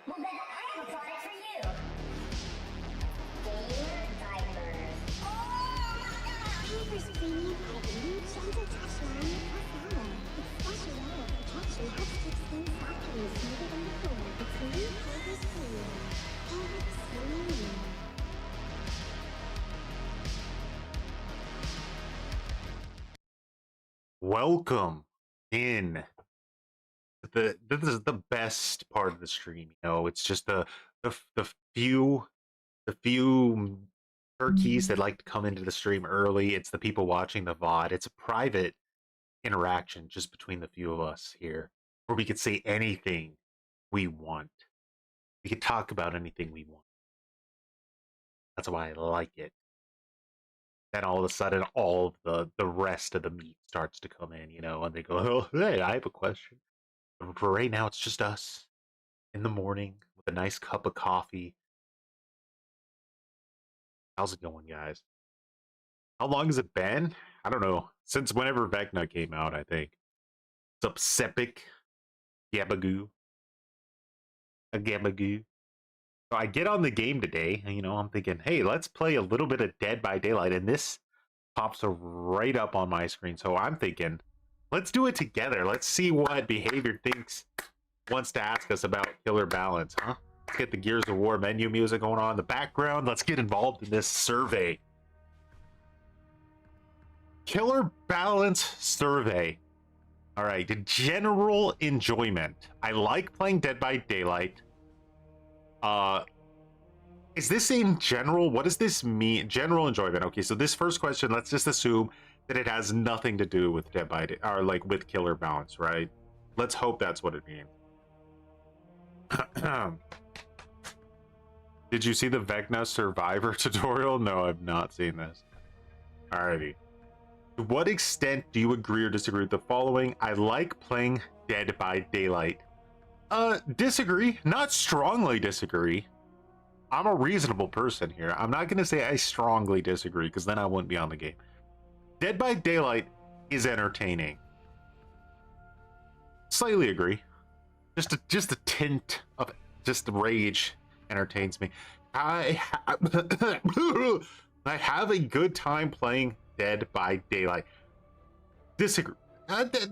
Well, then I have a product for you. Gamer diapers. Oh my god! Diapers premium item, gentle touch line plus flower. Its special layer of protection helps keep skin softer and smoother than before. It's Blue Diapers Premium. Diapers Premium. Welcome in. This is the best part of the stream. You know, it's just the few turkeys that like to come into the stream early. It's the people watching the VOD. It's a private interaction just between the few of us here, where we could say anything we want. We could talk about anything we want. That's why I like it. Then all of a sudden, all of the rest of the meat starts to come in, you know, and they go, "Oh, hey, I have a question." But for right now, it's just us in the morning with a nice cup of coffee. How's it going, guys? How long has it been? I don't know. Since whenever Vecna came out, I think. What's up, Sepic? Gabagoo. A Gabagoo. So I get on the game today, and, you know, I'm thinking, hey, let's play a little bit of Dead by Daylight, and this pops right up on my screen. So I'm thinking, let's do it together. Let's see what Behavior wants to ask us about Killer Balance, huh? Let's get the Gears of War menu music going on in the background. Let's get involved in this survey. Killer Balance survey. All right, the general enjoyment. I like playing Dead by Daylight. Is this in general? What does this mean? General enjoyment. Okay, so this first question, let's just assume that it has nothing to do with Dead by Day, or like with Killer Balance, right? Let's hope that's what it means. Did you see the Vecna Survivor tutorial? No, I've not seen this. Alrighty. To what extent do you agree or disagree with the following? I like playing Dead by Daylight. Disagree. Not strongly disagree. I'm a reasonable person here. I'm not going to say I strongly disagree, because then I wouldn't be on the game. Dead by Daylight is entertaining. Slightly agree. Just a tint of just the rage entertains me. I have a good time playing Dead by Daylight. Disagree.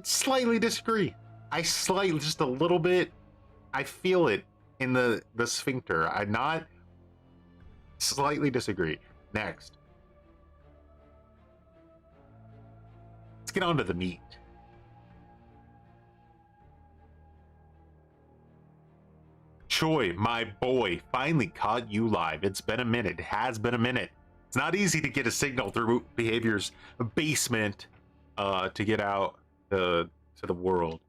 Slightly disagree. Just a little bit. I feel it in the sphincter. I not slightly disagree. Next. Let's get on to the meat. Choi, my boy, finally caught you live. It's been a minute. It has been a minute. It's not easy to get a signal through Behavior's basement to get out to the world.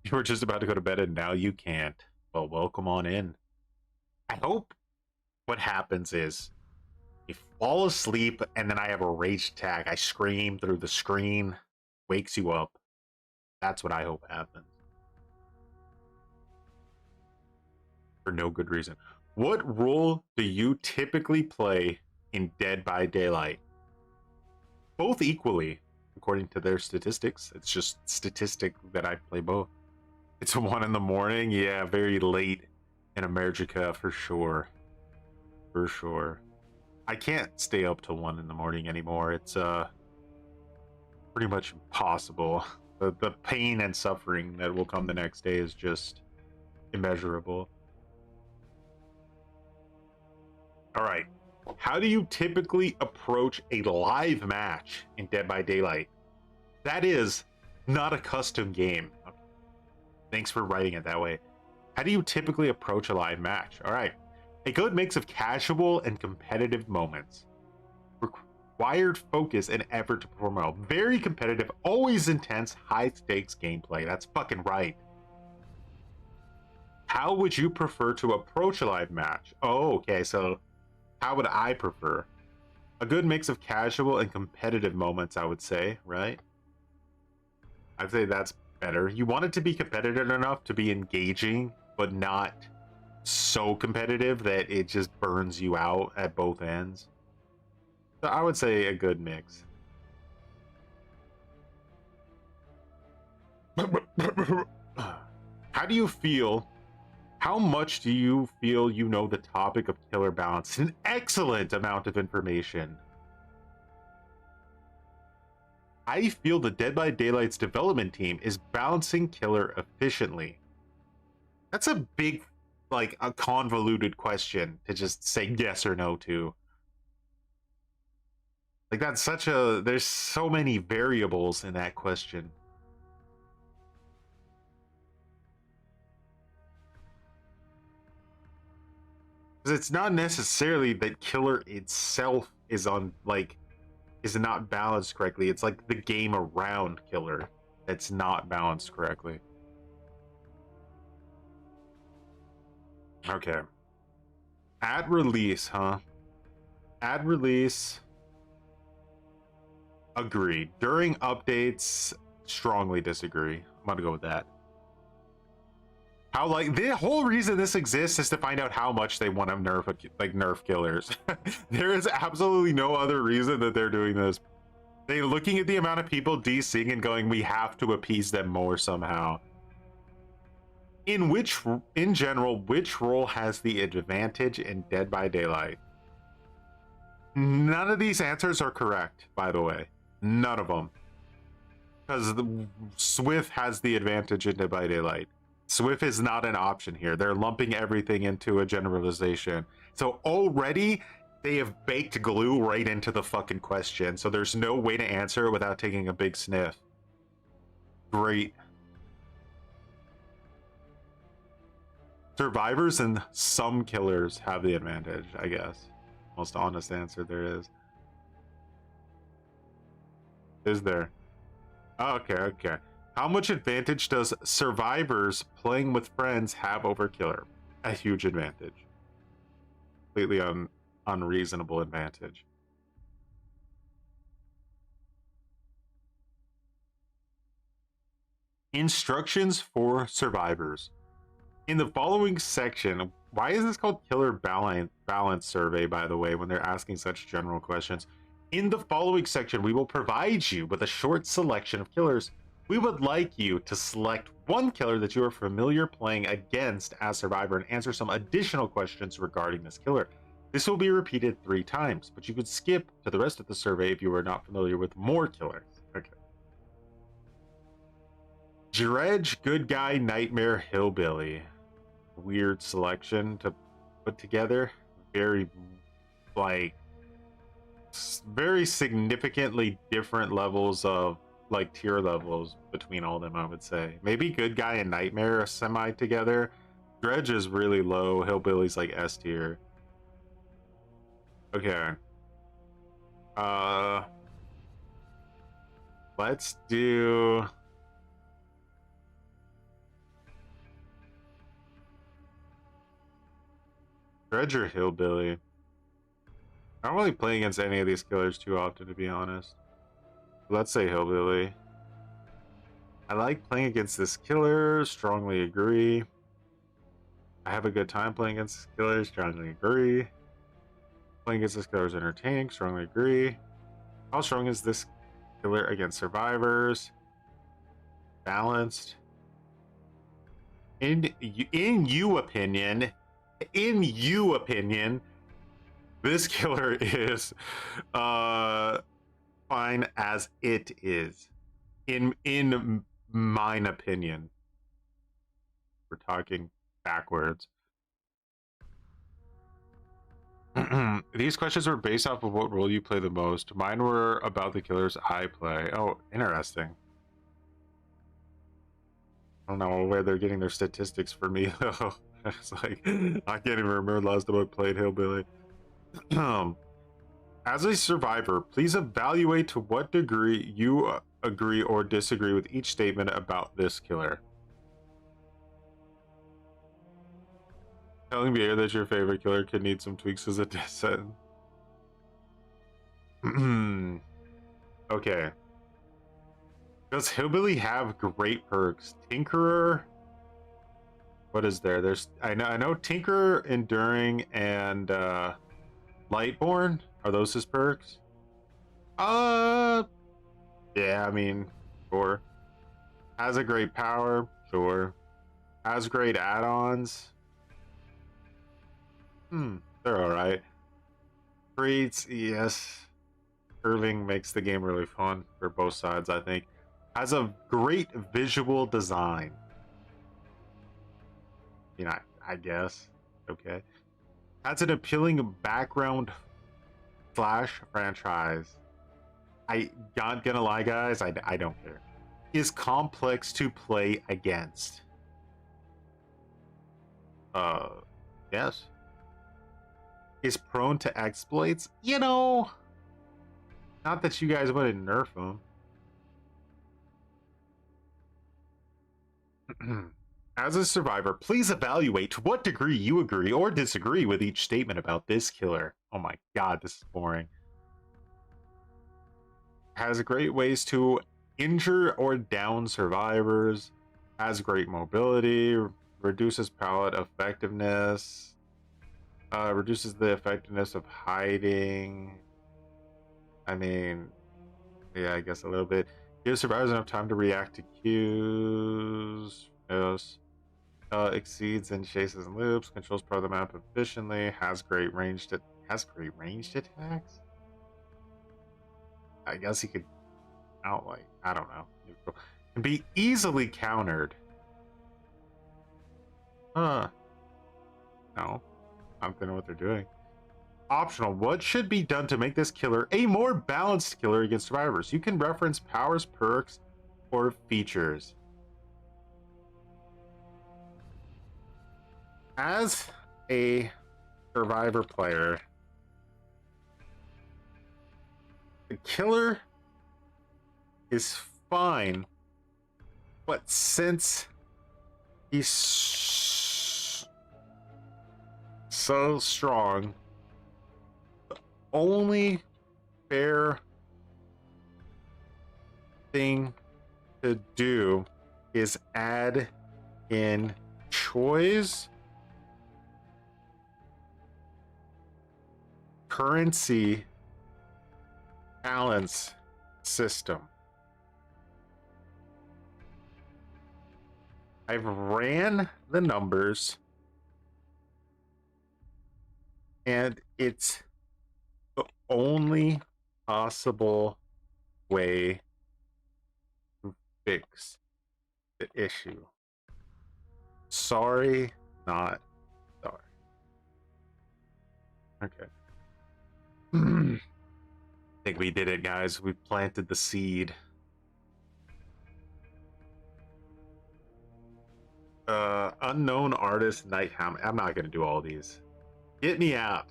You were just about to go to bed and now you can't. Well, welcome on in. I hope what happens is you fall asleep and then I have a rage attack. I scream through the screen, wakes you up. That's what I hope happens. For no good reason. What role do you typically play in Dead by Daylight? Both equally, according to their statistics. It's just statistic that I play both. It's 1 in the morning. Yeah, very late in America for sure. For sure. I can't stay up till 1 in the morning anymore. It's pretty much impossible. The pain and suffering that will come the next day is just immeasurable. All right. How do you typically approach a live match in Dead by Daylight? That is not a custom game. Thanks for writing it that way. How do you typically approach a live match? All right. A good mix of casual and competitive moments. Required focus and effort to perform well. Very competitive, always intense, high stakes gameplay. That's fucking right. How would you prefer to approach a live match? Oh, okay. So how would I prefer? A good mix of casual and competitive moments, I would say, right? I'd say that's better. You want it to be competitive enough to be engaging, but not so competitive that it just burns you out at both ends. So I would say a good mix. How do you feel? How much do you feel you know the topic of killer balance? An excellent amount of information. I feel the Dead by Daylight's development team is balancing killer efficiently. That's a big, like, a convoluted question to just say yes or no to. Like, that's such a... There's so many variables in that question. Because it's not necessarily that killer itself is on, like, is not balanced correctly. It's like the game around killer that's not balanced correctly. Okay. At release, huh? At release, agreed. During updates, strongly disagree. I'm gonna go with that. How, like, the whole reason this exists is to find out how much they want to nerf, like, nerf killers. There is absolutely no other reason that they're doing this. They're looking at the amount of people DCing and going, we have to appease them more somehow. In general, which role has the advantage in Dead by Daylight? None of these answers are correct, by the way. None of them. Because Swift has the advantage in Dead by Daylight. Swift is not an option here. They're lumping everything into a generalization. So already they have baked glue right into the fucking question. So there's no way to answer it without taking a big sniff. Great. Survivors and some killers have the advantage, I guess. Most honest answer there is. Is there? Oh, okay. How much advantage does survivors playing with friends have over killer? A huge advantage. Completely unreasonable advantage. Instructions for survivors. In the following section, why is this called Killer Balance Survey, by the way, when they're asking such general questions? In the following section, we will provide you with a short selection of killers. We would like you to select one killer that you are familiar playing against as survivor and answer some additional questions regarding this killer. This will be repeated 3 times, but you could skip to the rest of the survey if you are not familiar with more killers. Okay. Dredge, Good Guy, Nightmare, Hillbilly. Weird selection to put together. Very, like, very significantly different levels of, like, tier levels between all of them, I would say. Maybe Good Guy and Nightmare are semi together. Dredge is really low. Hillbilly's like S tier. Okay. Let's do... Dredge or Hillbilly. I don't really play against any of these killers too often, to be honest. Let's say Hillbilly. I like playing against this killer, strongly agree. I have a good time playing against this killer, strongly agree. Playing against this killer is entertaining, strongly agree. How strong is this killer against survivors? Balanced. In you opinion, this killer is fine as it is. In mine opinion. We're talking backwards. These questions were based off of what role you play the most. Mine were about the killers I play. Oh, interesting. I don't know where they're getting their statistics for me though. It's like, I can't even remember the last time I played Hillbilly. As a survivor, please evaluate to what degree you agree or disagree with each statement about this killer. Telling Bear that your favorite killer could need some tweaks as a death sentence. Okay. Does Hillbilly have great perks? Tinkerer? What is there? There's I know Tinkerer, Enduring, and Lightborn. Are those his perks? Yeah, I mean, sure. Has a great power, sure. Has great add-ons. They're alright. Creates, yes. Curving makes the game really fun for both sides, I think. Has a great visual design. You know, I guess. Okay. Has an appealing background Flash franchise. I not gonna lie, guys, I don't care. Is complex to play against. Yes. Is prone to exploits. You know, not that you guys wouldn't nerf him. As a survivor, please evaluate to what degree you agree or disagree with each statement about this killer. Oh my god, this is boring. Has great ways to injure or down survivors. Has great mobility. Reduces pallet effectiveness. Reduces the effectiveness of hiding. I mean, yeah, I guess a little bit. Gives survivors enough time to react to cues. Yes. Exceeds and chases and loops. Controls part of the map efficiently. Has great ranged attacks. I guess he could outright. I don't know. Can be easily countered. No. I don't know what they're doing. Optional. What should be done to make this killer a more balanced killer against survivors? You can reference powers, perks, or features. As a survivor player, the killer is fine, but since he's so strong, the only fair thing to do is add in choice, currency, balance system. I've ran the numbers and it's the only possible way to fix the issue. Sorry, not sorry. Okay. I think we did it, guys. We planted the seed. Unknown artist, Nightham. I'm not gonna do all these. Get me out.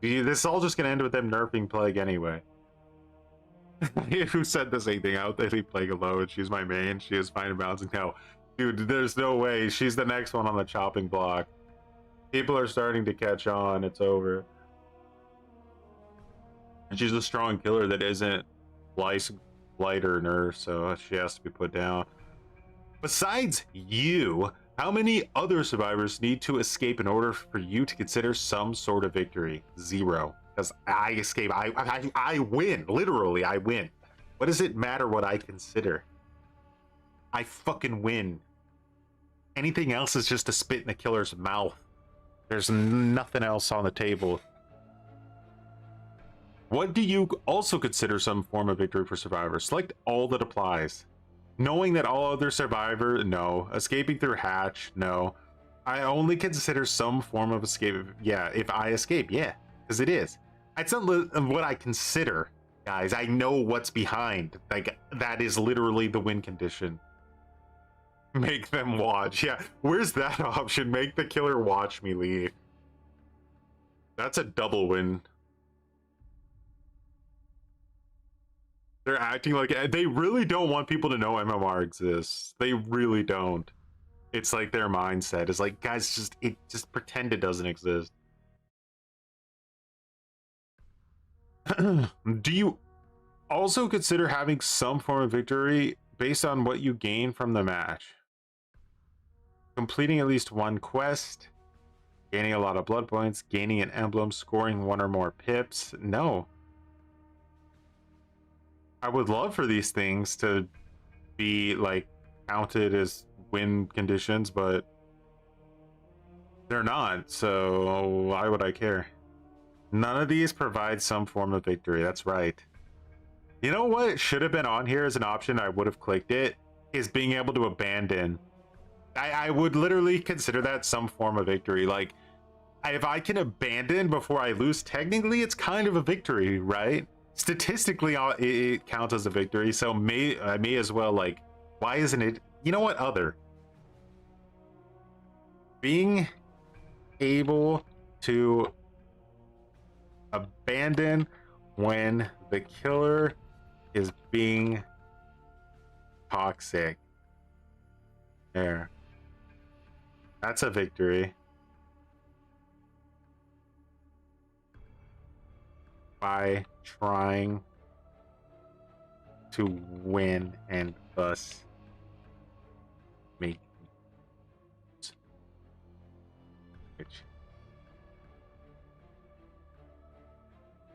This is all just gonna end with them nerfing Plague anyway. Who said the same thing? Out? They leave Plague alone. She's my main. She is fine and balancing. No, dude, there's no way. She's the next one on the chopping block. People are starting to catch on. It's over. And she's a strong killer that isn't light or Nerf, so she has to be put down. Besides you, how many other survivors need to escape in order for you to consider some sort of victory? 0. Because I escape. I win. Literally, I win. What does it matter what I consider? I fucking win. Anything else is just a spit in the killer's mouth. There's nothing else on the table. What do you also consider some form of victory for survivors? Select all that applies. Knowing that all other survivor, no. Escaping through hatch, no. I only consider some form of escape. Yeah, if I escape, yeah, because it is. It's not what I consider, guys. I know what's behind. Like, that is literally the win condition. Make them watch. Yeah, where's that option? Make the killer watch me leave. That's a double win. They're acting like they really don't want people to know MMR exists. They really don't. It's like their mindset is like, guys, just pretend it doesn't exist. Do you also consider having some form of victory based on what you gain from the match? Completing at least one quest, gaining a lot of blood points, gaining an emblem, scoring 1 or more pips? No. I would love for these things to be like counted as win conditions, but they're not, so why would I care? None of these provide some form of victory. That's right. You know what should have been on here as an option? I would have clicked it, is being able to abandon. I would literally consider that some form of victory. Like, if I can abandon before I lose, technically it's kind of a victory, right? Statistically, it counts as a victory, so I may as well, like, why isn't it? You know what? Other. Being able to abandon when the killer is being toxic. There. That's a victory. By trying to win and thus make which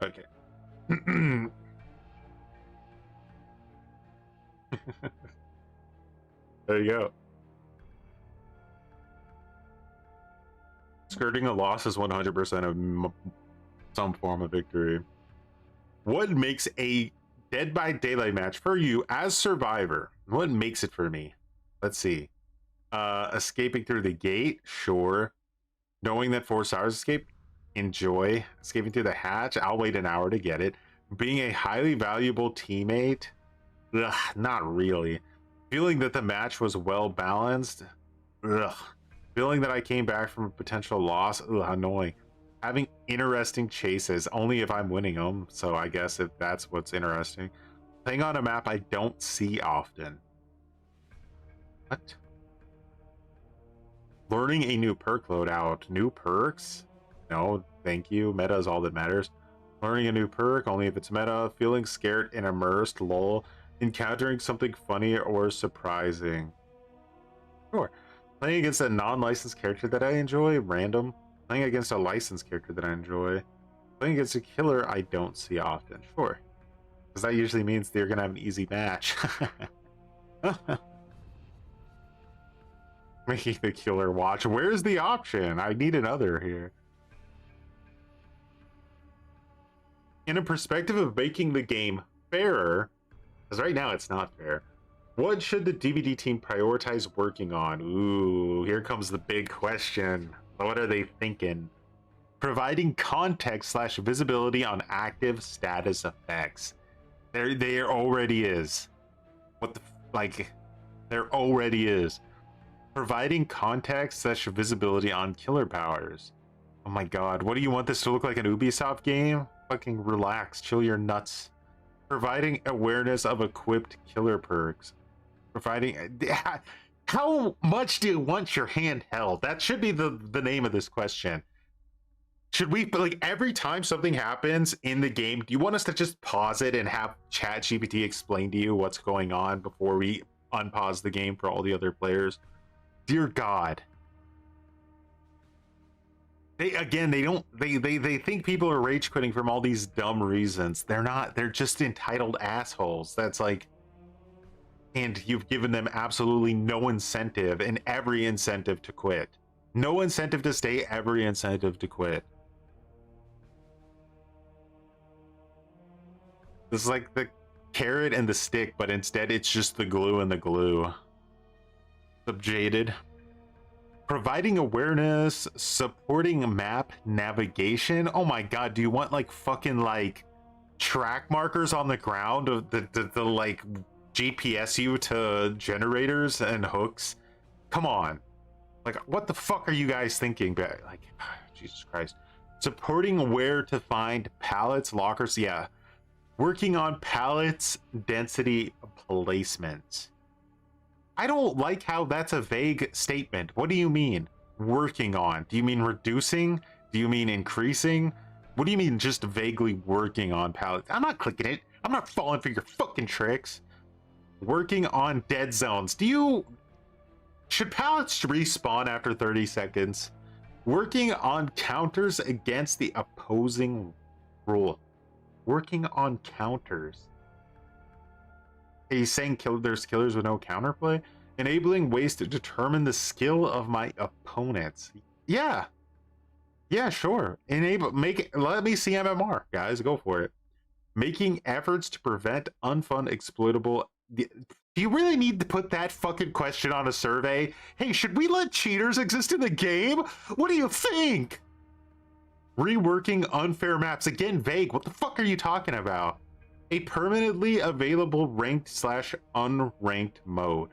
okay. There you go. Skirting a loss is 100% of some form of victory. What makes a Dead by Daylight match for you as Survivor? What makes it for me? Let's see. Escaping through the gate, sure. Knowing that 4 stars escape, enjoy. Escaping through the hatch, I'll wait an hour to get it. Being a highly valuable teammate, ugh, not really. Feeling that the match was well balanced, ugh. Feeling that I came back from a potential loss, ugh, annoying. Having interesting chases, only if I'm winning them, so I guess if that's what's interesting. Playing on a map I don't see often. What? Learning a new perk loadout. New perks? No, thank you. Meta is all that matters. Learning a new perk, only if it's meta. Feeling scared and immersed, lol. Encountering something funny or surprising. Sure. Playing against a non-licensed character that I enjoy, random. Playing against a licensed character that I enjoy. Playing against a killer I don't see often, sure. Because that usually means they're going to have an easy match. Making the killer watch. Where's the option? I need another here. In a perspective of making the game fairer, because right now it's not fair, what should the DBD team prioritize working on? Ooh, here comes the big question. What are they thinking? Providing context / visibility on active status effects. There already is. What the, like, there already is. Providing context / visibility on killer powers. Oh my god, what do you want this to look like, an Ubisoft game? Fucking relax, chill your nuts. Providing awareness of equipped killer perks. Providing... How much do you want your hand held? That should be the name of this question. Should we, like, every time something happens in the game, do you want us to just pause it and have ChatGPT explain to you what's going on before we unpause the game for all the other players? Dear God. They think people are rage quitting from all these dumb reasons. They're not. They're just entitled assholes. That's like, and you've given them absolutely no incentive and every incentive to quit. No incentive to stay, every incentive to quit. This is like the carrot and the stick, but instead it's just the glue and the glue. Subjaded. Providing awareness, supporting map navigation. Oh my god, do you want like fucking like track markers on the ground of the like GPS you to generators and hooks? Come on. Like, what the fuck are you guys thinking? Like, Jesus Christ. Supporting where to find pallets, lockers, yeah. Working on pallets density placement. I don't like how that's a vague statement. What do you mean working on? Do you mean reducing? Do you mean increasing? What do you mean just vaguely working on pallets? I'm not clicking it. I'm not falling for your fucking tricks. Working on dead zones. Should pallets respawn after 30 seconds? Working on counters against the opposing rule. Working on counters. He's saying there's killers with no counterplay. Enabling ways to determine the skill of my opponents. Yeah. Yeah, sure. Let me see MMR, guys. Go for it. Making efforts to prevent unfun, exploitable. Do you really need to put that fucking question on a survey? Hey, should we let cheaters exist in the game? What do you think? Reworking unfair maps. Again, vague. What the fuck are you talking about? A permanently available ranked / unranked mode.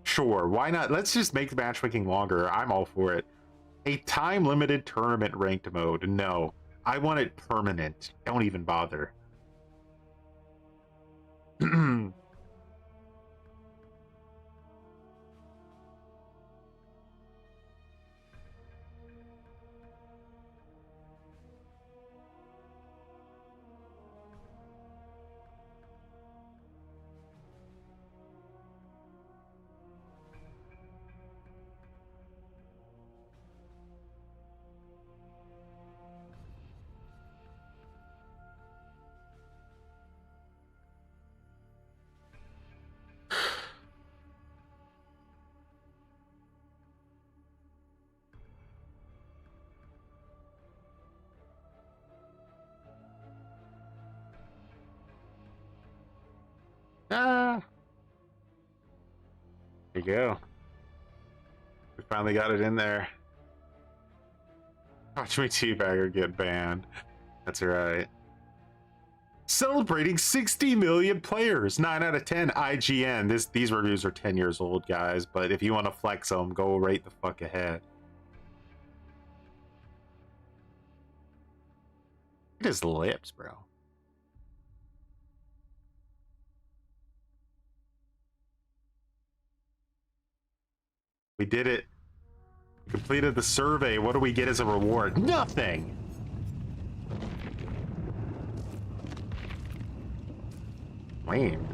Sure, why not? Let's just make the matchmaking longer. I'm all for it. A time-limited tournament ranked mode. No, I want it permanent. Don't even bother. Ah, there you go. We finally got it in there. Watch me teabagger get banned. That's right. Celebrating 60 million players. 9 out of 10 IGN. These reviews are 10 years old, guys. But if you want to flex them, go right the fuck ahead. Look at his lips, bro. We did it. We completed the survey. What do we get as a reward? Nothing. Claimed.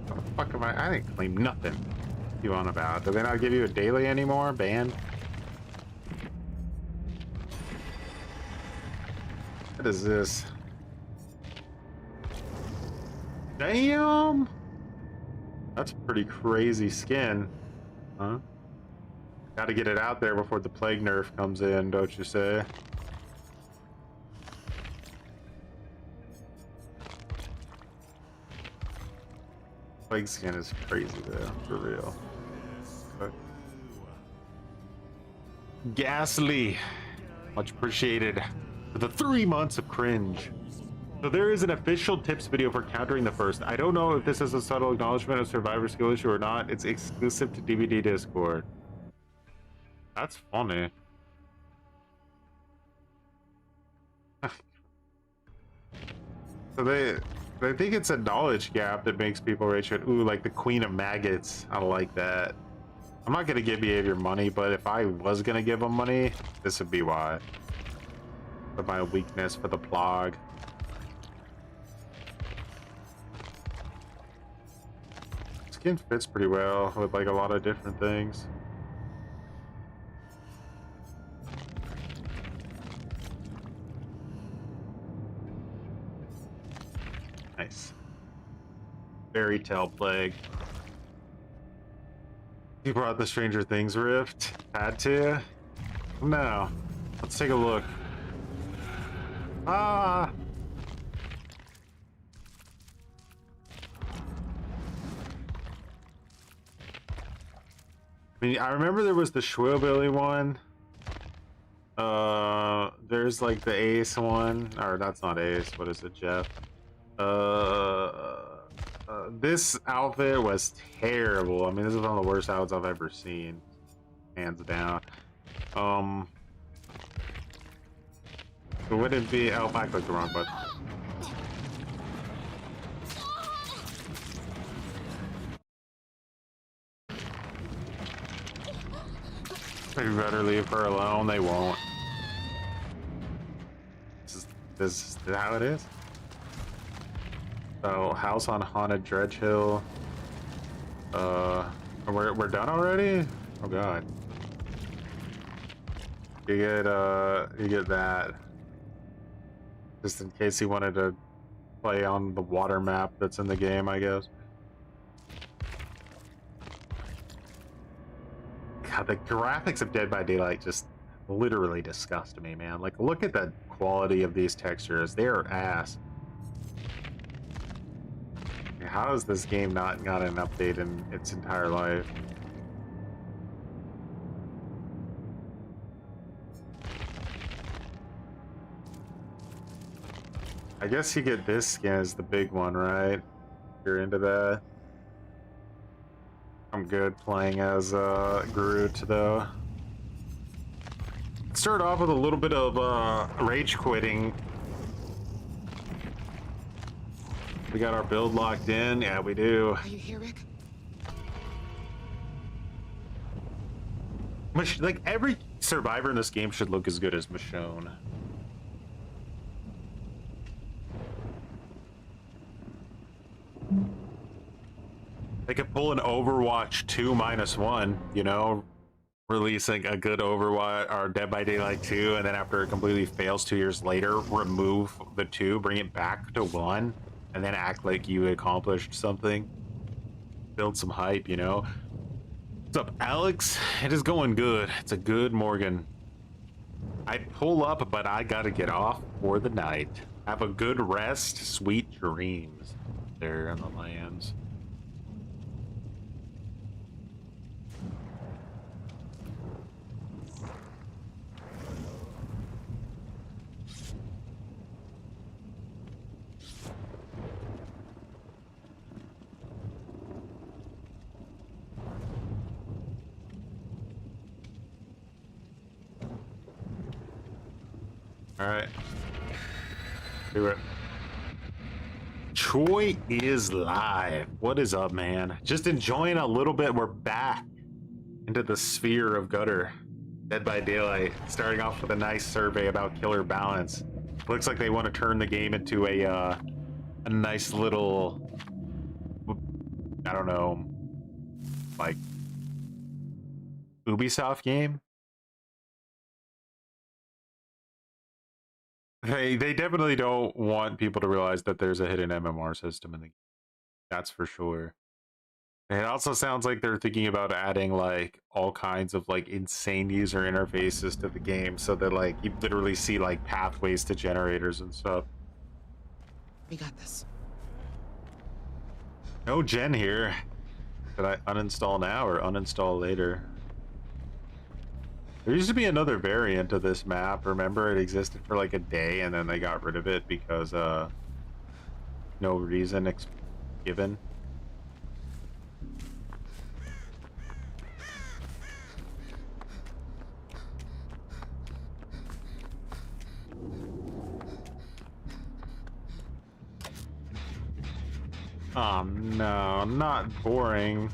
What the fuck am I didn't claim nothing. What you on about? Do they not give you a daily anymore? Banned? What is this? Damn! That's a pretty crazy skin. Huh? Gotta get it out there before the plague nerf comes in, don't you say? Plague skin is crazy though, for real. But... Ghastly! Much appreciated for the 3 months of cringe. So there is an official tips video for countering the first. I don't know if this is a subtle acknowledgement of survivor skill issue or not. It's exclusive to DBD Discord. That's funny. So they think it's a knowledge gap that makes people rage it. Ooh, like the Queen of Maggots. I like that. I'm not gonna give behavior money, but if I was gonna give them money, this would be why. But my weakness for the plog. Skin fits pretty well with like a lot of different things. Nice. Fairy Tale Plague. You brought the Stranger Things rift? Had to? No. Let's take a look. Ah! I mean, I remember there was the Schwillbilly one. There's like the Ace one. Or that's not Ace. What is it, Jeff? This outfit was terrible. I mean, this is one of the worst outfits I've ever seen, hands down. It wouldn't be. Oh, I clicked the wrong button. They better leave her alone. They won't. This is how it is. So, House on Haunted Dredge Hill. We're done already? Oh god. You get that. Just in case you wanted to play on the water map that's in the game, I guess. God, the graphics of Dead by Daylight just literally disgust me, man. Like, look at the quality of these textures. They are ass. How has this game not got an update in its entire life? I guess you get this skin as the big one, right? If you're into that. I'm good playing as Groot, though. Start off with a little bit of rage quitting. We got our build locked in. Yeah, we do. Are you here, Rick? Like, every survivor in this game should look as good as Michonne. They could pull an Overwatch 2 -1, you know, releasing a good Overwatch or Dead by Daylight 2, and then after it completely fails 2 years later, remove the 2, bring it back to 1, and then act like you accomplished something. Build some hype, you know. What's up, Alex? It is going good. It's a good Morgan. I'd pull up, but I gotta get off for the night. Have a good rest, sweet dreams there in the lands. All right, do it. Troy is live. What is up, man? Just enjoying a little bit. We're back into the sphere of gutter. Dead by Daylight. Starting off with a nice survey about killer balance. Looks like they want to turn the game into a nice little, I don't know, like Ubisoft game. They definitely don't want people to realize that there's a hidden MMR system in the game. That's for sure. And it also sounds like they're thinking about adding like all kinds of like insane user interfaces to the game so that like you literally see like pathways to generators and stuff. We got this. No Jen here. Did I uninstall now or uninstall later? There used to be another variant of this map. Remember, it existed for like a day and then they got rid of it because no reason given. Oh no, not boring.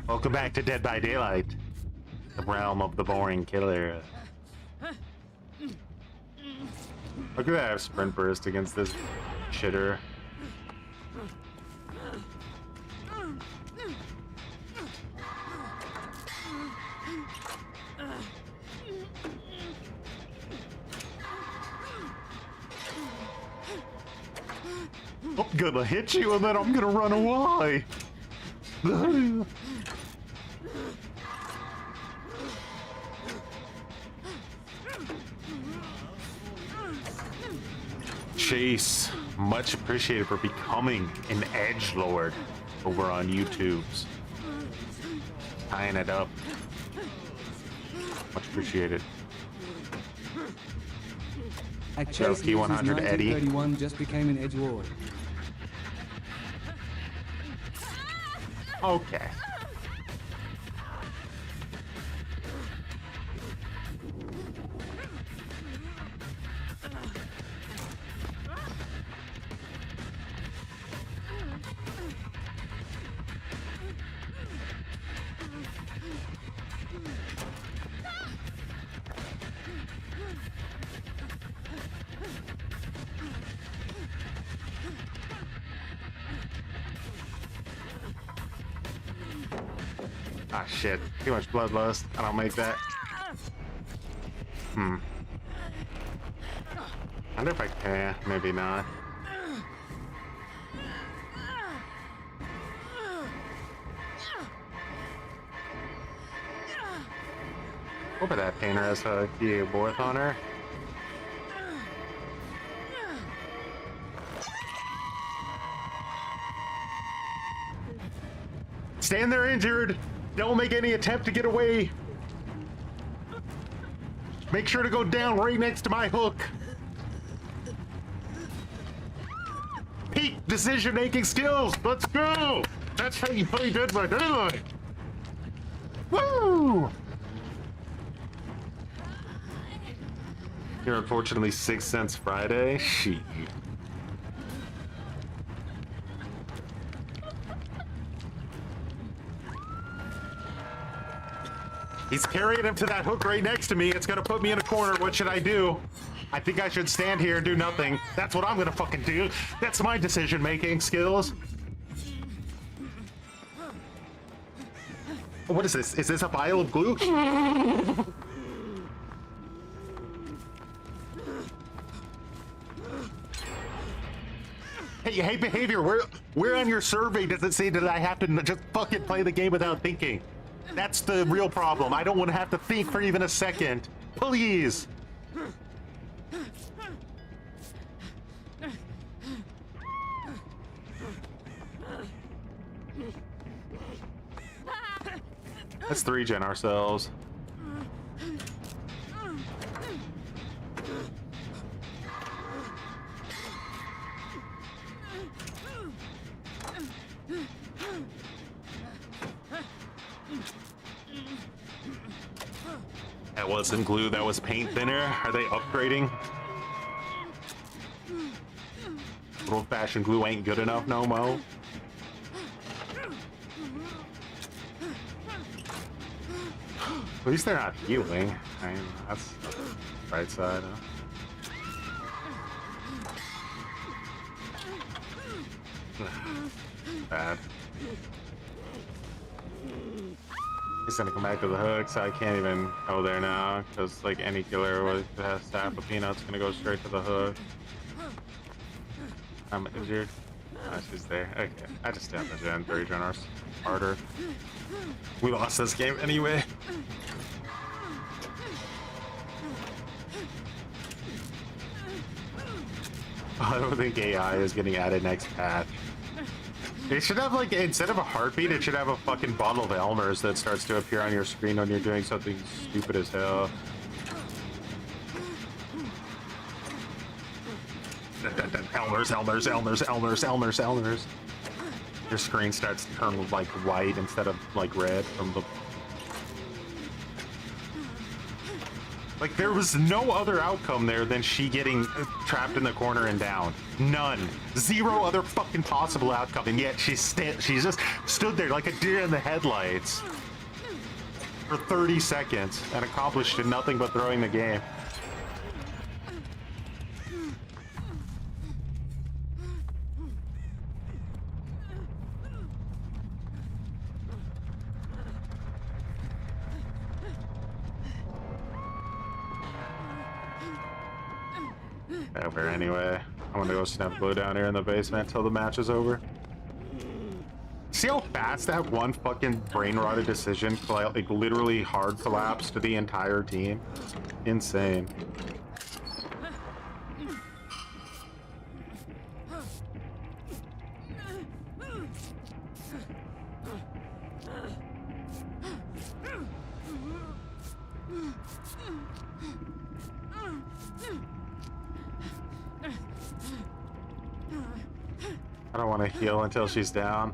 Welcome back to Dead by Daylight, the realm of the boring killer. Look at that sprint burst against this shitter. I'm gonna hit you and then I'm gonna run away. Chase, much appreciated for becoming an edgelord over on YouTube's. Tying it up. Much appreciated. At Chase, Key 100 Eddie. 1931 just became an edgelord. Okay. Ah, shit. Too much bloodlust. I don't make that. I wonder if I can. Maybe not. Over that painter has a key board on her. Stand there injured. Don't make any attempt to get away. Make sure to go down right next to my hook. Peak decision-making skills. Let's go. That's how you play Dead by Daylight. Woo! You're unfortunately 6 cents Friday. Shit. He's carrying him to that hook right next to me. It's gonna put me in a corner. What should I do? I think I should stand here and do nothing. That's what I'm gonna fucking do. That's my decision-making skills. What is this? Is this a vial of glue? Hey, behavior, where on your survey does it say that I have to just fucking play the game without thinking? That's the real problem. I don't want to have to think for even a second. Please. Let's 3-gen ourselves. That wasn't glue, that was paint thinner. Are they upgrading? Old-fashioned glue ain't good enough no mo. At least they're not healing. I mean, that's the right side, huh? Bad. He's gonna come back to the hook, so I can't even go there now, because like any killer with a staff of peanuts gonna go straight to the hook. I'm injured. Oh, she's there. Okay, I just stabbed the gen 3 gen harder. We lost this game anyway. I don't think AI is getting added next patch. It should have, like, instead of a heartbeat, it should have a fucking bottle of Elmer's that starts to appear on your screen when you're doing something stupid as hell. Elmer's. Your screen starts to turn, like, white instead of, like, red from the... Like, there was no other outcome there than she getting trapped in the corner and down. None. Zero other fucking possible outcome, and yet she just stood there like a deer in the headlights for 30 seconds and accomplished nothing but throwing the game. Over anyway. I'm gonna go sniff glue down here in the basement until the match is over. See how fast that one fucking brain-rotted decision like literally hard collapsed to the entire team? Insane. I don't want to heal until she's down.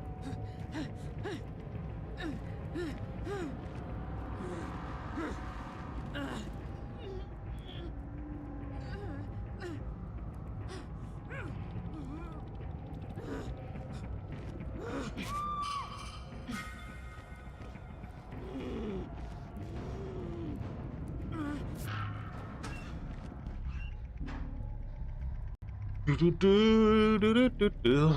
Do.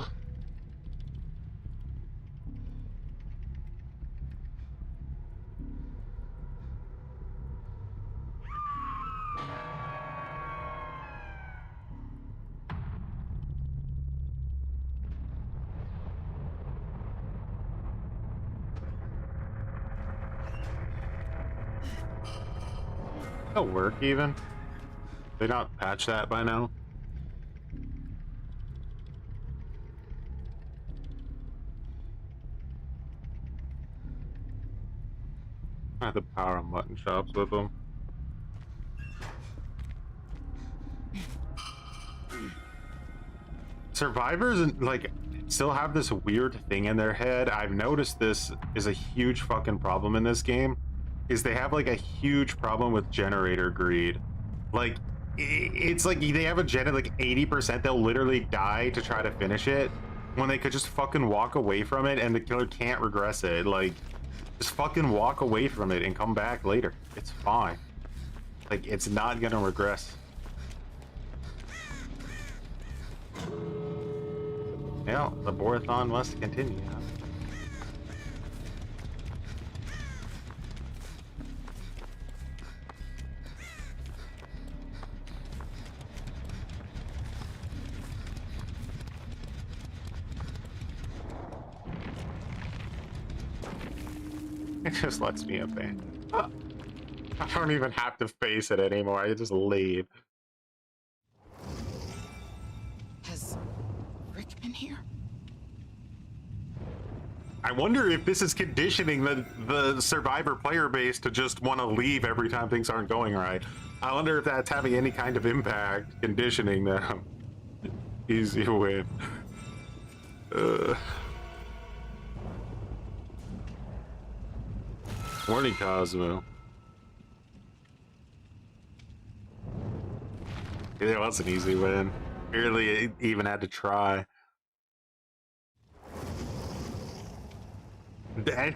That'll work even. They not patch that by now. I have the power on mutton chops with them. Survivors like still have this weird thing in their head. I've noticed this is a huge fucking problem in this game. Is they have like a huge problem with generator greed. Like it's like they have a gen at like 80%. They'll literally die to try to finish it when they could just fucking walk away from it and the killer can't regress it. Like just fucking walk away from it and come back later. It's fine. Like it's not gonna regress. Yeah, the borathon must continue. Huh? It just lets me abandon. I don't even have to face it anymore. I just leave. Has Rick been here? I wonder if this is conditioning the survivor player base to just want to leave every time things aren't going right. I wonder if that's having any kind of impact, conditioning them. Easy win. Morning, Cosmo. It was an easy win. Barely even had to try.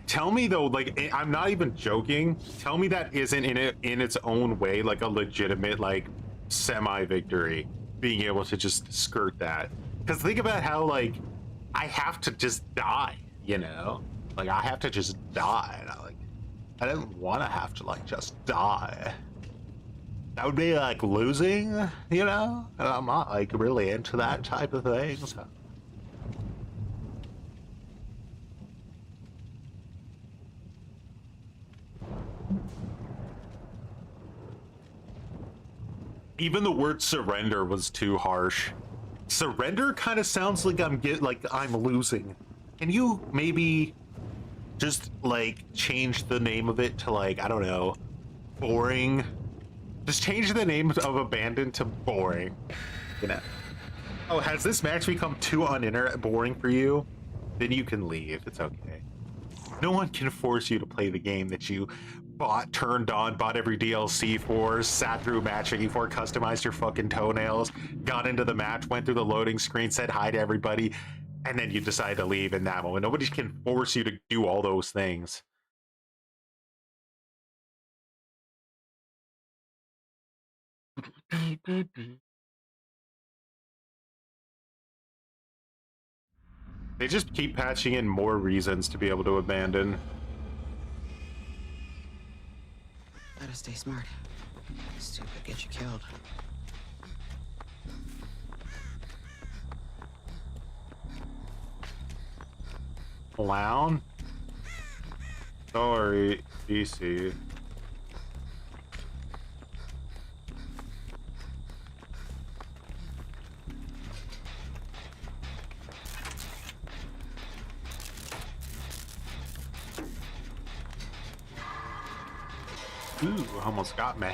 Tell me though, like I'm not even joking. Tell me that isn't in its own way like a legitimate like semi-victory. Being able to just skirt that. Because think about how like I have to just die, you know? Like I have to just die. And I don't want to have to like just die. That would be like losing, you know? And I'm not like really into that type of thing. So. Even the word surrender was too harsh. Surrender kind of sounds like I'm losing. Can you maybe just like change the name of it to like, I don't know, boring? Just change the name of abandoned to boring. You know. Oh, has this match become too boring for you? Then you can leave. It's okay. No one can force you to play the game that you turned on, bought every DLC for, sat through matching for, customized your fucking toenails, got into the match, went through the loading screen, said hi to everybody, and then you decide to leave in that moment. Nobody can force you to do all those things. They just keep patching in more reasons to be able to abandon. Gotta stay smart. Stupid get you killed. Clown? Sorry, DC. Ooh, almost got me.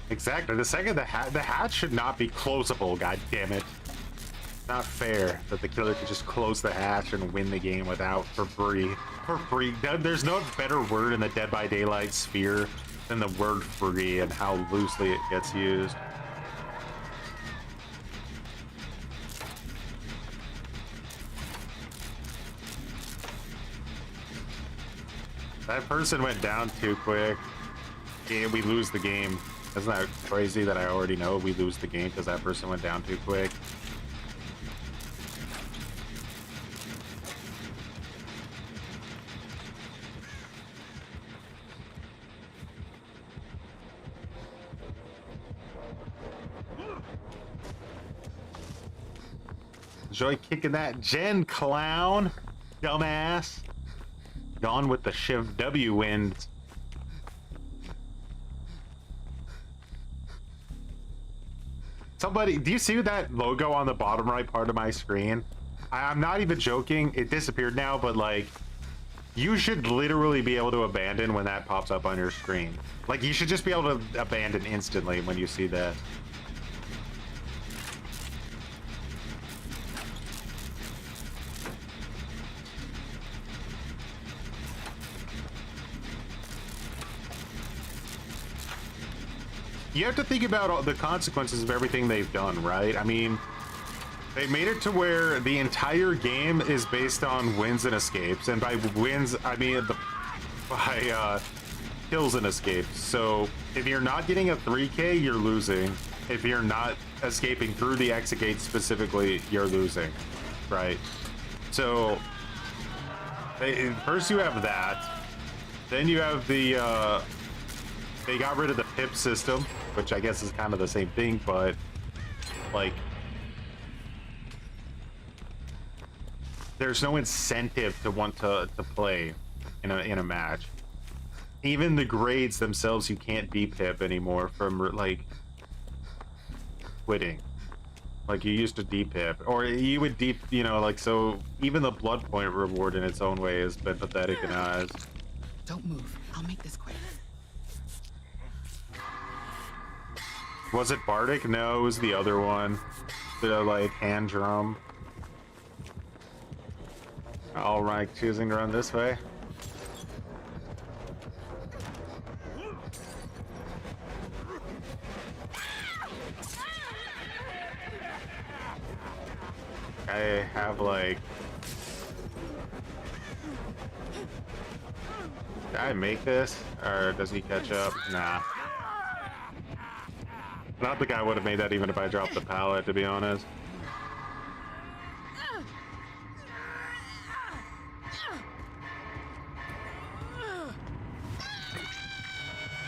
Exactly. The second the hatch should not be closable. God damn it! Not fair that the killer could just close the hatch and win the game without for free. For free. There's no better word in the Dead by Daylight sphere than the word free and how loosely it gets used. That person went down too quick. Yeah, we lose the game. Isn't that crazy that I already know we lose the game because that person went down too quick? Enjoy kicking that gen, clown. Dumbass. Gone with the Shiv W wind. Somebody, do you see that logo on the bottom right part of my screen? I'm not even joking. It disappeared now, but like, you should literally be able to abandon when that pops up on your screen. Like, you should just be able to abandon instantly when you see that. You have to think about all the consequences of everything they've done, right? I mean, they made it to where the entire game is based on wins and escapes, and by wins I mean by kills and escapes. So if you're not getting a 3K, you're losing. If you're not escaping through the exit gate specifically, you're losing, right? So first you have that, then you have the they got rid of the pip system, which I guess is kind of the same thing, but like, there's no incentive to want to play in a match. Even the grades themselves, you can't de-pip anymore from like quitting. Like you used to de-pip, or you would you know, like, so even the blood point reward in its own way has been pathetic in eyes. Don't move. I'll make this quick. Was it Bardic? No, it was the other one. The like hand drum. All right, choosing to run this way. I have like... Did I make this? Or does he catch up? Nah. I don't think I would have made that even if I dropped the pallet, to be honest.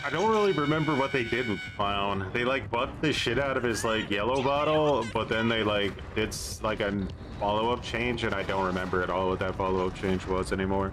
I don't really remember what they did with Clown. They like buffed the shit out of his like yellow bottle, but then they like did like a follow-up change, and I don't remember at all what that follow-up change was anymore.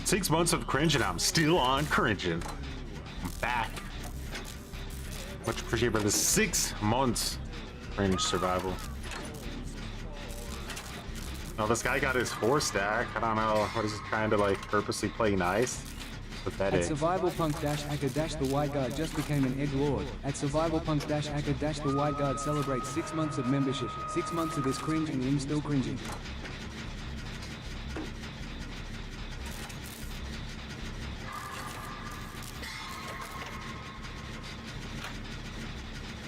Six months of cringing, I'm still on cringing. I'm back. Much appreciated for the 6 months cringe survival. Oh, this guy got his 4-stack. I don't know. What is he trying to like purposely play nice? Pathetic. At Survivalpunk-Acker- the White Guard just became an Edge Lord. At Survivalpunk-Acker- the White Guard celebrates 6 months of membership. 6 months of his cringe and him still cringing.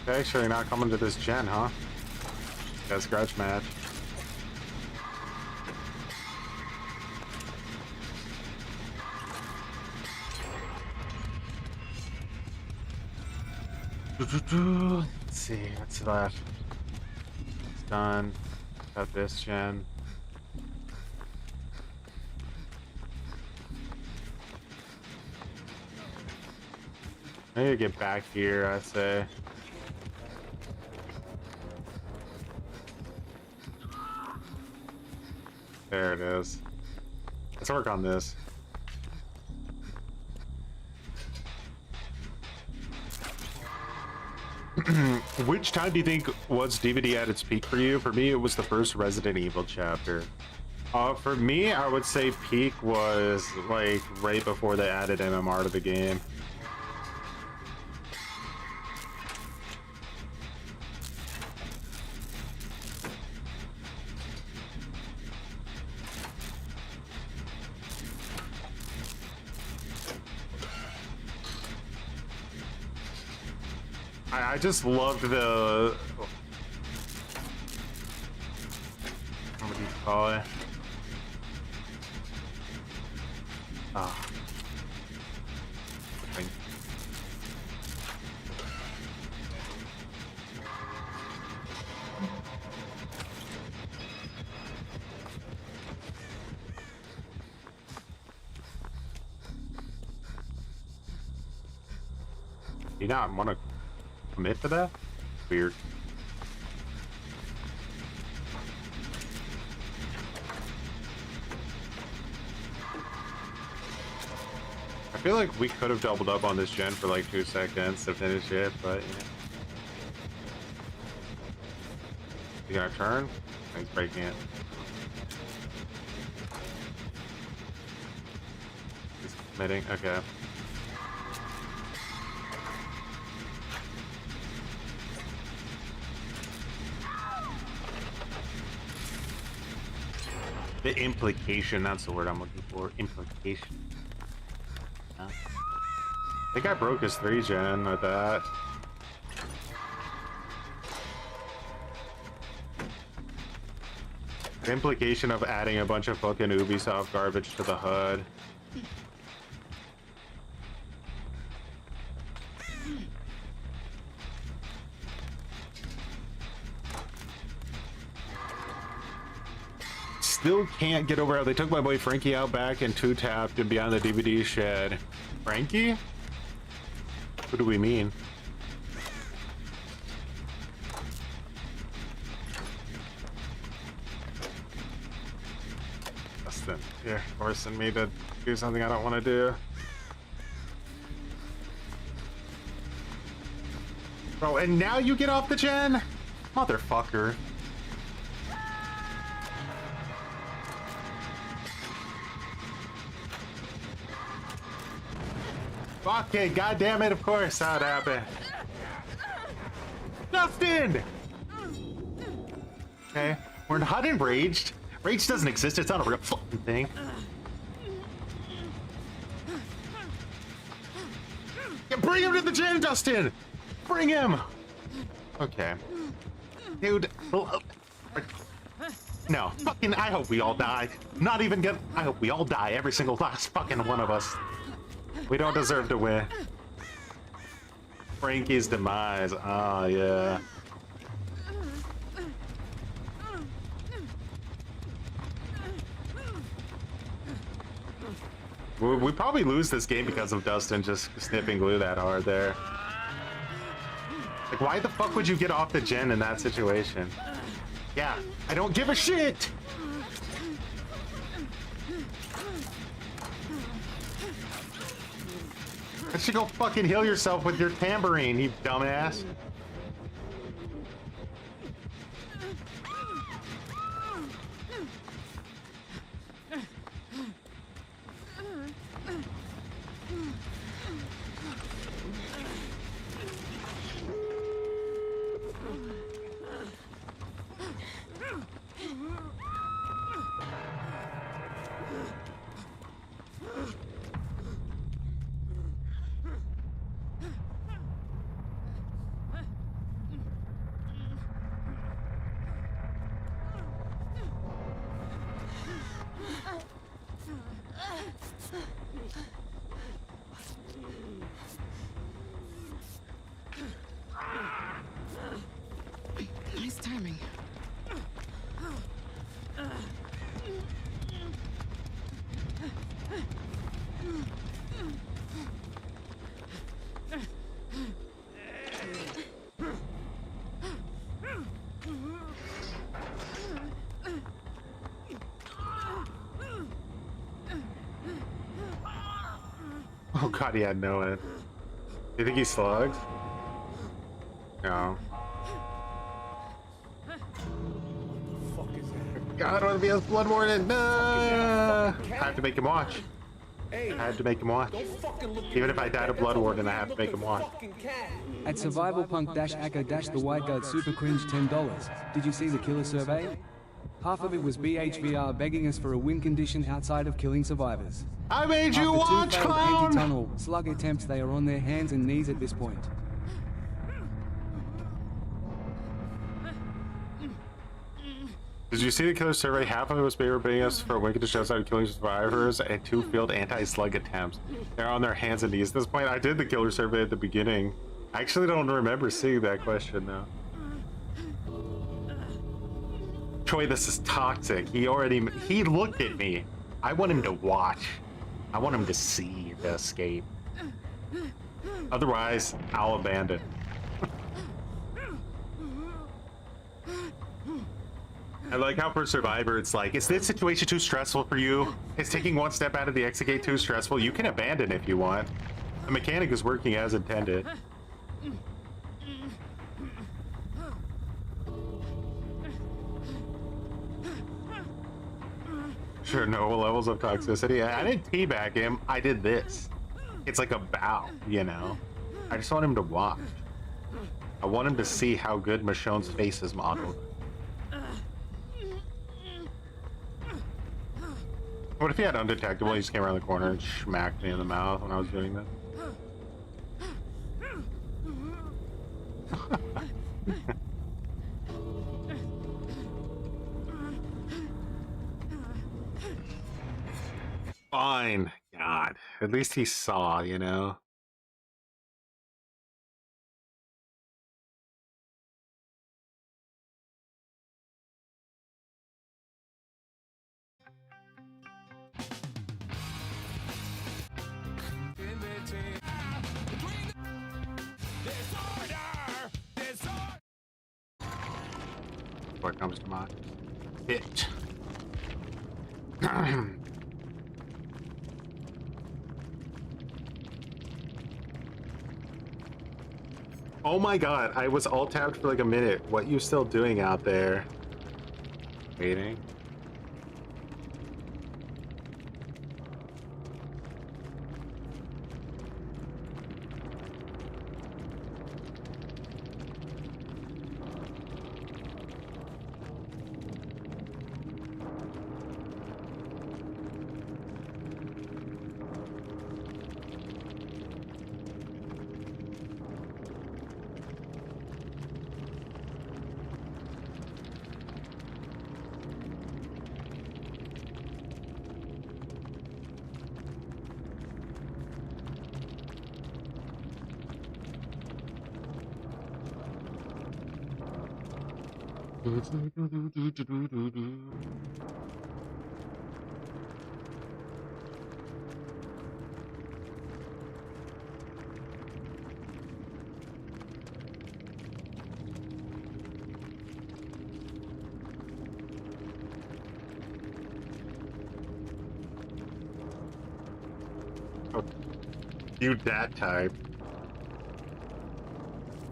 Okay, sure you're not coming to this gen, huh? Got a scratch match. Let's see, what's left? It's done. Got this gen. I need to get back here, I say. There it is. Let's work on this. Which time do you think was DBD at its peak for you? For me, it was the first Resident Evil chapter. For me, I would say peak was like right before they added MMR to the game. I just loved the... What do you call it? Ah. Do you not want to commit to that? Weird. I feel like we could have doubled up on this gen for like 2 seconds to finish it, but you know. You gonna turn? He's breaking it. He's committing. Okay. The implication, that's the word I'm looking for. Implication. I think I broke his 3 gen with that. The implication of adding a bunch of fucking Ubisoft garbage to the HUD. Still can't get over how they took my boy Frankie out back and 2-tapped and beyond the DBD shed. Frankie? What do we mean? Justin, you're forcing me to do something I don't want to do. Bro, and now you get off the gen? Motherfucker. Okay, goddamn it, of course that happened. Justin! Okay, we're not enraged. Rage doesn't exist, it's not a real fucking thing. Yeah, bring him to the gym, Justin! Bring him! Okay. Dude. No, fucking, I hope we all die. Not even get, I hope we all die, every single last fucking one of us. We don't deserve to win. Frankie's demise. Oh, yeah. We probably lose this game because of Dustin just sniffing glue that hard there. Like, why the fuck would you get off the gen in that situation? Yeah, I don't give a shit! You should go fucking heal yourself with your tambourine, you dumbass. Nice timing. Oh god, he had no end. You think he slugs? No. God, I want to be a blood warden. I have to make him watch. I have to make him watch. Even if I died of blood warden, I have to make him watch. At Survivalpunk-Aka-The White Guard Super Cringe $10. Did you see the killer survey? Half of it was BHVR begging us for a win condition outside of killing survivors. I made you After watch, 2 failed clown! anti-tunnel slug attempts, they are on their hands and knees at this point. Did you see the killer survey? Half of it was begging us for a win condition outside of killing survivors, and 2 failed anti-slug attempts. They're on their hands and knees at this point. I did the killer survey at the beginning. I actually don't remember seeing that question now. Troy, this is toxic. He looked at me. I want him to watch. I want him to see the escape. Otherwise, I'll abandon. I like how for Survivor, it's like, is this situation too stressful for you? Is taking one step out of the exit gate too stressful? You can abandon if you want. The mechanic is working as intended. Sure, no levels of toxicity. I didn't teabag him. I did this. It's like a bow, you know? I just want him to watch. I want him to see how good Michonne's face is modeled. What if he had undetectable? He just came around the corner and smacked me in the mouth when I was doing this. Fine. God. At least he saw, you know? What comes to mind? Hit. Oh my god, I was alt tabbed for like a minute. What you still doing out there? Waiting. You that type.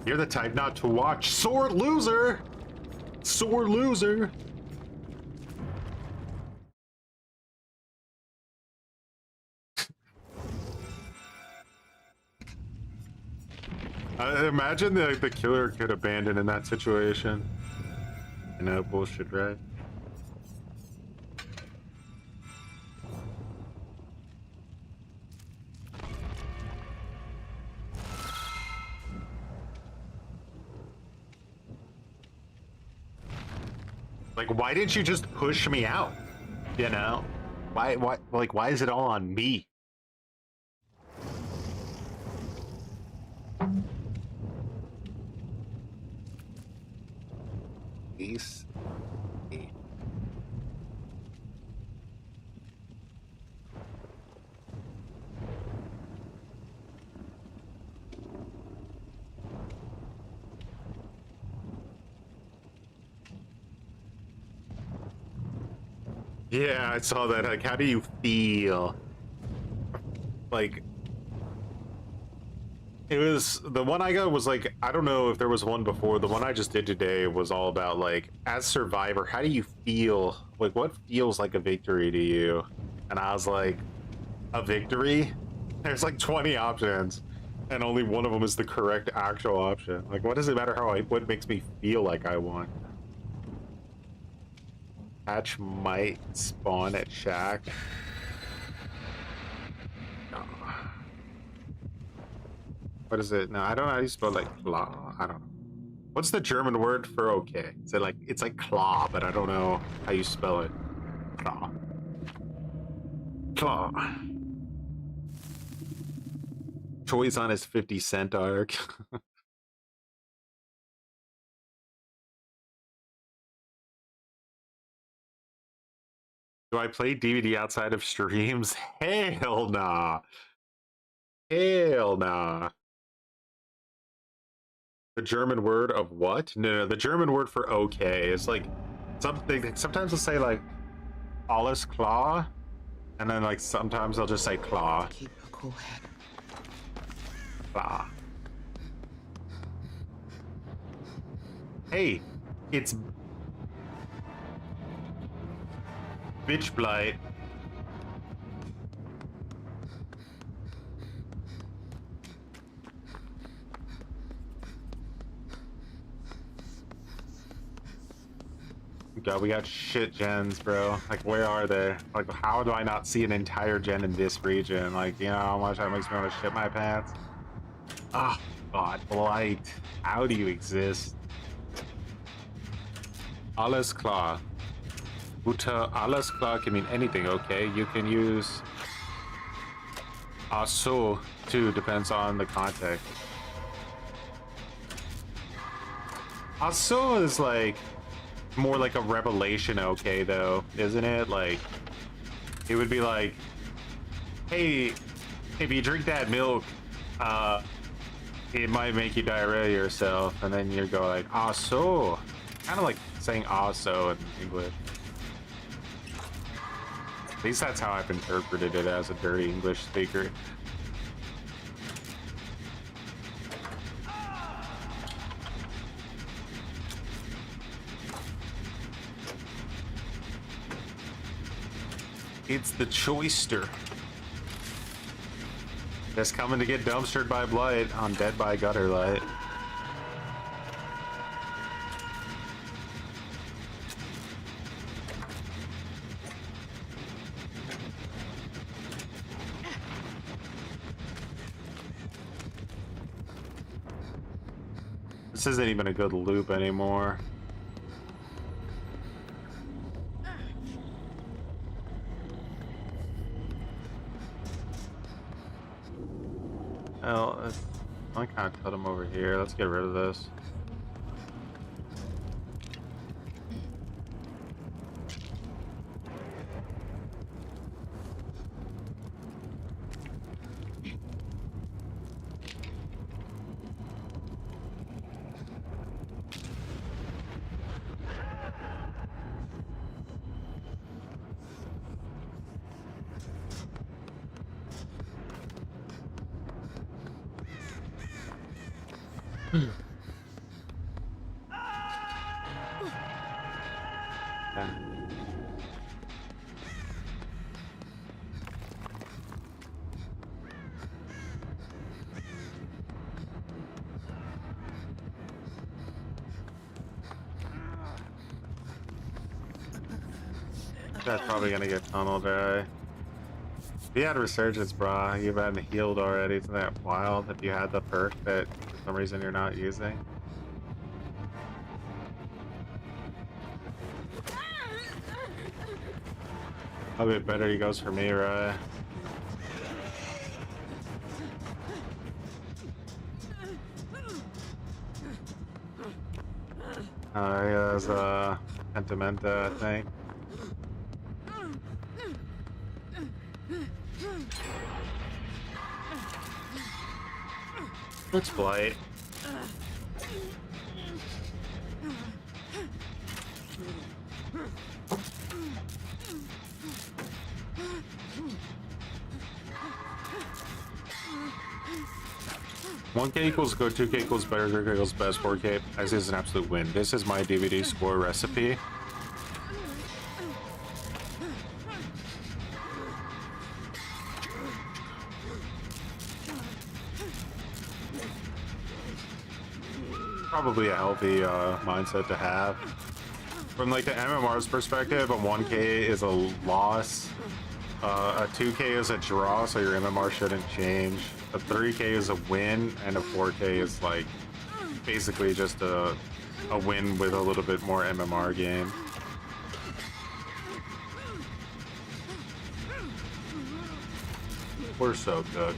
You're the type not to watch. Sore loser! Sore loser! Imagine the killer could abandon in that situation. You know, bullshit, right? Like, why didn't you just push me out? You know? Why is it all on me? Peace. Yeah, I saw that. Like, how do you feel? Like, it was the one I got was like, I don't know if there was one before. The one I just did today was all about like, as Survivor, how do you feel? Like, what feels like a victory to you? And I was like, a victory? There's like 20 options, and only one of them is the correct actual option. Like, what does it matter what makes me feel like I won? Hatch might spawn at Shack. No. What is it? No, I don't know how you spell like claw. I don't know. What's the German word for okay? Is it like, it's like claw, but I don't know how you spell it. Claw. Claw. Toys on his 50-cent arc. Do I play DBD outside of streams? Hell nah. Hell nah. The German word of what? No, the German word for okay is like something. Sometimes they'll say like alles klar, and then like sometimes they'll just say klar. Keep a cool head. Klar. Hey, it's bitch blight. God, we got shit gens, bro. Like, where are they? Like, how do I not see an entire gen in this region? Like, you know how much that makes me want to shit my pants? Ah, oh, God, blight. How do you exist? Alles klar. Uta, alles klar can mean anything, okay? You can use so too, depends on the context. So is like more like a revelation, okay, though, isn't it? Like, it would be like, hey, if you drink that milk, it might make you diarrhea yourself, and then you go like, so. Kind of like saying so in English. At least that's how I've interpreted it as a dirty English speaker. It's the Choister. Just coming to get dumpstered by blight on Dead by Gutter Light. This isn't even a good loop anymore. Well, I kind of cut him over here. Let's get rid of this. That's probably gonna get tunnel dry. If you had Resurgence, brah, you've been healed already. Isn't that wild? If you had the perk that for some reason you're not using. A bit better he goes for me, right? He has Pentimenta, I think. Let's blight. $1K equals good, 2K equals better, 3K equals best, 4K. I see this is an absolute win. This is my DBD score recipe. Probably a healthy mindset to have. From like the MMR's perspective, a 1K is a loss. A 2K is a draw, so your MMR shouldn't change. A 3K is a win, and a 4K is like basically just a win with a little bit more MMR game. We're so good.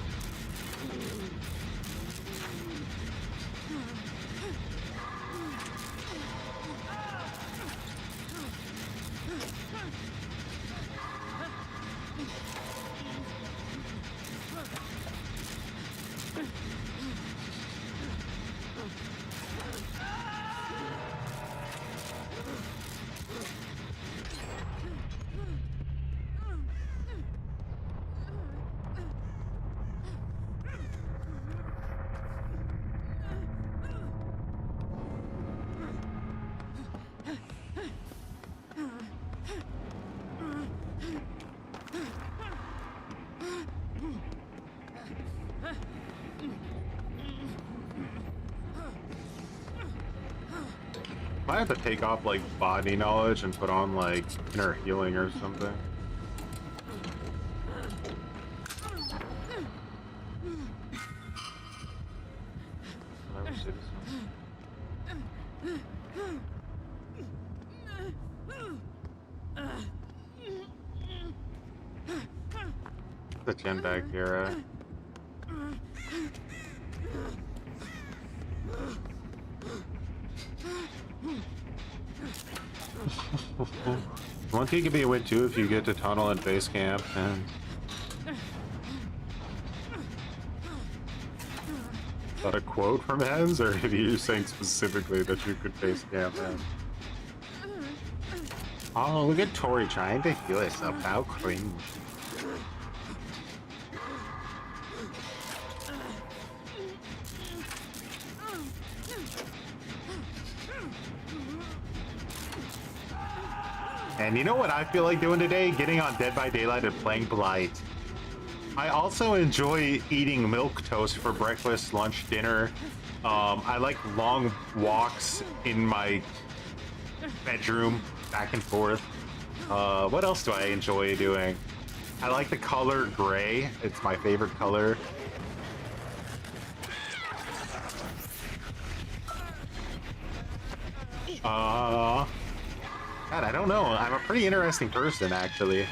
I have to take off like body knowledge and put on like inner healing or something. The gen back here. One thing could be a win too if you get to tunnel and base camp and. Is that a quote from Hens, or are you saying specifically that you could base camp him? Oh, look at Tori trying to heal herself. How cringe. And you know what I feel like doing today? Getting on Dead by Daylight and playing Blight. I also enjoy eating milk toast for breakfast, lunch, dinner. I like long walks in my bedroom, back and forth. What else do I enjoy doing? I like the color gray. It's my favorite color. God, I don't know. I'm a pretty interesting person, actually.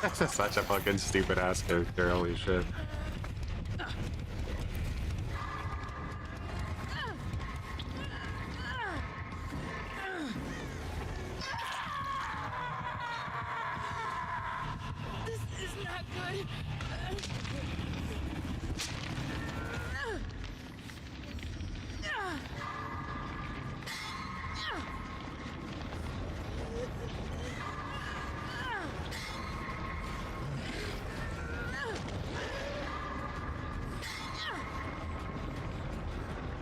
That's just such a fucking stupid ass character, holy shit. This is not good.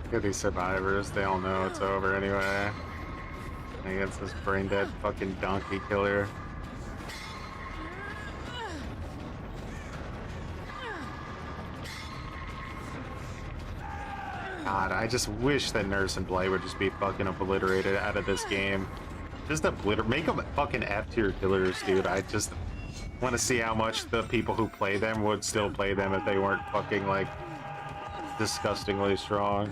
Look at these survivors, they all know it's over anyway. Against this brain dead fucking donkey killer. God, I just wish that Nurse and Blight would just be fucking obliterated out of this game. Just make them fucking F-tier killers, dude. I just want to see how much the people who play them would still play them if they weren't fucking, like, disgustingly strong.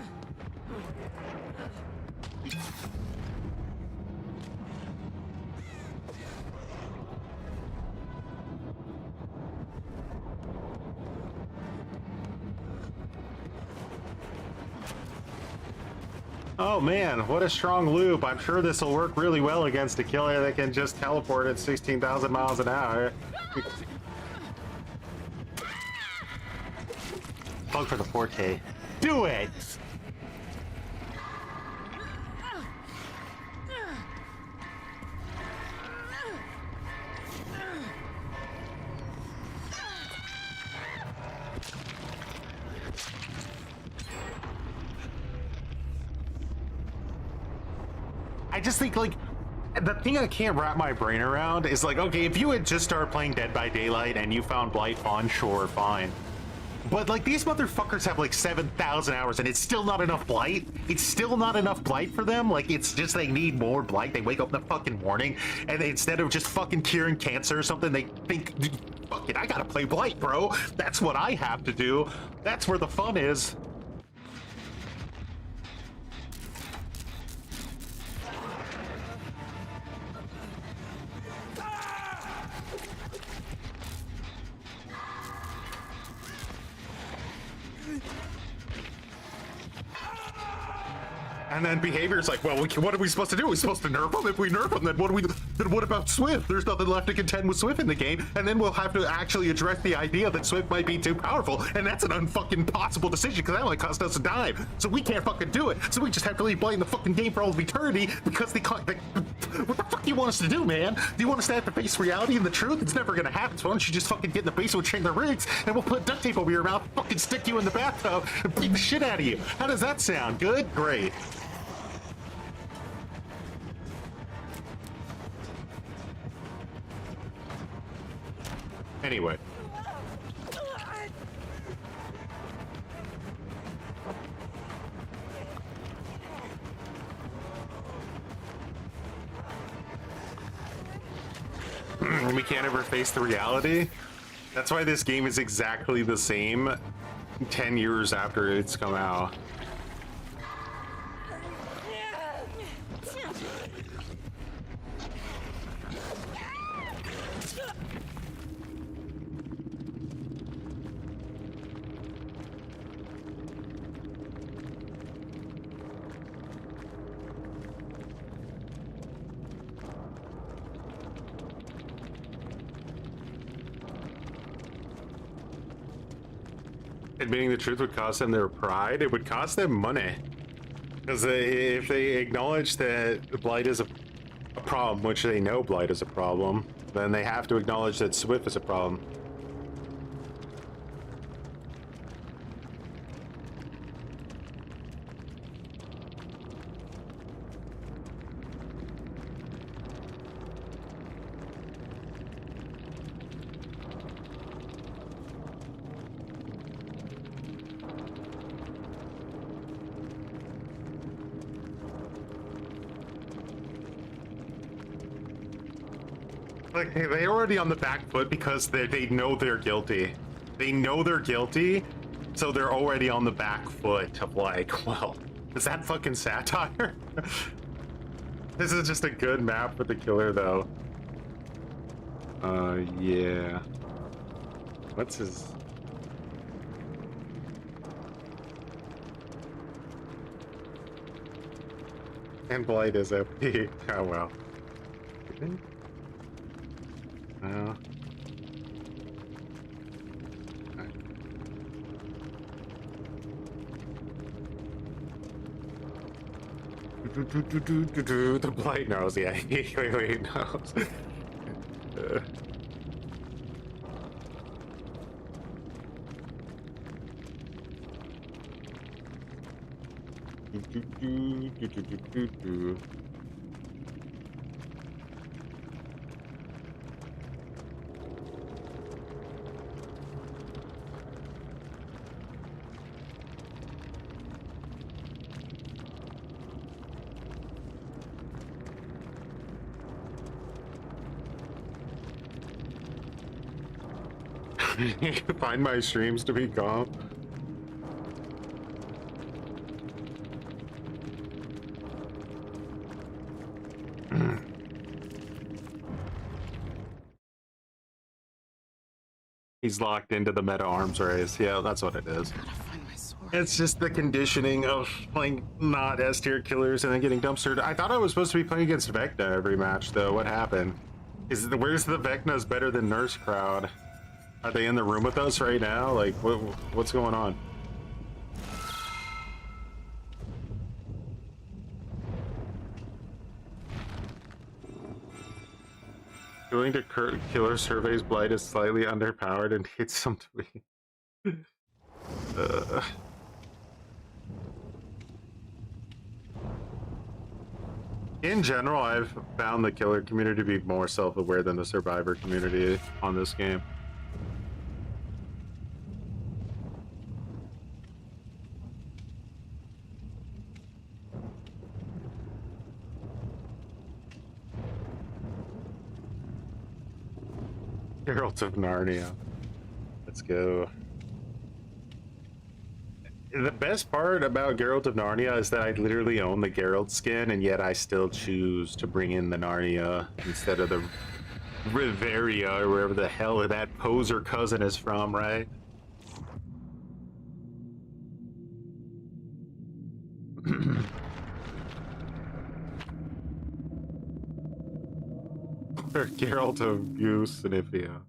Oh man, what a strong loop. I'm sure this will work really well against a killer that can just teleport at 16,000 miles an hour. Plug for the 4K. Do it! I just think, like, the thing I can't wrap my brain around is, like, okay, if you had just started playing Dead by Daylight and you found Blight fun, sure, fine. But, like, these motherfuckers have, like, 7,000 hours and it's still not enough Blight? It's still not enough Blight for them? Like, it's just they need more Blight. They wake up in the fucking morning and they, instead of just fucking curing cancer or something, they think, fuck it, I gotta play Blight, bro. That's what I have to do. That's where the fun is. And then behavior's like, well, what are we supposed to do? We're supposed to nerf them? If we nerf them, then what do we do? then what about Swift? There's nothing left to contend with Swift in the game, and then we'll have to actually address the idea that Swift might be too powerful, and that's an unfucking possible decision because that only cost us a dime. So we can't fucking do it. So we just have to leave playing the fucking game for all of eternity because what the fuck do you want us to do, man? Do you want us to have to face reality and the truth? It's never gonna happen. So why don't you just fucking get in the basement, chain the rigs, and we'll put duct tape over your mouth, fucking stick you in the bathtub, and beat the shit out of you. How does that sound? Good? Great. Anyway. We can't ever face the reality. That's why this game is exactly the same 10 years after it's come out. Admitting the truth would cost them their pride. It would cost them money. Because if they acknowledge that Blight is a problem, which they know Blight is a problem, then they have to acknowledge that Swift is a problem. Like, they're already on the back foot because they know they're guilty. They know they're guilty, so they're already on the back foot of like, well, is that fucking satire? This is just a good map for the killer, though. Yeah. What's his... And Blight is OP. Oh, well. No. The Blight knows, yeah. Wait, knows. You can find my streams to be calm. He's locked into the meta arms race. Yeah, that's what it is. It's just the conditioning of playing not S tier killers and then getting dumpstered. I thought I was supposed to be playing against Vecna every match, though. What happened? Where's the Vecna's better than Nurse crowd? Are they in the room with us right now? Like, what's going on? Going to killer surveys, Blight is slightly underpowered and hits some tweet. In general, I've found the killer community to be more self-aware than the survivor community on this game. Geralt of Narnia. Let's go. The best part about Geralt of Narnia is that I literally own the Geralt skin, and yet I still choose to bring in the Narnia instead of the Riveria, or wherever the hell that poser cousin is from, right? Or Geralt of GlueSnifferCoaching.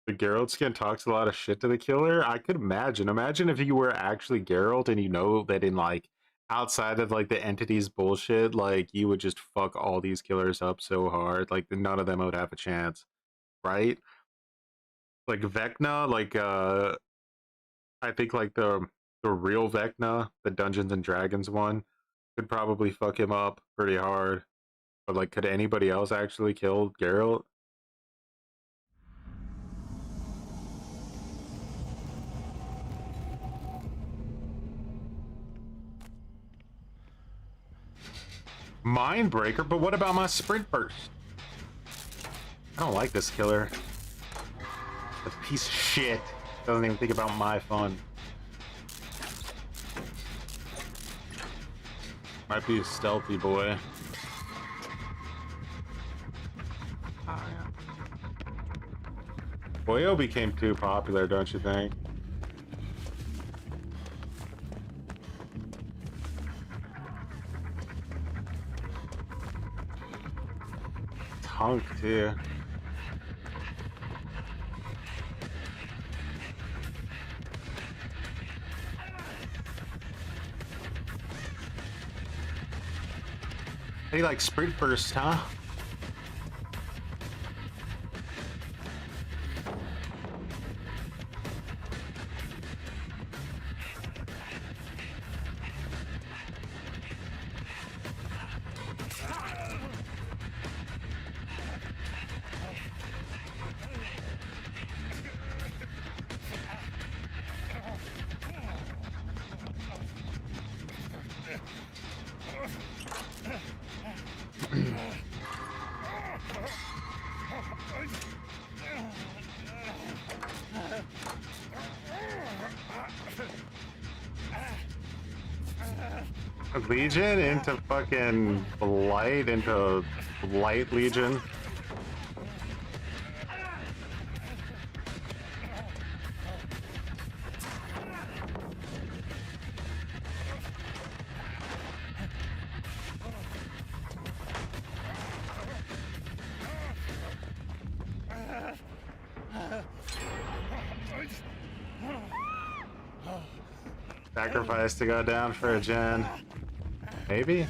The Geralt skin talks a lot of shit to the killer. I could imagine. Imagine if you were actually Geralt and you know that in like outside of like the entity's bullshit, like you would just fuck all these killers up so hard, like none of them would have a chance, right? Like Vecna, like I think like the real Vecna, the Dungeons and Dragons one, could probably fuck him up pretty hard. But like, could anybody else actually kill Geralt? Mindbreaker, but what about my sprint burst? I don't like this killer. A piece of shit. Doesn't even think about my fun. Might be a stealthy boy. Oh, yeah. Boyo became too popular, don't you think? Hunk too. They like sprint burst, huh? Legion into fucking Blight into Blight Legion. Sacrifice to go down for a gen. Maybe?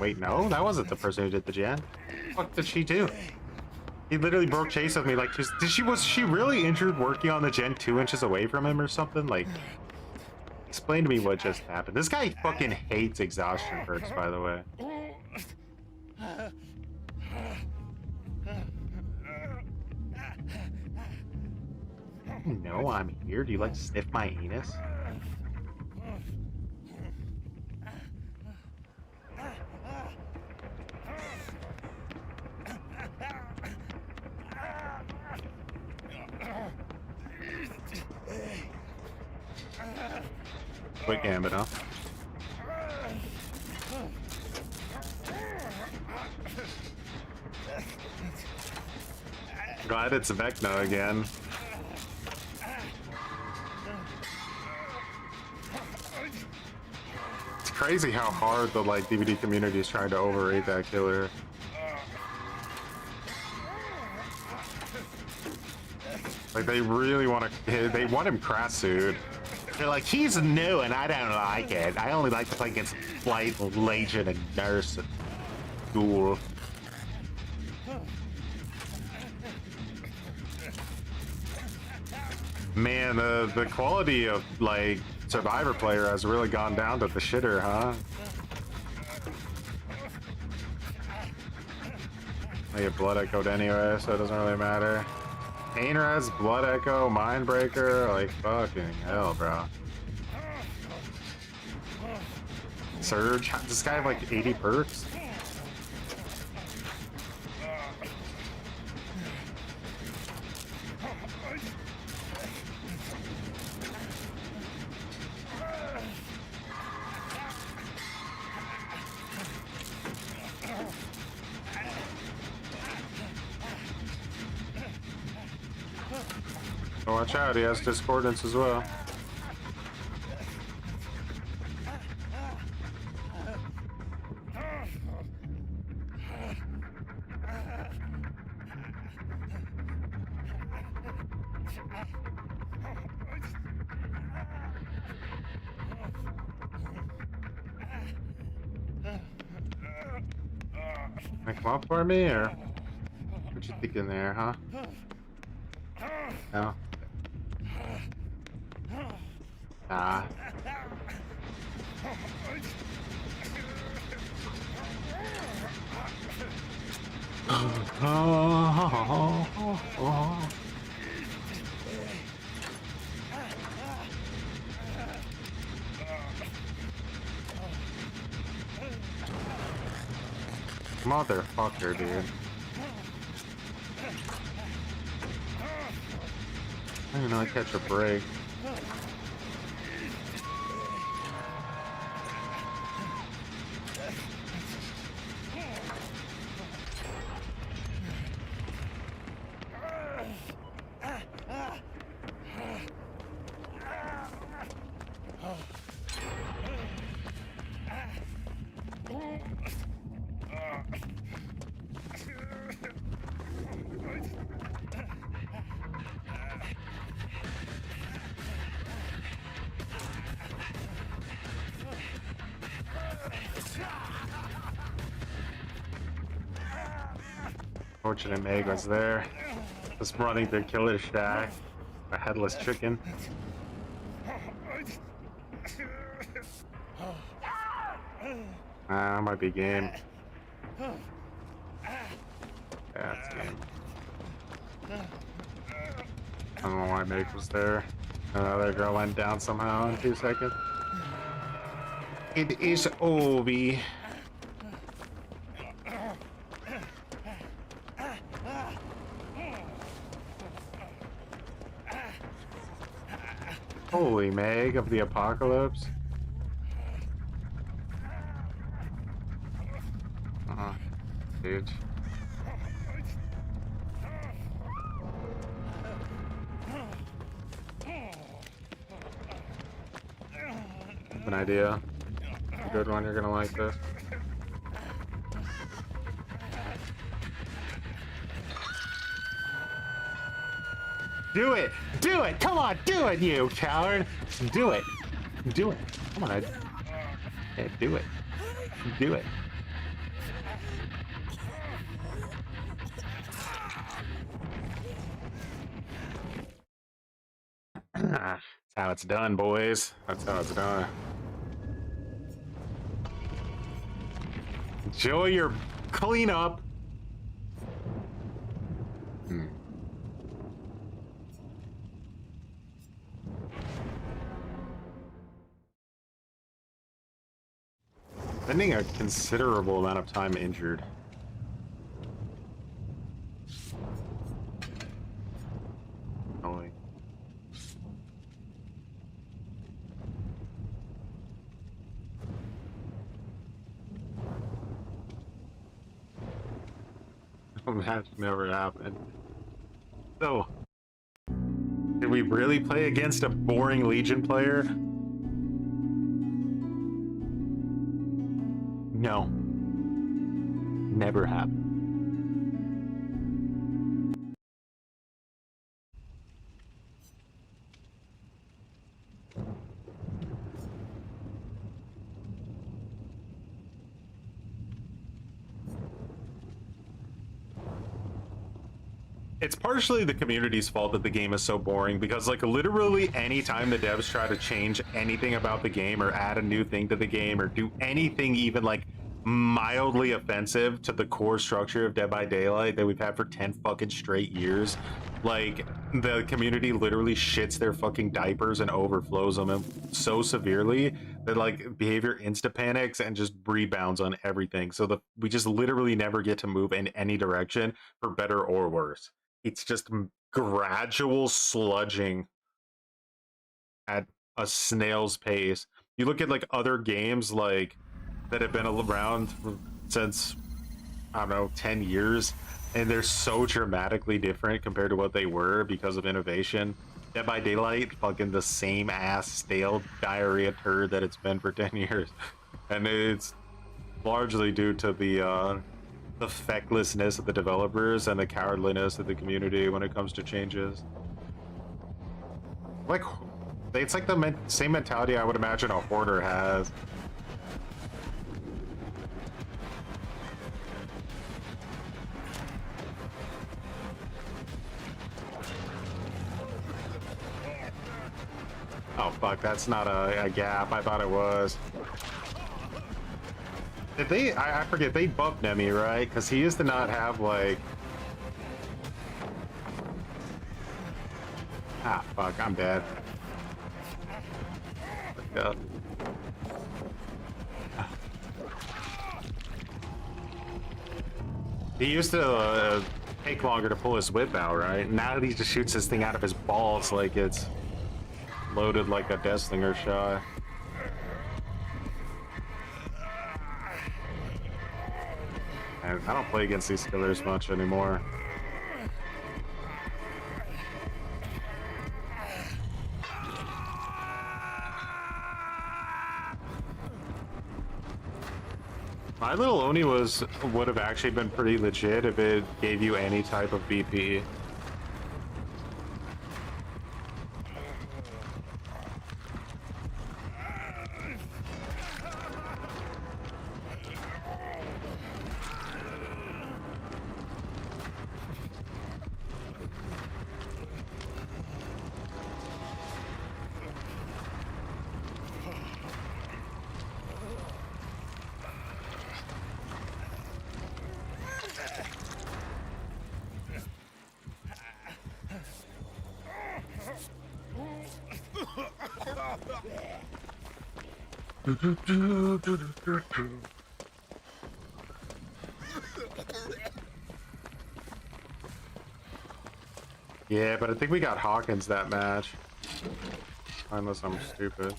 Wait, no, that wasn't the person who did the gen. What did she do? He literally broke chase with me. Like, was she really injured working on the gen 2 inches away from him or something? Like, explain to me what just happened. This guy fucking hates exhaustion perks, by the way. You know I'm here. Do you like to sniff my anus? Quick gambit, huh? Glad it's Vecna again. It's crazy how hard the like DBD community is trying to overrate that killer. Like they really want to, they want him crass-sued. They're like, he's new and I don't like it. I only like to play against Blight, Legion, and Nurse and Ghoul. Man, the quality of like Survivor player has really gone down to the shitter, huh? I get Blood Echoed anyway, so it doesn't really matter. Pain Res, Blood Echo, Mindbreaker, like fucking hell, bro. Surge, does this guy have like 80 perks? Watch out, he has discordance as well. Can I come up for me, or what you thinking there, huh? No. Nah. Motherfucker, dude. I didn't know I catch a break. Fortunate Meg was there. Just running to kill his shack. A headless chicken. That might be game. Yeah, it's game. I don't know why Meg was there. Another girl went down somehow in 2 seconds. It is Obi. Holy Meg of the Apocalypse. Dude. An idea. A good one, you're gonna like this. Do it! Do it! Come on, do it, you coward! Do it! Do it! Come on. Yeah, do it. Do it. That's how it's done, boys. That's how it's done. Enjoy your cleanup. Spending a considerable amount of time injured. Only. That never happened. So, did we really play against a boring Legion player? No. Never happened. It's partially the community's fault that the game is so boring, because like literally anytime the devs try to change anything about the game or add a new thing to the game or do anything even like mildly offensive to the core structure of Dead by Daylight that we've had for 10 fucking straight years, like the community literally shits their fucking diapers and overflows them so severely that like behavior insta panics and just rebounds on everything. So we just literally never get to move in any direction for better or worse. It's just gradual sludging at a snail's pace. You look at like other games like that have been around since, I don't know, 10 years, and they're so dramatically different compared to what they were because of innovation. Dead by Daylight, fucking the same ass stale diarrhea turd that it's been for 10 years. And it's largely due to the fecklessness of the developers and the cowardliness of the community when it comes to changes. Like, it's like the same mentality I would imagine a hoarder has. Oh fuck, that's not a gap. I thought it was. Did they? I forget. They buffed Nemi, right? Because he used to not have like. Ah, fuck, I'm dead. Fuck up. He used to take longer to pull his whip out, right? Now he just shoots this thing out of his balls like it's loaded like a Deathslinger shot. And I don't play against these killers much anymore. My little Oni would have actually been pretty legit if it gave you any type of BP. Yeah, but I think we got Hawkins that match. Unless I'm stupid.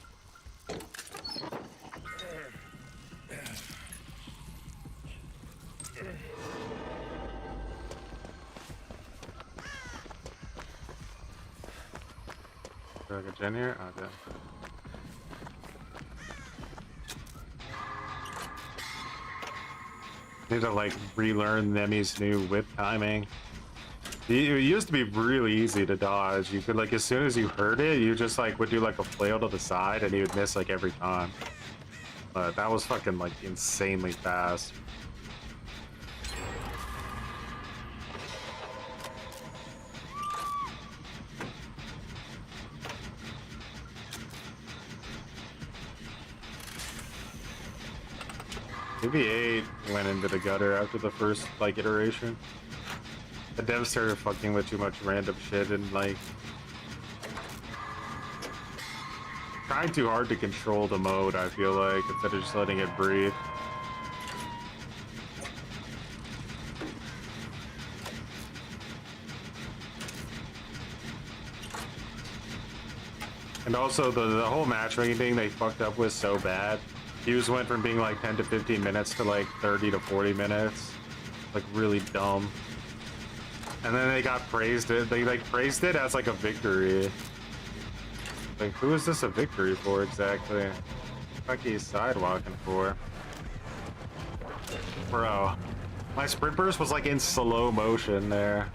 Do I get Jen here? Oh, okay. Need to like relearn Nemi's new whip timing. It used to be really easy to dodge. You could like as soon as you heard it, you just like would do like a flail to the side and you would miss like every time. But that was fucking like insanely fast. DB8 went into the gutter after the first like iteration. The devs started fucking with too much random shit and like trying too hard to control the mode, I feel like, instead of just letting it breathe. And also the whole matchmaking thing they fucked up with so bad. Views went from being like 10 to 15 minutes to like 30 to 40 minutes. Like really dumb. And then they got praised it. They like praised it as like a victory. Like, who is this a victory for exactly? What the fuck he's sidewalking for? Bro, my sprint burst was like in slow motion there.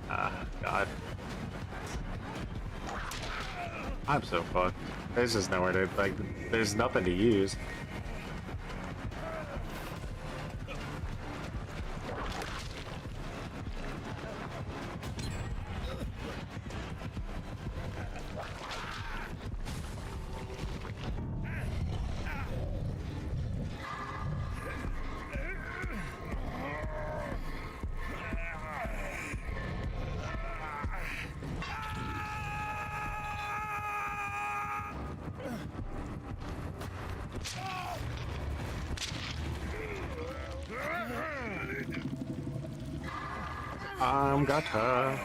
Ah, God. I'm so fucked. There's just nowhere to, like, there's nothing to use. Gotcha.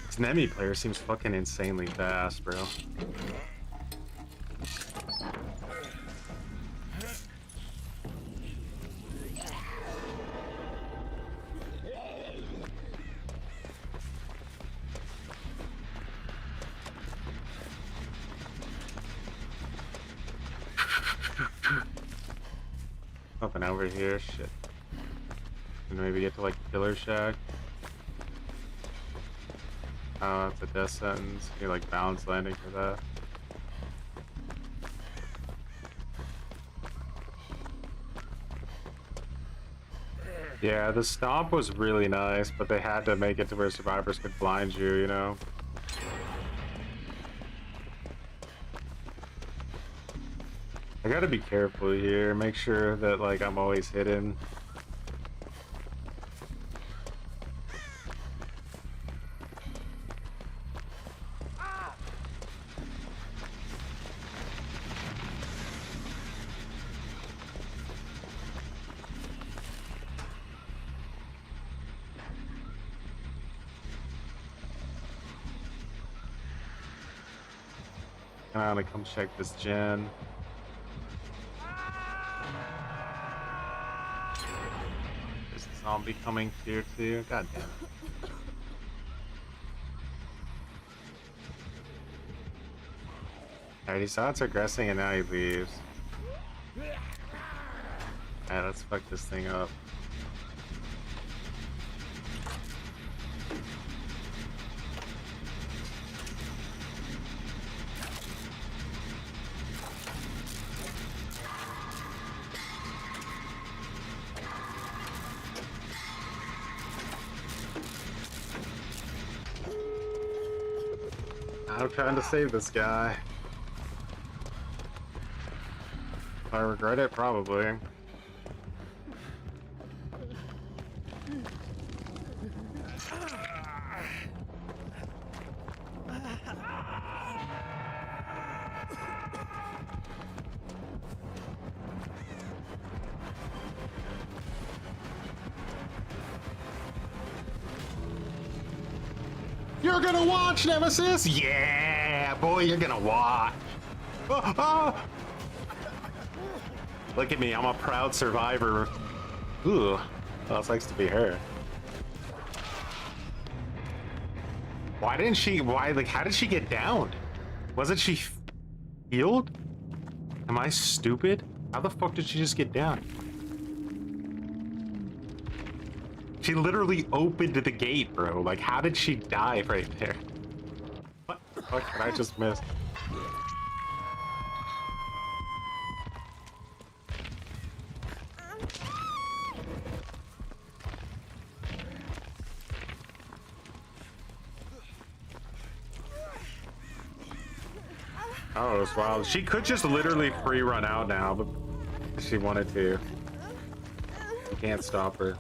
This Nemi player seems fucking insanely fast, bro. Went over here, shit. And maybe get to like Killer Shack. Oh, that's a death sentence. You like balance landing for that. Yeah, the stomp was really nice, but they had to make it to where survivors could blind you, you know? I gotta be careful here, make sure that like I'm always hidden. I'm gonna come check this gen. There's a zombie coming here too. God damn it. Alright, he saw it's aggressing and now he leaves. Alright, let's fuck this thing up. I'm trying to save this guy. I regret it, probably. You're gonna watch, Nemesis? Yeah, boy, you're gonna watch. Oh, oh. Look at me, I'm a proud survivor. Ooh, well, it's nice to be her. Why didn't she, like, how did she get downed? Wasn't she healed? Am I stupid? How the fuck did she just get down? She literally opened the gate, bro. Like, how did she die right there? What the fuck did I just miss? Oh, it's wild. She could just literally free run out now, but if she wanted to. You can't stop her.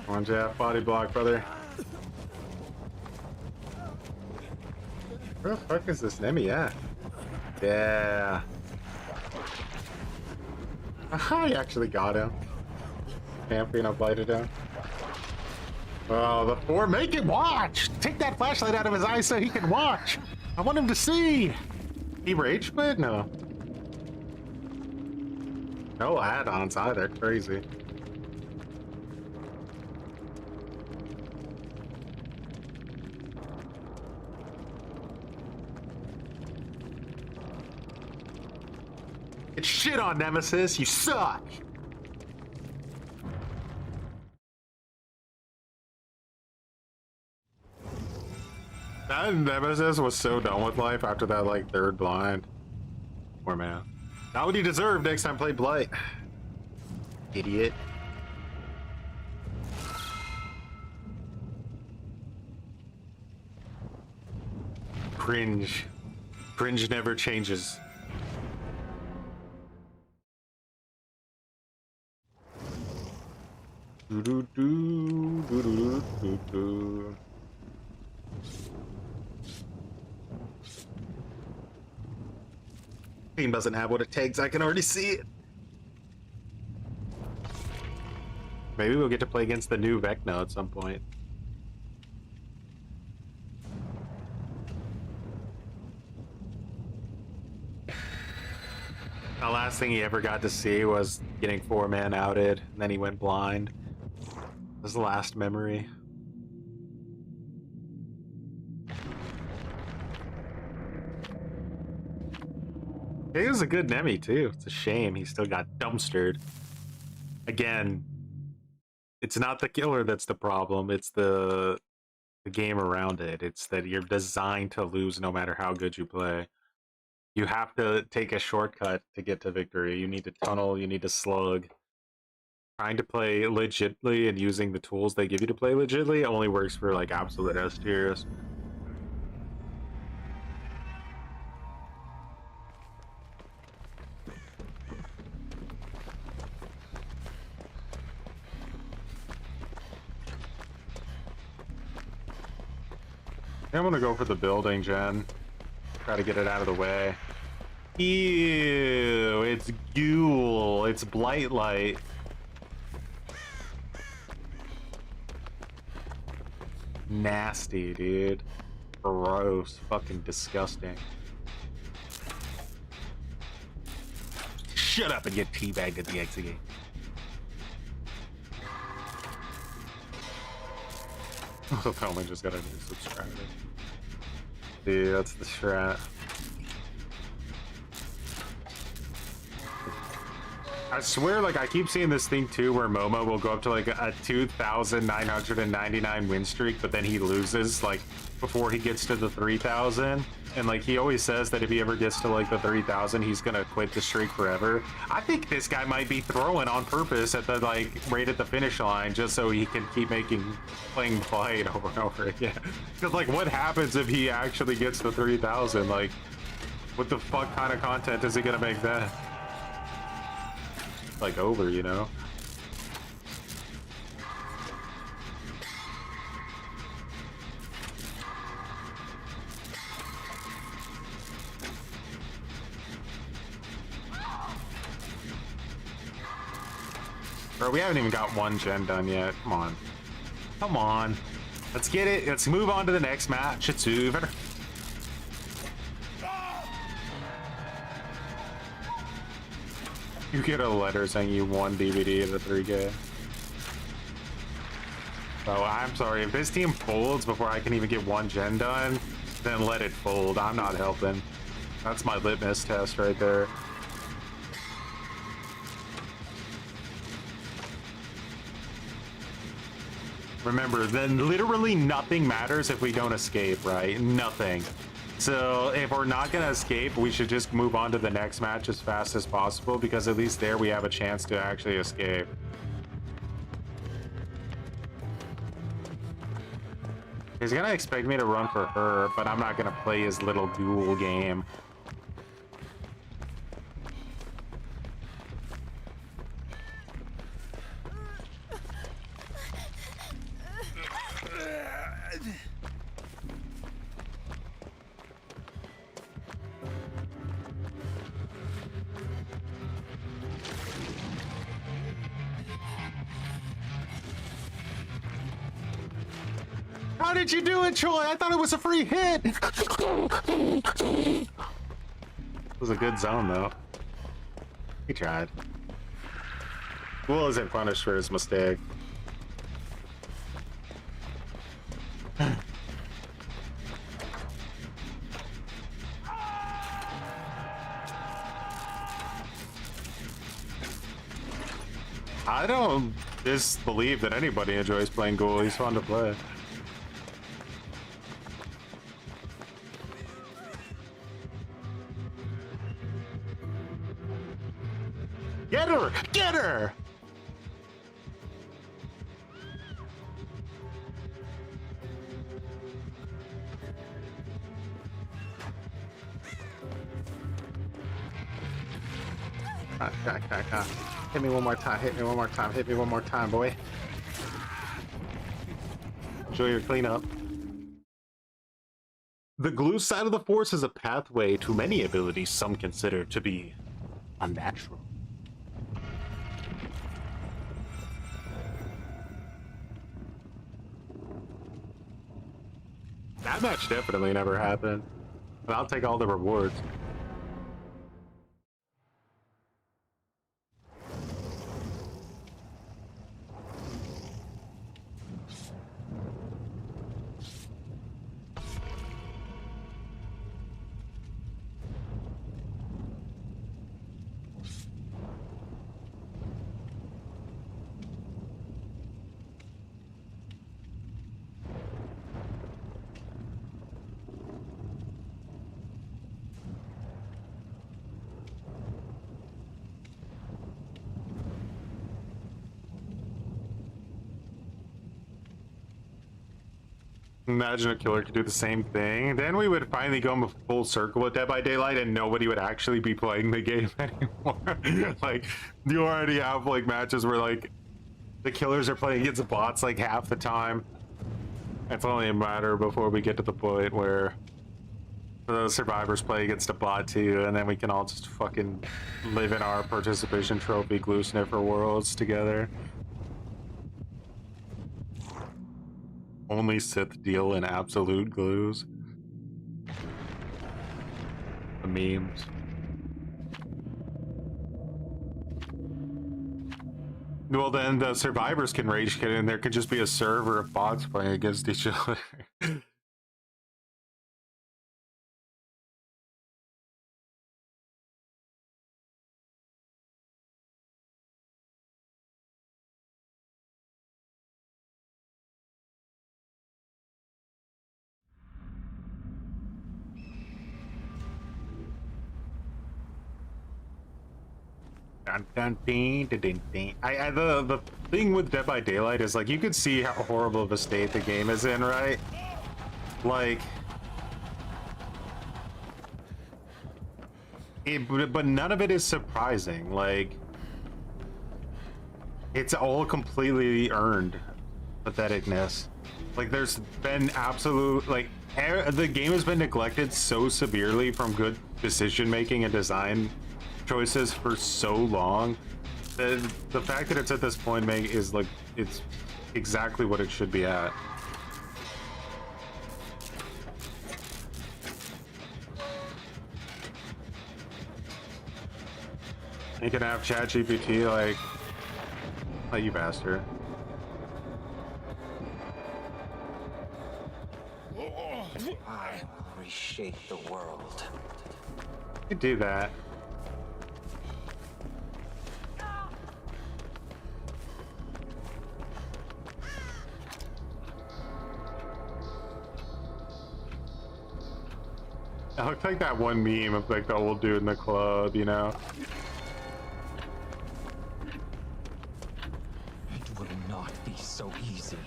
Come on, Jeff, body block, brother. Where the fuck is this Nemi at? Yeah. I actually got him. Camping, I'll blighted down. Oh, the four, make him watch! Take that flashlight out of his eye so he can watch! I want him to see! He rage quit? No. No add-ons either, crazy. Get shit on, Nemesis, you suck! That Nemesis was so done with life after that, like, third blind. Poor man. Not what he deserved next time play Blight. Idiot. Cringe. Cringe never changes. Do do do do do do do. Team doesn't have what it takes. I can already see it. Maybe we'll get to play against the new Vecna at some point. The last thing he ever got to see was getting 4-man outed, and then he went blind. That was the last memory. He was a good Nemi too. It's a shame he still got dumpstered. Again, it's not the killer that's the problem. It's the game around it. It's that you're designed to lose no matter how good you play. You have to take a shortcut to get to victory. You need to tunnel, you need to slug. Trying to play legitly and using the tools they give you to play legitly only works for like absolute S tiers. I'm gonna go for the building, Jen. Try to get it out of the way. Ew, it's Ghoul. It's Blight Light. Nasty, dude. Gross. Fucking disgusting. Shut up and get teabagged at the exit gate. Oh, Pelman just got a new subscriber. Dude, that's the strat. I swear, like, I keep seeing this thing too where Momo will go up to like a 2,999 win streak, but then he loses like before he gets to the 3,000. And like he always says that if he ever gets to like the 3,000, he's gonna quit the streak forever. I think this guy might be throwing on purpose at the like right at the finish line just so he can keep playing Blight over and over again. Because like, what happens if he actually gets to 3,000? Like, what the fuck kind of content is he gonna make then? Like over, you know? Bro, we haven't even got one gen done yet. Come on. Come on. Let's get it. Let's move on to the next match. It's over. You get a letter saying you won DBD at the 3K. Oh, I'm sorry. If this team folds before I can even get one gen done, then let it fold. I'm not helping. That's my litmus test right there. Remember, then literally nothing matters if we don't escape, right? Nothing. So if we're not going to escape, we should just move on to the next match as fast as possible, because at least there we have a chance to actually escape. He's going to expect me to run for her, but I'm not going to play his little Ghoul game. How did you do it, Troy? I thought it was a free hit. It was a good zone, though. He tried. Will isn't punished for his mistake. I don't disbelieve that anybody enjoys playing Ghoul. He's fun to play. Get her! Get her! Hit me one more time, hit me one more time, hit me one more time, boy. Enjoy your cleanup. The glue side of the force is a pathway to many abilities some consider to be unnatural. That match definitely never happened, but I'll take all the rewards. Imagine a killer could do the same thing. Then we would finally go full circle with Dead by Daylight and nobody would actually be playing the game anymore. Like, you already have like matches where like the killers are playing against bots like half the time. It's only a matter before we get to the point where the survivors play against a bot too, and then we can all just fucking live in our participation trophy glue sniffer worlds together. Only Sith deal in absolute glues. The memes. Well, then the survivors can rage quit, and there could just be a server of bots playing against each other. Dun, dun, ding, ding, ding, ding. The thing with Dead by Daylight is like you could see how horrible of a state the game is in, right? Like, but none of it is surprising. Like, it's all completely earned patheticness. Like, there's been absolute like the game has been neglected so severely from good decision making and design choices for so long. The fact that it's at this point is like it's exactly what it should be at. You can have ChatGPT like, oh, you bastard. I will reshape the world. You could do that. It looked like that one meme of like the old dude in the club, you know? It will not be so easy.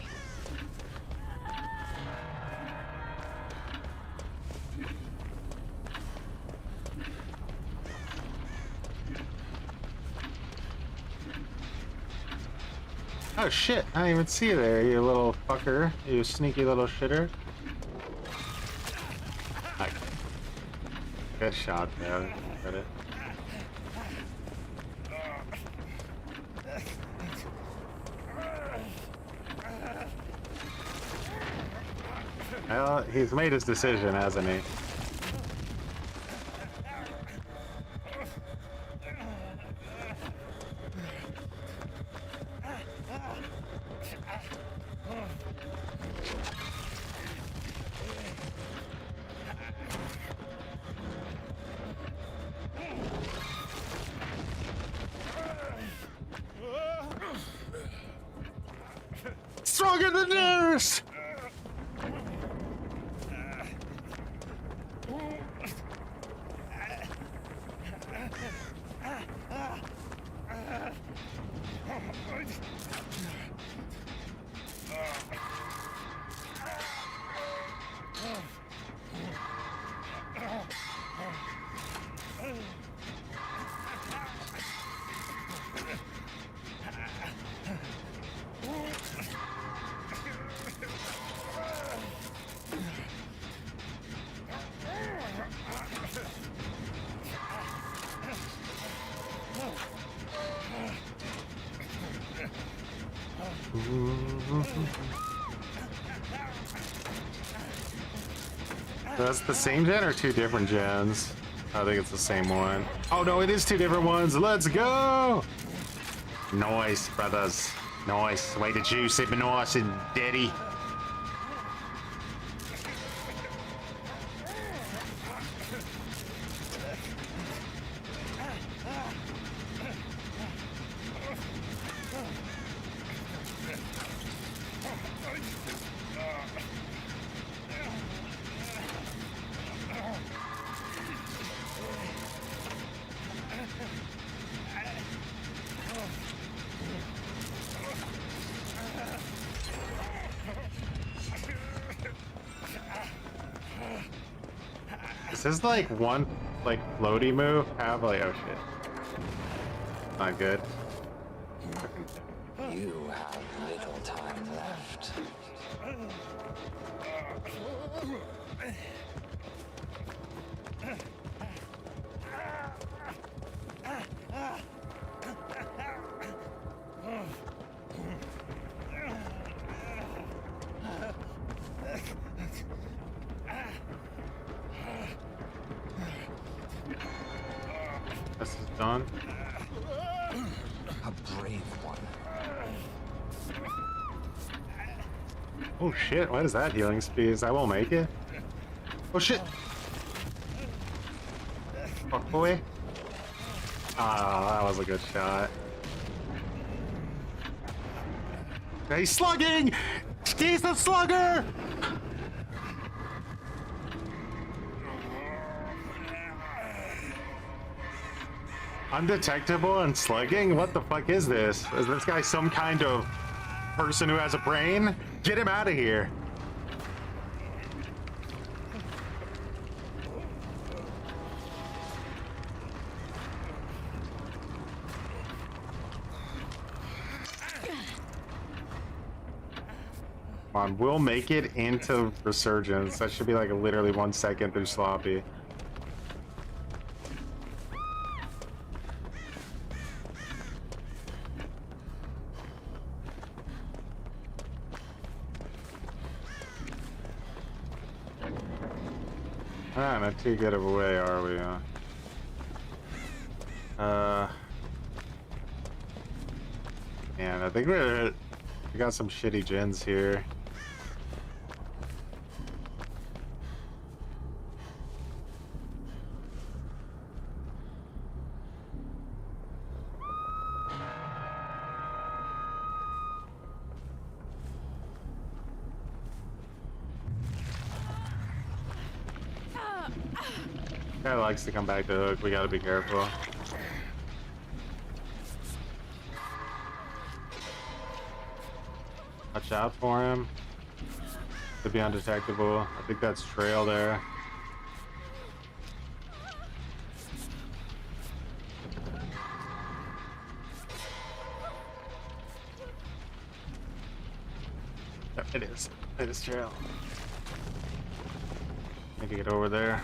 Oh shit, I didn't even see you there, you little fucker. You sneaky little shitter. Good shot, man. Got it. Well, he's made his decision, hasn't he? Stronger than this! That's the same gen or two different gens? I think it's the same one. Oh no, it is two different ones. Let's go! Nice, brothers. Nice. Way to juice it, nice and daddy. his like one like floaty move have like oh shit? Not good. You have little time left. This is done. A brave one. Oh shit, what is that healing speed? I won't make it. Oh shit! Fuck boy. Ah, that was a good shot. He's slugging! He's the slugger! Undetectable and slugging? What the fuck is this? Is this guy some kind of person who has a brain? Get him out of here. Come on, we'll make it into Resurgence. That should be like literally 1 second through Sloppy. Ah, not too good of a way, are we? Man, I think we got some shitty gens here. Guy likes to come back to hook. We gotta be careful. Watch out for him. Could be undetectable. I think that's trail there. Yep, it is. It is trail. Need to get over there.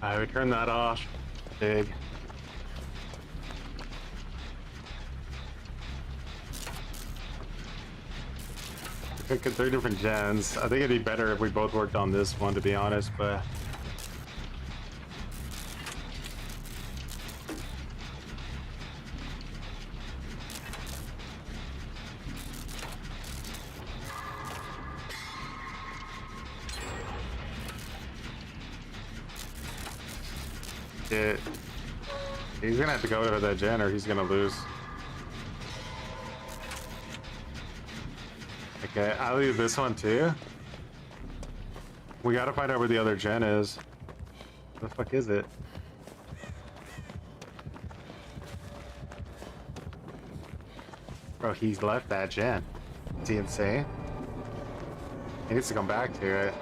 Alright, we turn that off. Big. We're picking 3 different gens. I think it'd be better if we both worked on this one, to be honest, but... He's gonna have to go to that gen or he's gonna lose. Okay, I'll leave this one too. We gotta find out where the other gen is. Where the fuck is it? Bro, he's left that gen. Is he insane? He needs to come back to it.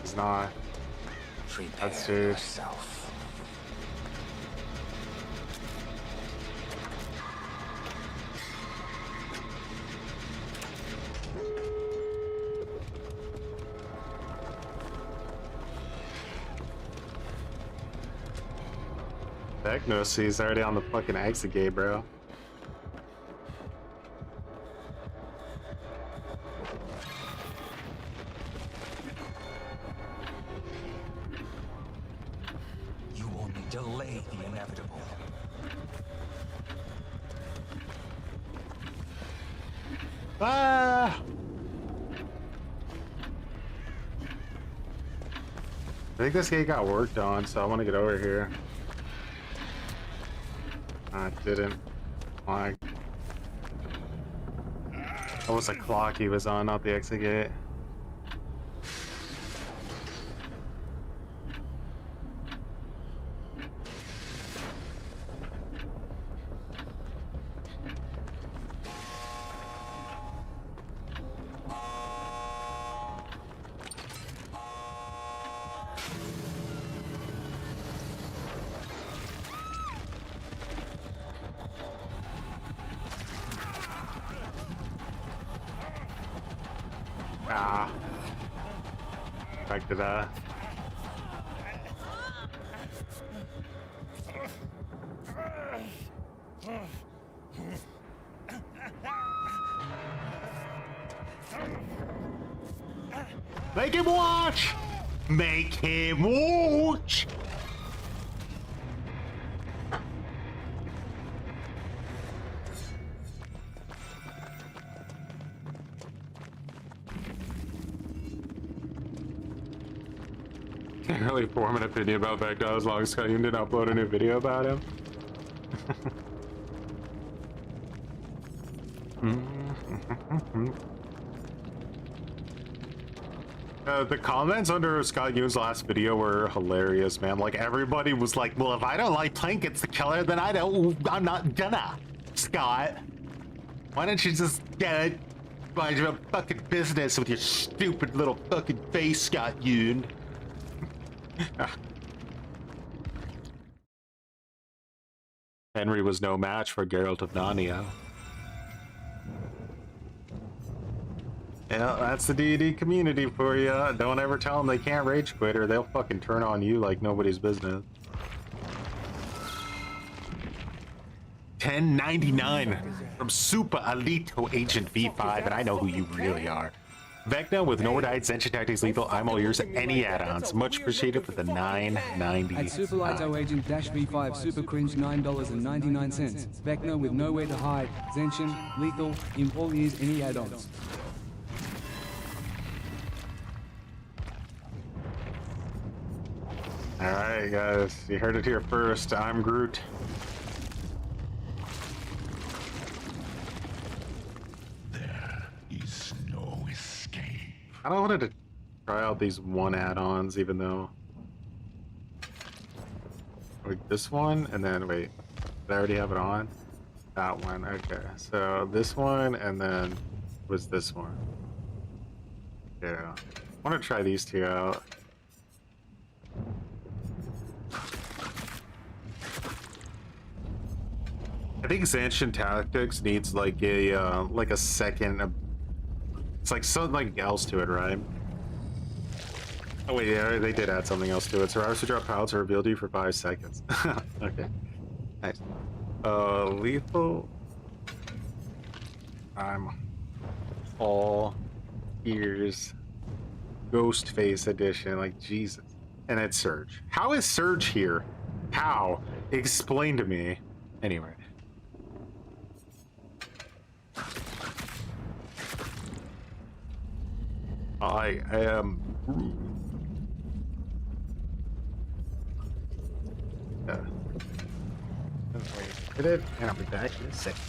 He's not. That's true. Yourself. Vecna, he's already on the fucking exit gate, bro. You only delay the inevitable. Ah! I think this gate got worked on, so I want to get over here. I didn't. Like, that was a clock he was on, not the exit gate. expected that. Make him watch! Make him watch! Can't really form an opinion about Vecna as long as Scott didn't upload a new video about him. The comments under Scott Yoon's last video were hilarious, man. Like, everybody was like, well, if I don't like playing against the killer, then I'm not gonna. Scott, why don't you just get it? Mind your own fucking business with your stupid little fucking face, Scott Yoon. Henry was no match for Geralt of Narnia. Yeah, that's the D&D community for you. Don't ever tell them they can't rage quit or they'll fucking turn on you like nobody's business. 1099 from Super Alito Agent V5, and I know who you really are. Vecna with No Died, Sentient Tactics Lethal, I'm all yours, any add-ons. Much appreciated for the $9.90. At Super Lito Agent V5 Super Cringe $9.99. Vecna with Nowhere to Hide, Zenshin, Lethal, imp all ears, any add-ons. Alright guys, you heard it here first. I'm Groot. There is no escape. I don't wanted to try out these one add-ons, even though like this one, and then wait, did I already have it on? That one, okay. So this one, and then was this one. Yeah, I want to try these two out. I think Zanshin Tactics needs like a second. It's like something else to it, right? Oh wait, yeah, they did add something else to it. Survivors who drop pallets are revealed to you for 5 seconds. Okay, nice. Lethal. I'm all ears. Ghostface edition, like Jesus. And it's Surge. How is Surge here? How? Explain to me. Anyway. I am Groot. Wait, hit it, and I'll be back in a second.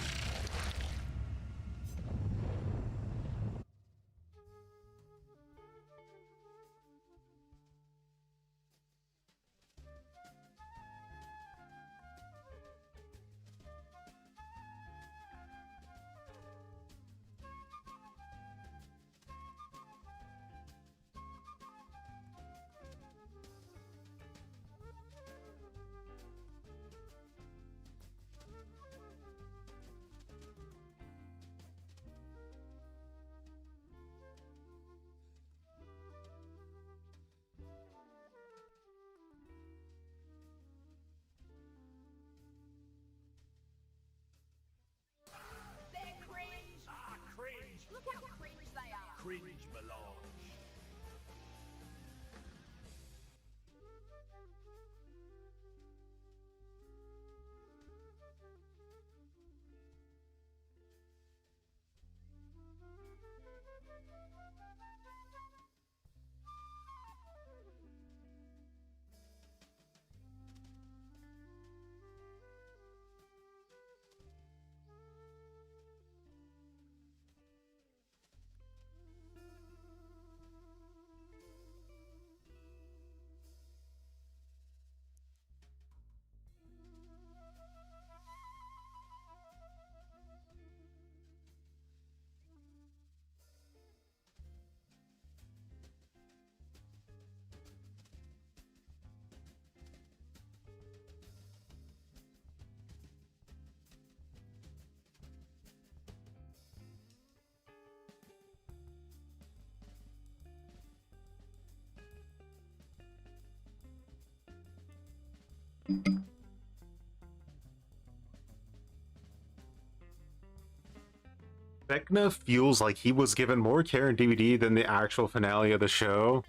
Vecna feels like he was given more care in DVD than the actual finale of the show.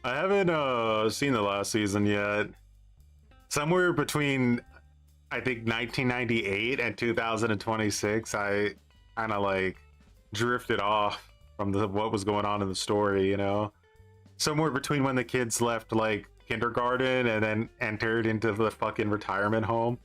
I haven't seen the last season yet. Somewhere between, I think, 1998 and 2026, I kind of like drifted off from what was going on in the story, you know? Somewhere between when the kids left like kindergarten and then entered into the fucking retirement home.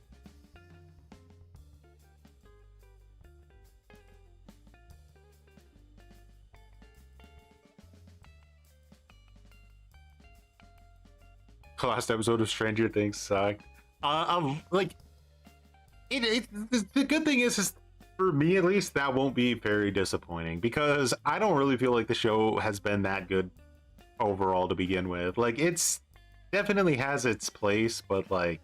The last episode of Stranger Things sucked. Like, the good thing is for me at least, that won't be very disappointing because I don't really feel like the show has been that good overall to begin with. Like, it's definitely has its place, but like,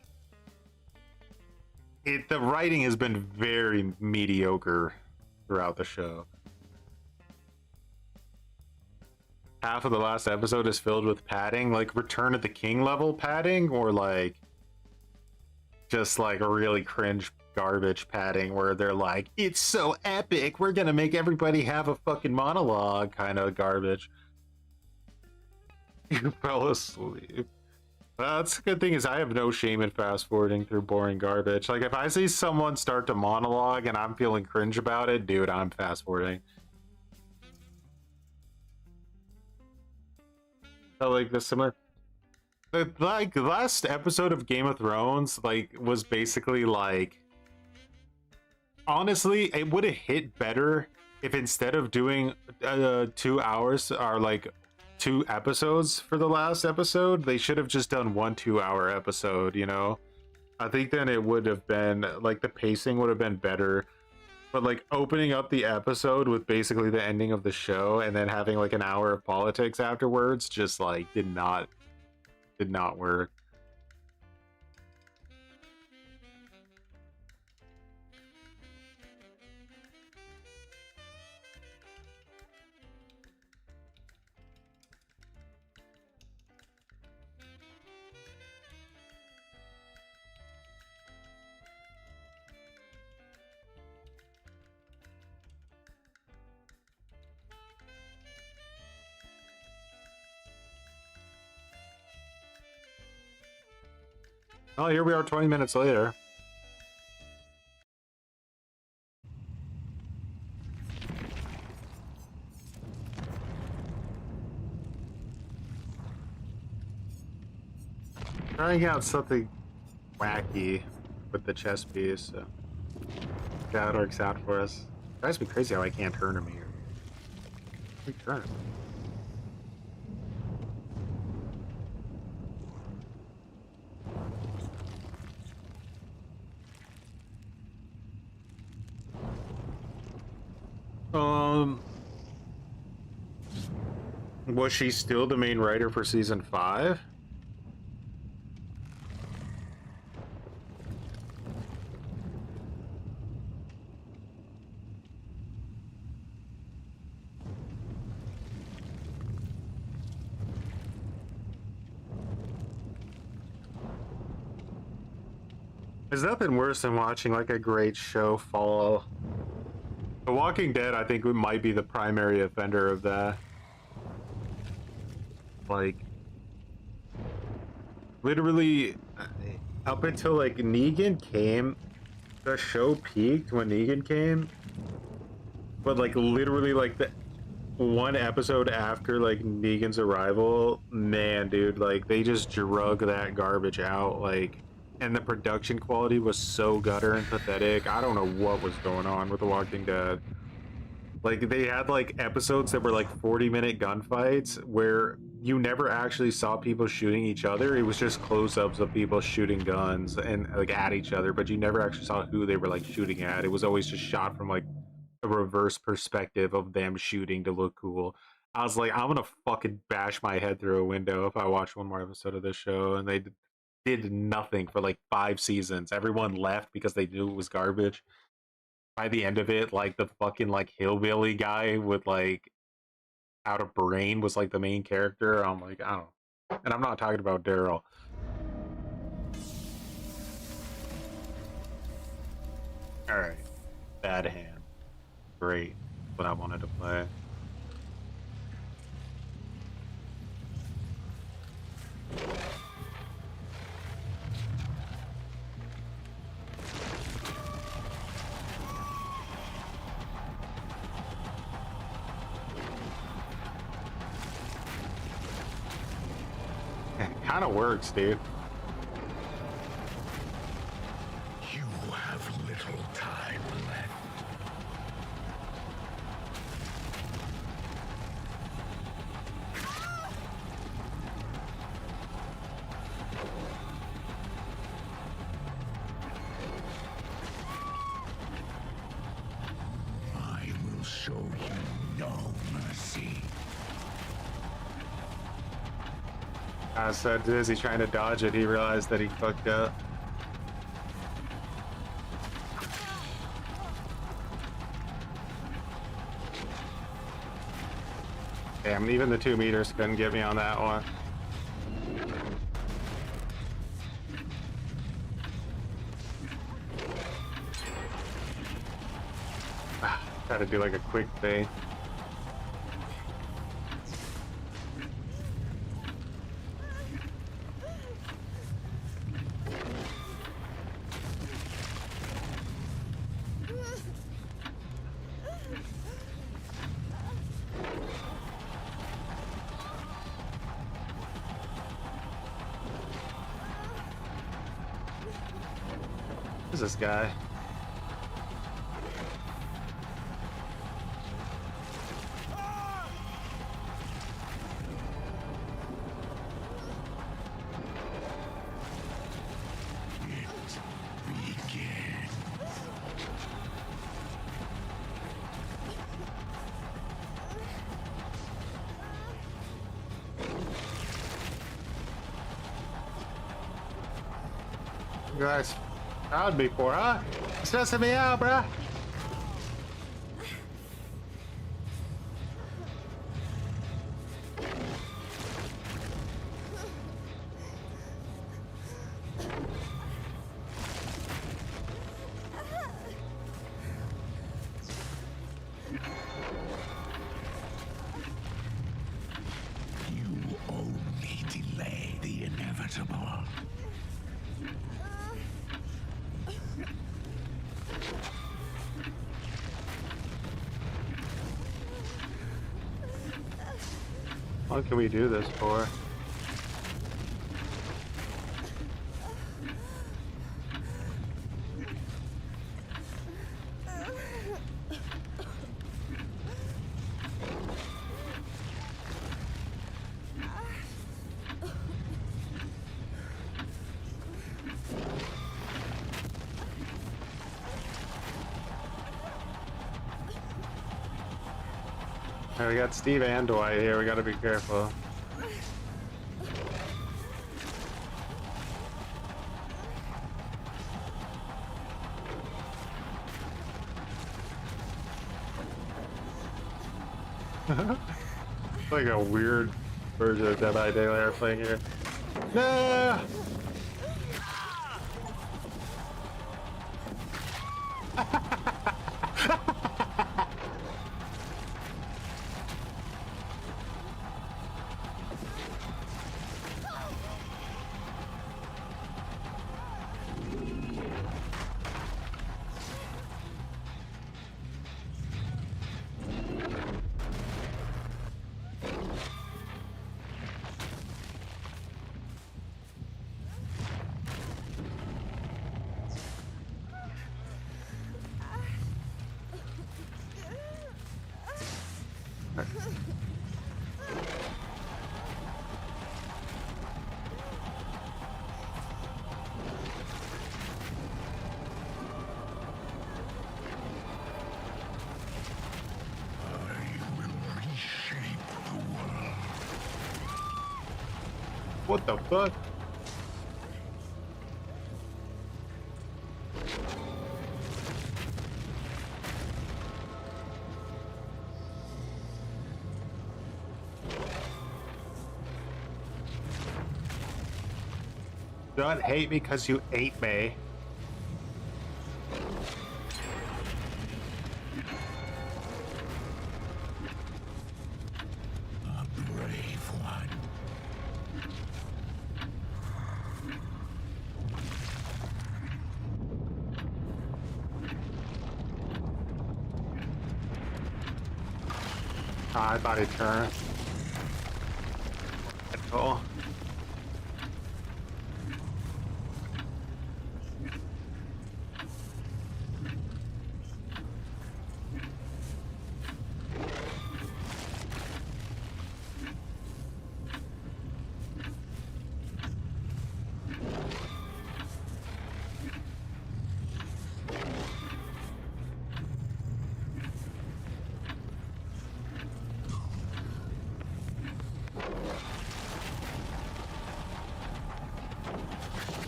the writing has been very mediocre throughout the show. Half of the last episode is filled with padding, like Return of the King level padding, or like just like a really cringe garbage padding where they're like, it's so epic, we're gonna make everybody have a fucking monologue kind of garbage. You fell asleep. That's the good thing is I have no shame in fast forwarding through boring garbage. Like if I see someone start to monologue and I'm feeling cringe about it, dude, I'm fast forwarding. So like the similar, like the last episode of Game of Thrones, like was basically like, honestly, it would have hit better if instead of doing 2 hours or like 2 episodes for the last episode, they should have just done 1 2-hour episode, you know? I think then it would have been like the pacing would have been better. But like opening up the episode with basically the ending of the show and then having like an hour of politics afterwards just like did not work. Oh, here we are 20 minutes later. Trying out something wacky with the chess piece, so that works out for us. It drives me crazy how I can't turn him here. Turn him. Was she still the main writer for season 5? There's nothing worse than watching like a great show fall. The Walking Dead, I think, might be the primary offender of that. Like, literally, up until like Negan came, the show peaked when Negan came. But like, literally, like the 1 episode after like Negan's arrival, man, dude, like they just drug that garbage out, like. And the production quality was so gutter and pathetic. I don't know what was going on with The Walking Dead. Like, they had, like, episodes that were, like, 40-minute gunfights where you never actually saw people shooting each other. It was just close-ups of people shooting guns and, like, at each other, but you never actually saw who they were, like, shooting at. It was always just shot from, like, a reverse perspective of them shooting to look cool. I was like, I'm gonna fucking bash my head through a window if I watch one more episode of this show, and they did nothing for like 5 seasons. Everyone left because they knew it was garbage. By the end of it, like the fucking like hillbilly guy with like out of brain was like the main character. I'm like, I don't know. And I'm not talking about Daryl. Alright. Bad hand. great. What I wanted to play. It kind of works, dude. You have little time left. I will show you no mercy. I said, as he's trying to dodge it, he realized that he fucked up. Damn, even the 2 meters couldn't get me on that one. Try to do like a quick thing. Who's this guy? You guys found me for, huh? Stressing me out, bruh. You only delay the inevitable. What can we do this for? We got Steve and Dwight here. We gotta be careful. Like a weird version of Dead by Daylight we're playing here. No! What the fuck? Don't hate me because you ate me. I thought he'd turn. Oh.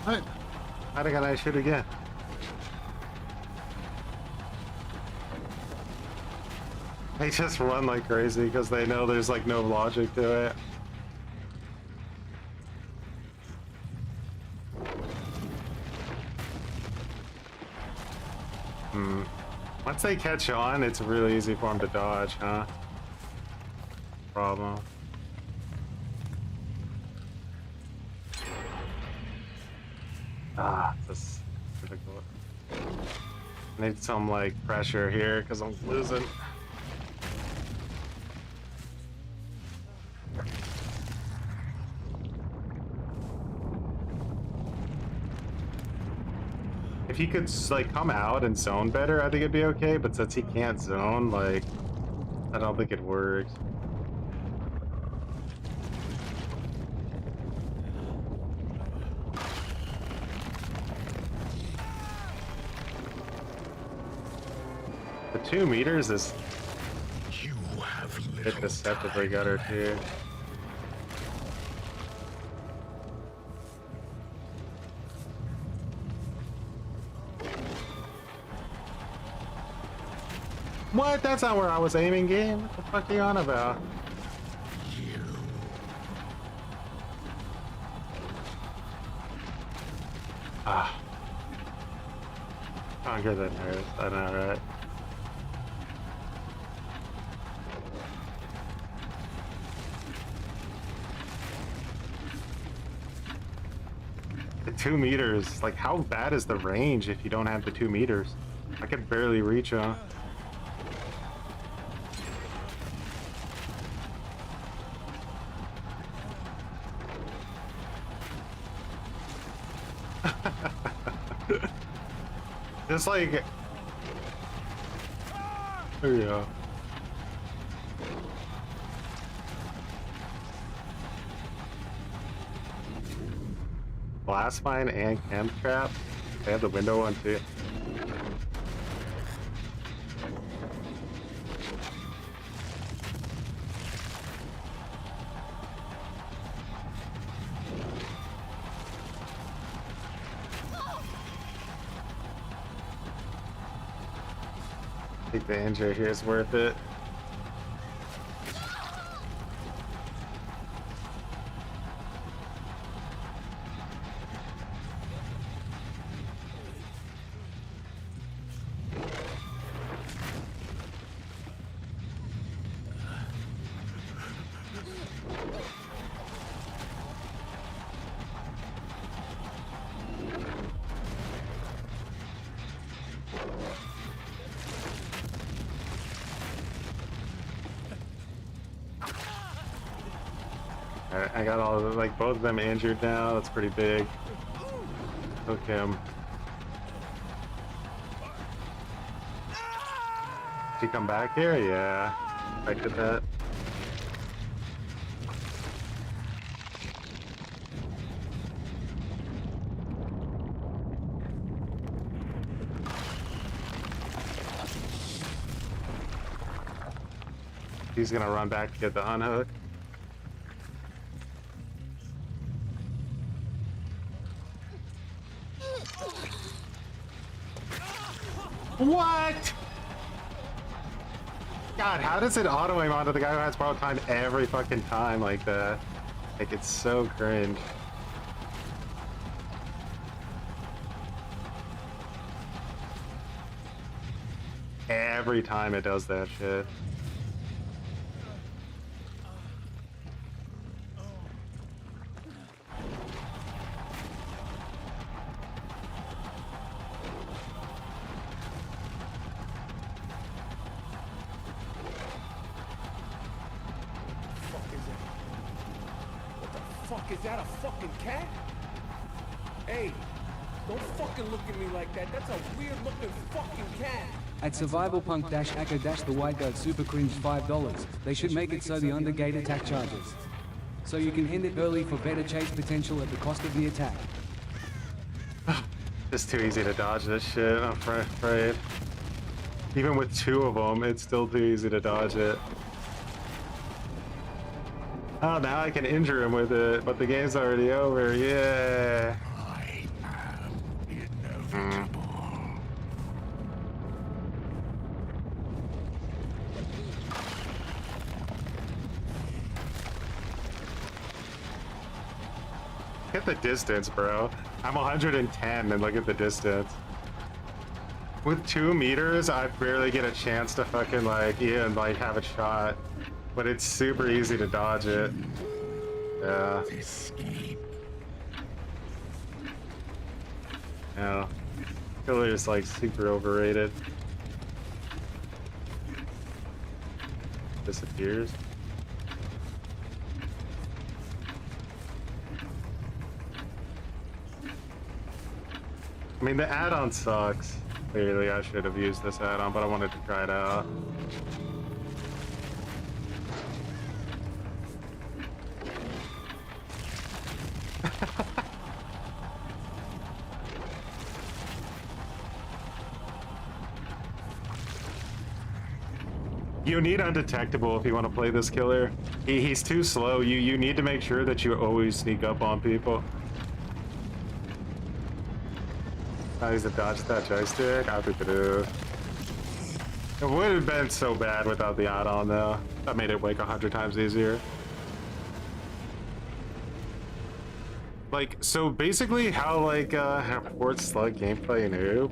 What? How did I shoot again? They just run like crazy because they know there's like no logic to it. Once they catch on, it's really easy for them to dodge, huh? Problem. Ah, this is difficult. I need some like pressure here because I'm losing. If he could like come out and zone better, I think it'd be okay. But since he can't zone, like, I don't think it works. The 2 meters is a bit deceptively gutter too. What? That's not where I was aiming, game. What the fuck are you on about? Ah. Conquer the Nerf. I know, right? The 2 meters. Like, how bad is the range if you don't have the 2 meters? I could barely reach him. Just like, there you go. Blast mine and camp trap. They have the window one too. I think the injury here is worth it. Alright, I got all of them, like both of them injured now. That's pretty big. Hook him. Did he come back here? Yeah. I did that. He's gonna run back to get the unhook. What? God, how does it auto aim onto the guy who has borrowed time every fucking time like that? Like, it's so cringe. Every time it does that shit. is that, a fucking cat? Hey, don't fucking look at me like that. That's a weird looking fucking cat. At Survivalpunk-Aka-the White Goat Super Cringe $5, they should make it so the undergate attack charges. So you can end it early for better chase potential at the cost of the attack. It's too easy to dodge this shit, I'm afraid. Even with 2 of them, it's still too easy to dodge it. Oh, now I can injure him with it, but the game's already over, yeah. I am inevitable. Look at the distance, bro. I'm 110 and look at the distance. With 2 meters, I barely get a chance to fucking like, even like have a shot. But it's super easy to dodge it. Yeah. Escape. Yeah. Killer's like super overrated. Disappears. I mean, the add-on sucks. Clearly, I should have used this add-on, but I wanted to try it out. You need undetectable if you want to play this killer. He's too slow. You need to make sure that you always sneak up on people. I used to dodge that joystick. I think it is. It would have been so bad without the add-on though. That made it like 100 times easier. Like, so basically how like port slug gameplay noob.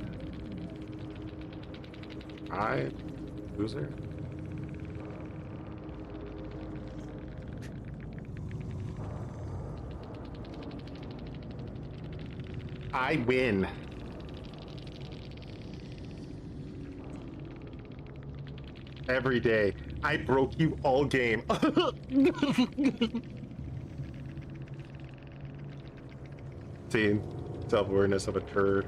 I loser. I win. Every day. I broke you all game. Scene. Self-awareness of a turd.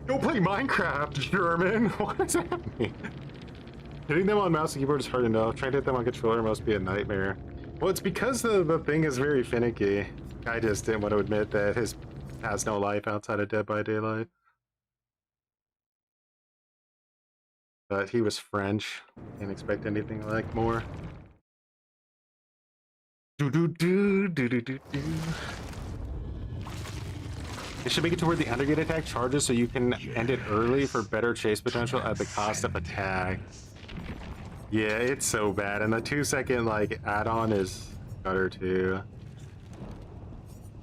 Go play Minecraft, German! What does that mean? Hitting them on mouse and keyboard is hard enough. Trying to hit them on controller must be a nightmare. Well, it's because the thing is very finicky. I just didn't want to admit that his has no life outside of Dead by Daylight. But he was French. Can't expect anything like more. Do do do do do do do. It should make it to where the undergate attack charges so you can end it early for better chase potential at the cost of attack. Yeah, it's so bad. And the 2-second like add-on is better too.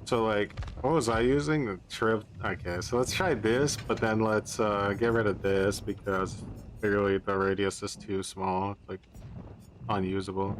So like, what was I using? The trip. Okay, so let's try this, but then let's get rid of this because clearly the radius is too small. It's like unusable.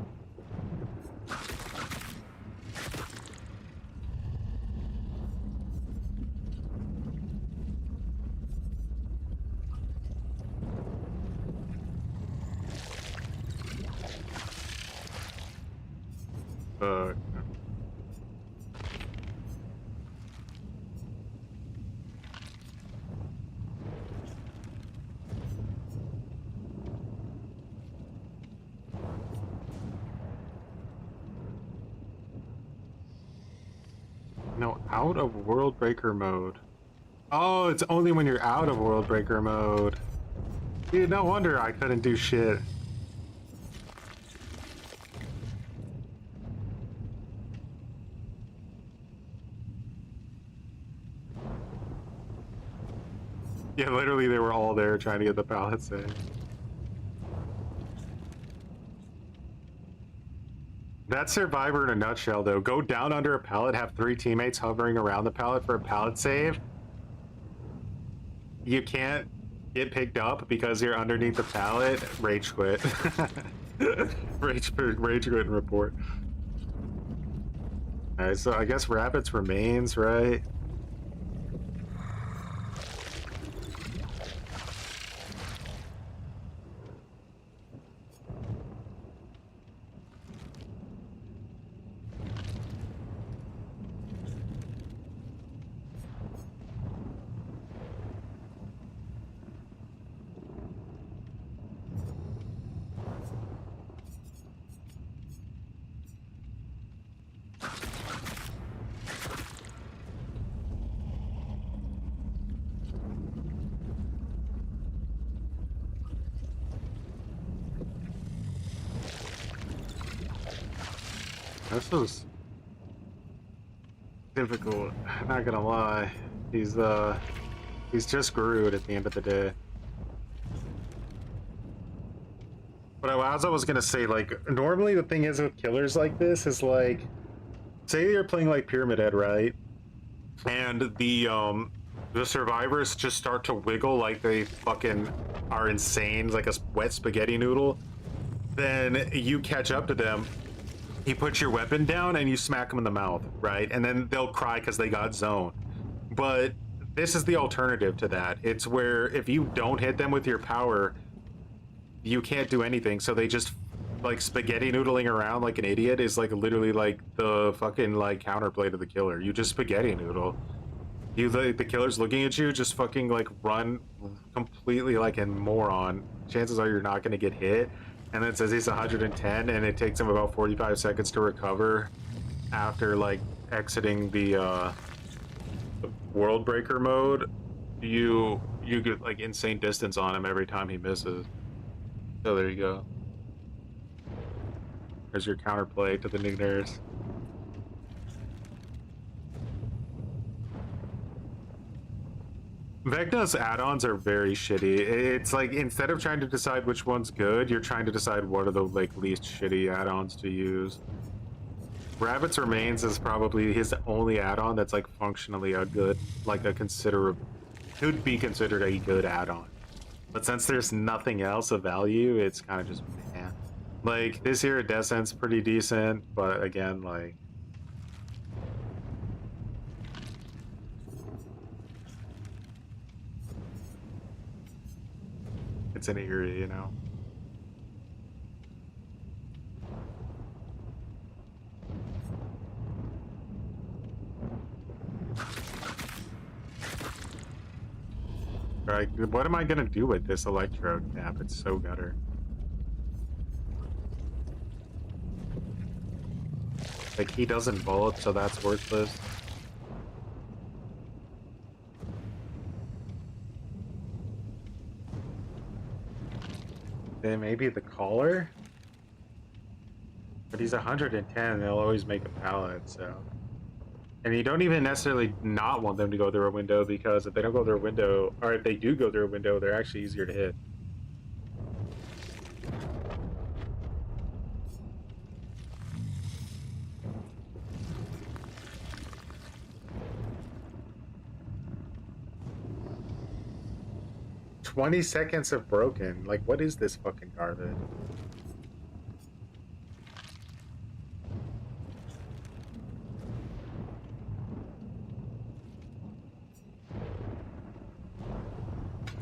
No, out of World Breaker mode. Oh, it's only when you're out of World Breaker mode. Dude, no wonder I couldn't do shit. Yeah, literally they were all there trying to get the pallets in. That's Survivor in a nutshell, though. Go down under a pallet, have 3 teammates hovering around the pallet for a pallet save. you can't get picked up because you're underneath the pallet, rage quit. rage quit and report. Alright, so I guess Rabbit's remains, right? This was difficult, not gonna lie. He's just Groot at the end of the day. But as I was gonna say, like, normally the thing is with killers like this is like, say you're playing like Pyramid Head, right? And the survivors just start to wiggle like they fucking are insane, like a wet spaghetti noodle. Then you catch up to them. You put your weapon down and you smack them in the mouth, right? And then they'll cry because they got zoned. But this is the alternative to that. It's where if you don't hit them with your power, you can't do anything. So they just like spaghetti noodling around like an idiot is like literally like the fucking like counterplay to the killer. You just spaghetti noodle. You the killer's looking at you, just fucking like run completely like a moron. Chances are you're not gonna get hit. And then it says he's 110 and it takes him about 45 seconds to recover after like exiting the world breaker mode. You get like insane distance on him every time he misses. So there you go. There's your counterplay to the new nerfs. Vecna's add-ons are very shitty. It's like instead of trying to decide which one's good, you're trying to decide what are the like least shitty add-ons to use. Rabbit's Remains is probably his only add-on that's like functionally a good, like a could be considered a good add-on. But since there's nothing else of value, it's kind of just meh. Like this here at Descent's pretty decent, but again, like it's an eerie, you know. Like, what am I gonna do with this electro cap? It's so gutter. Like, he doesn't bullet, so that's worthless. Then maybe the collar? But he's 110, they'll always make a pallet, so... And you don't even necessarily not want them to go through a window, because if they don't go through a window, or if they do go through a window, they're actually easier to hit. "20 seconds of broken." Like, what is this fucking garbage?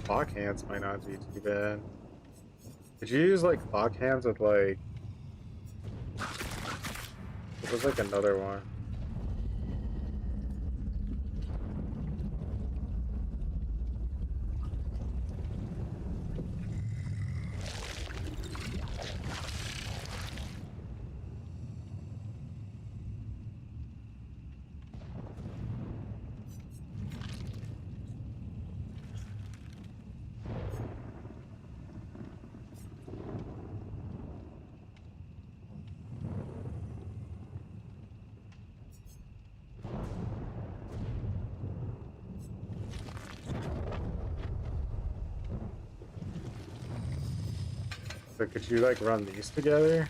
Clock hands might not be too bad. Did you use like clock hands with like... It was like another one. So could you like run these together?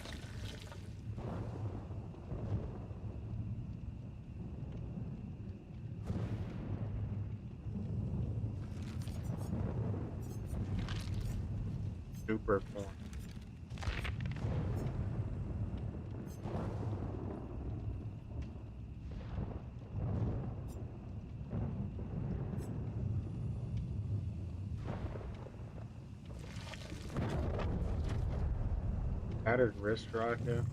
Super corn. Added wrist rocket.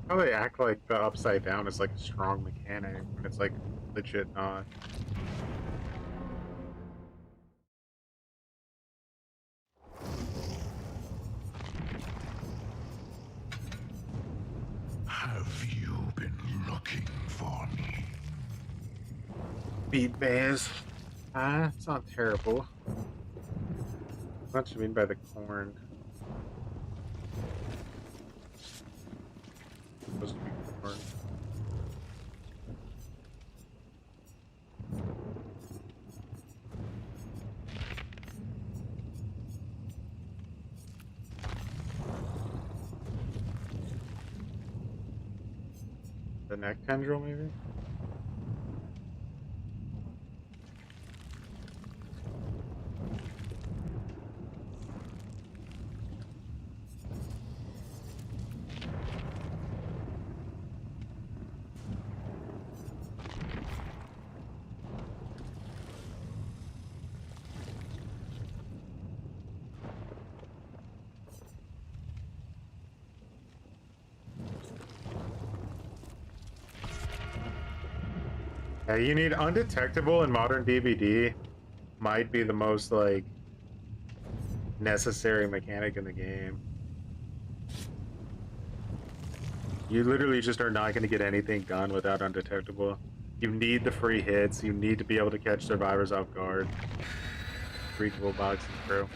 How they act like the upside down is like a strong mechanic when it's like legit not. Have you been looking for me? Beat bears. It's not terrible. What do you mean by the corn? Supposed to be corn. The neck tendril, maybe? Yeah, you need undetectable in modern DBD. Might be the most like necessary mechanic in the game. You literally just are not going to get anything done without undetectable. You need the free hits. You need to be able to catch survivors off guard. Free toolbox and through.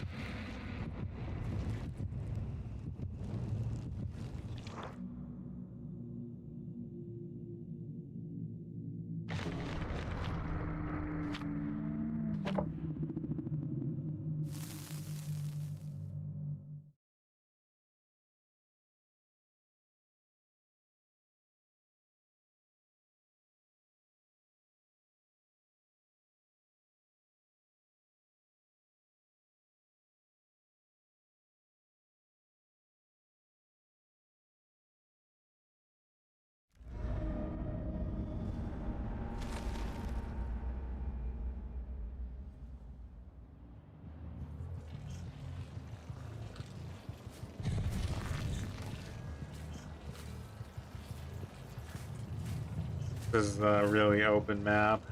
This is a really open map.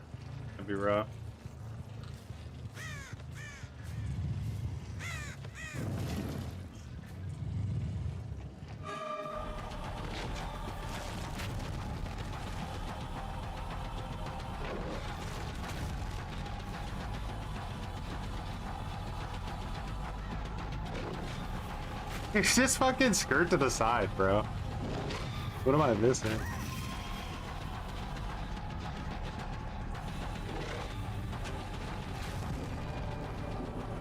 It'd be rough. It's just fucking skirt to the side, bro. What am I missing?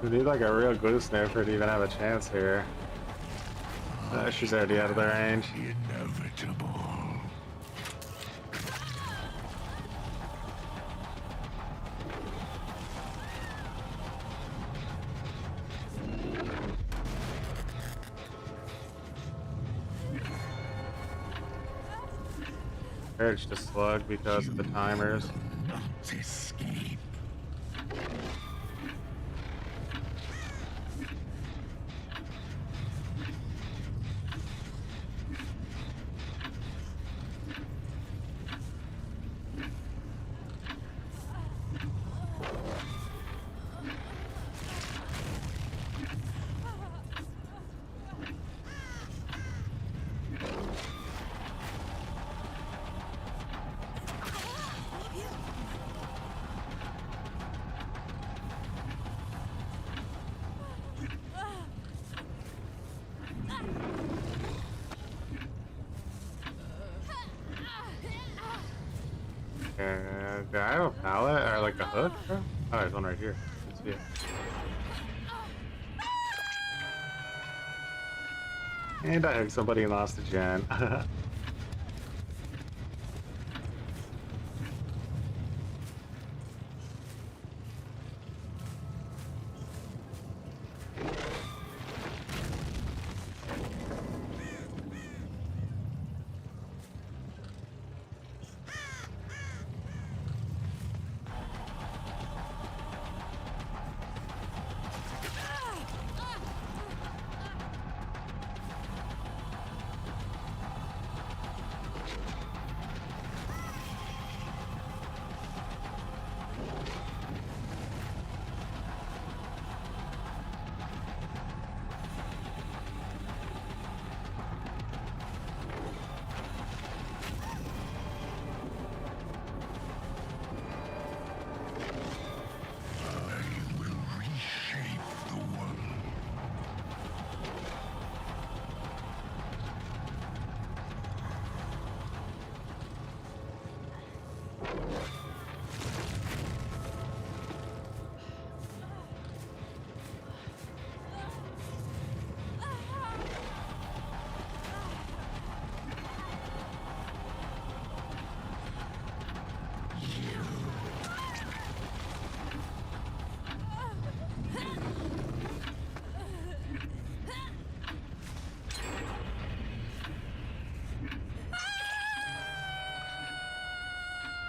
We need like a real glue sniffer to even have a chance here. She's already out of their range. Inevitable. It's just slug because of the timers. Not escape. Do I have a pallet or like a hook? Oh, there's one right here. Let's see it. And I hooked somebody and lost a gen.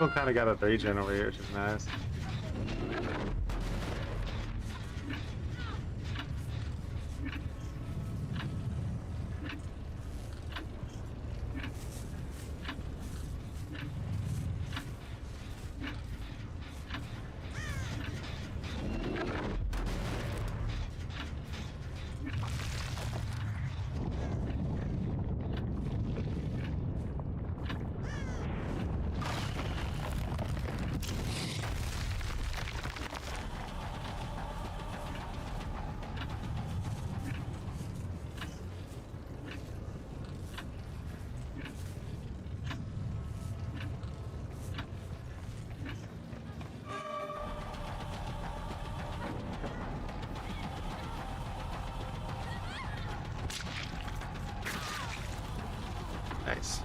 Still kind of got a 3-gen over here, which is nice. Nice.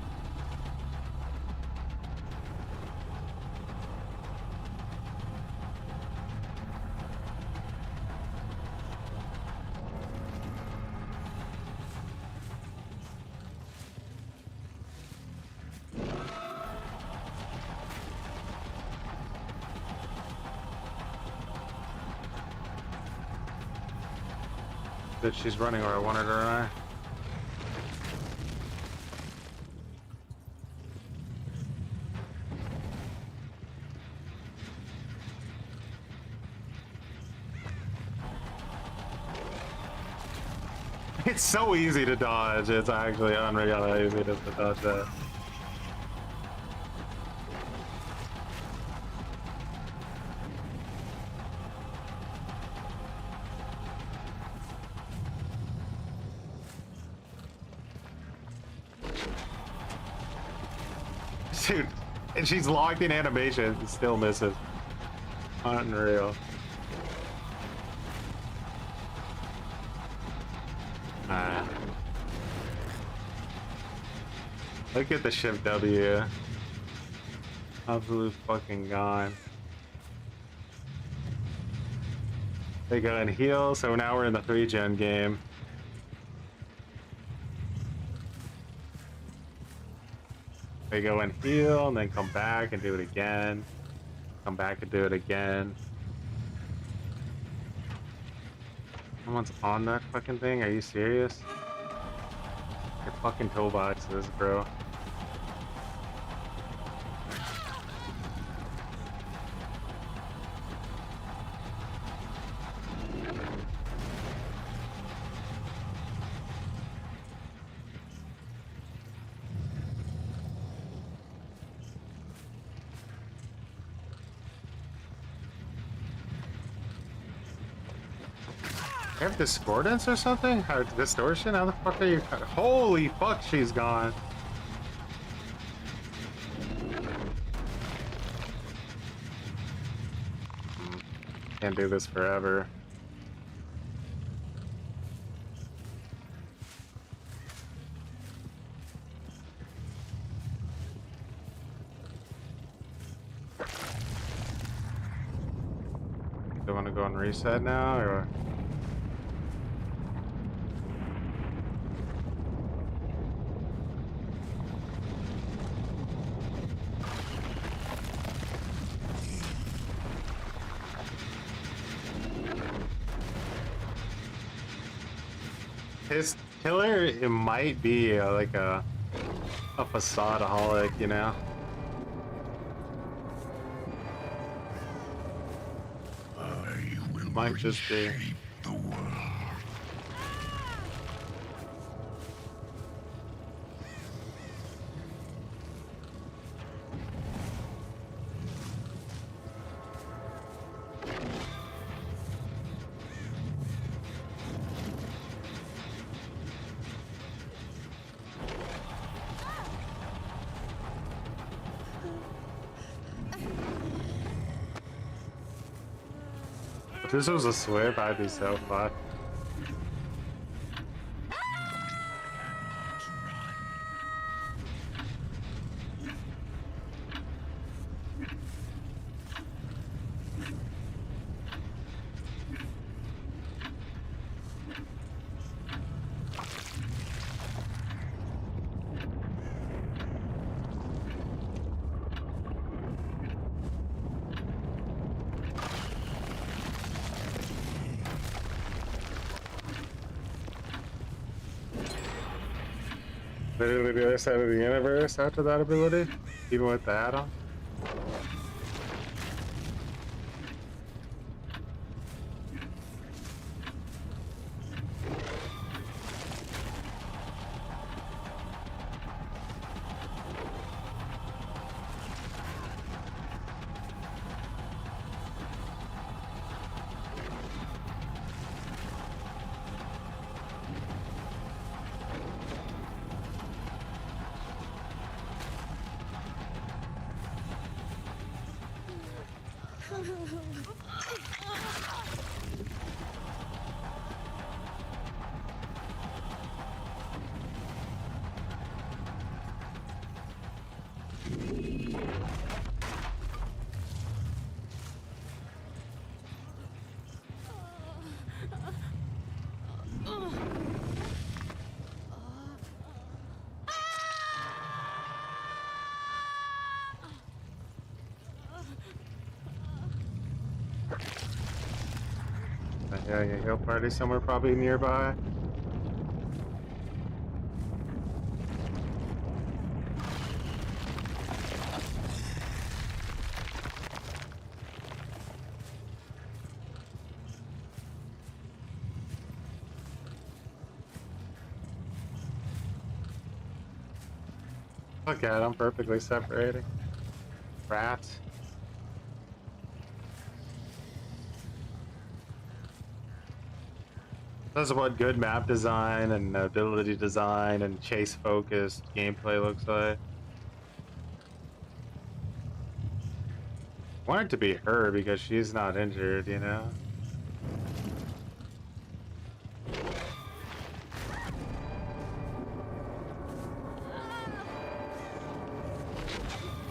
That she's running where I wanted her to run. It's so easy to dodge. It's actually unreal how easy it is to dodge that. Dude, and she's locked in animation and still misses. Unreal. Look at the ship W. Absolute fucking gone. They go and heal, so now we're in the 3-gen game. They go and heal, and then come back and do it again. Come back and do it again. Someone's on that fucking thing? Are you serious? Your fucking toe boxes, bro. You have discordance or something? Or distortion? How the fuck are you? Holy fuck, she's gone. Can't do this forever. Do you want to go and reset now, or? His killer, it might be like a facade-aholic, you know? Might just be. If this was a Swift, I'd be so fucked. Literally the other side of the universe after that ability, even with the add-on. Yeah, yeah, he'll party somewhere probably nearby. Look at him, perfectly separating. Rats. This is what good map design and ability design and chase focused gameplay looks like. I want it to be her because she's not injured, you know?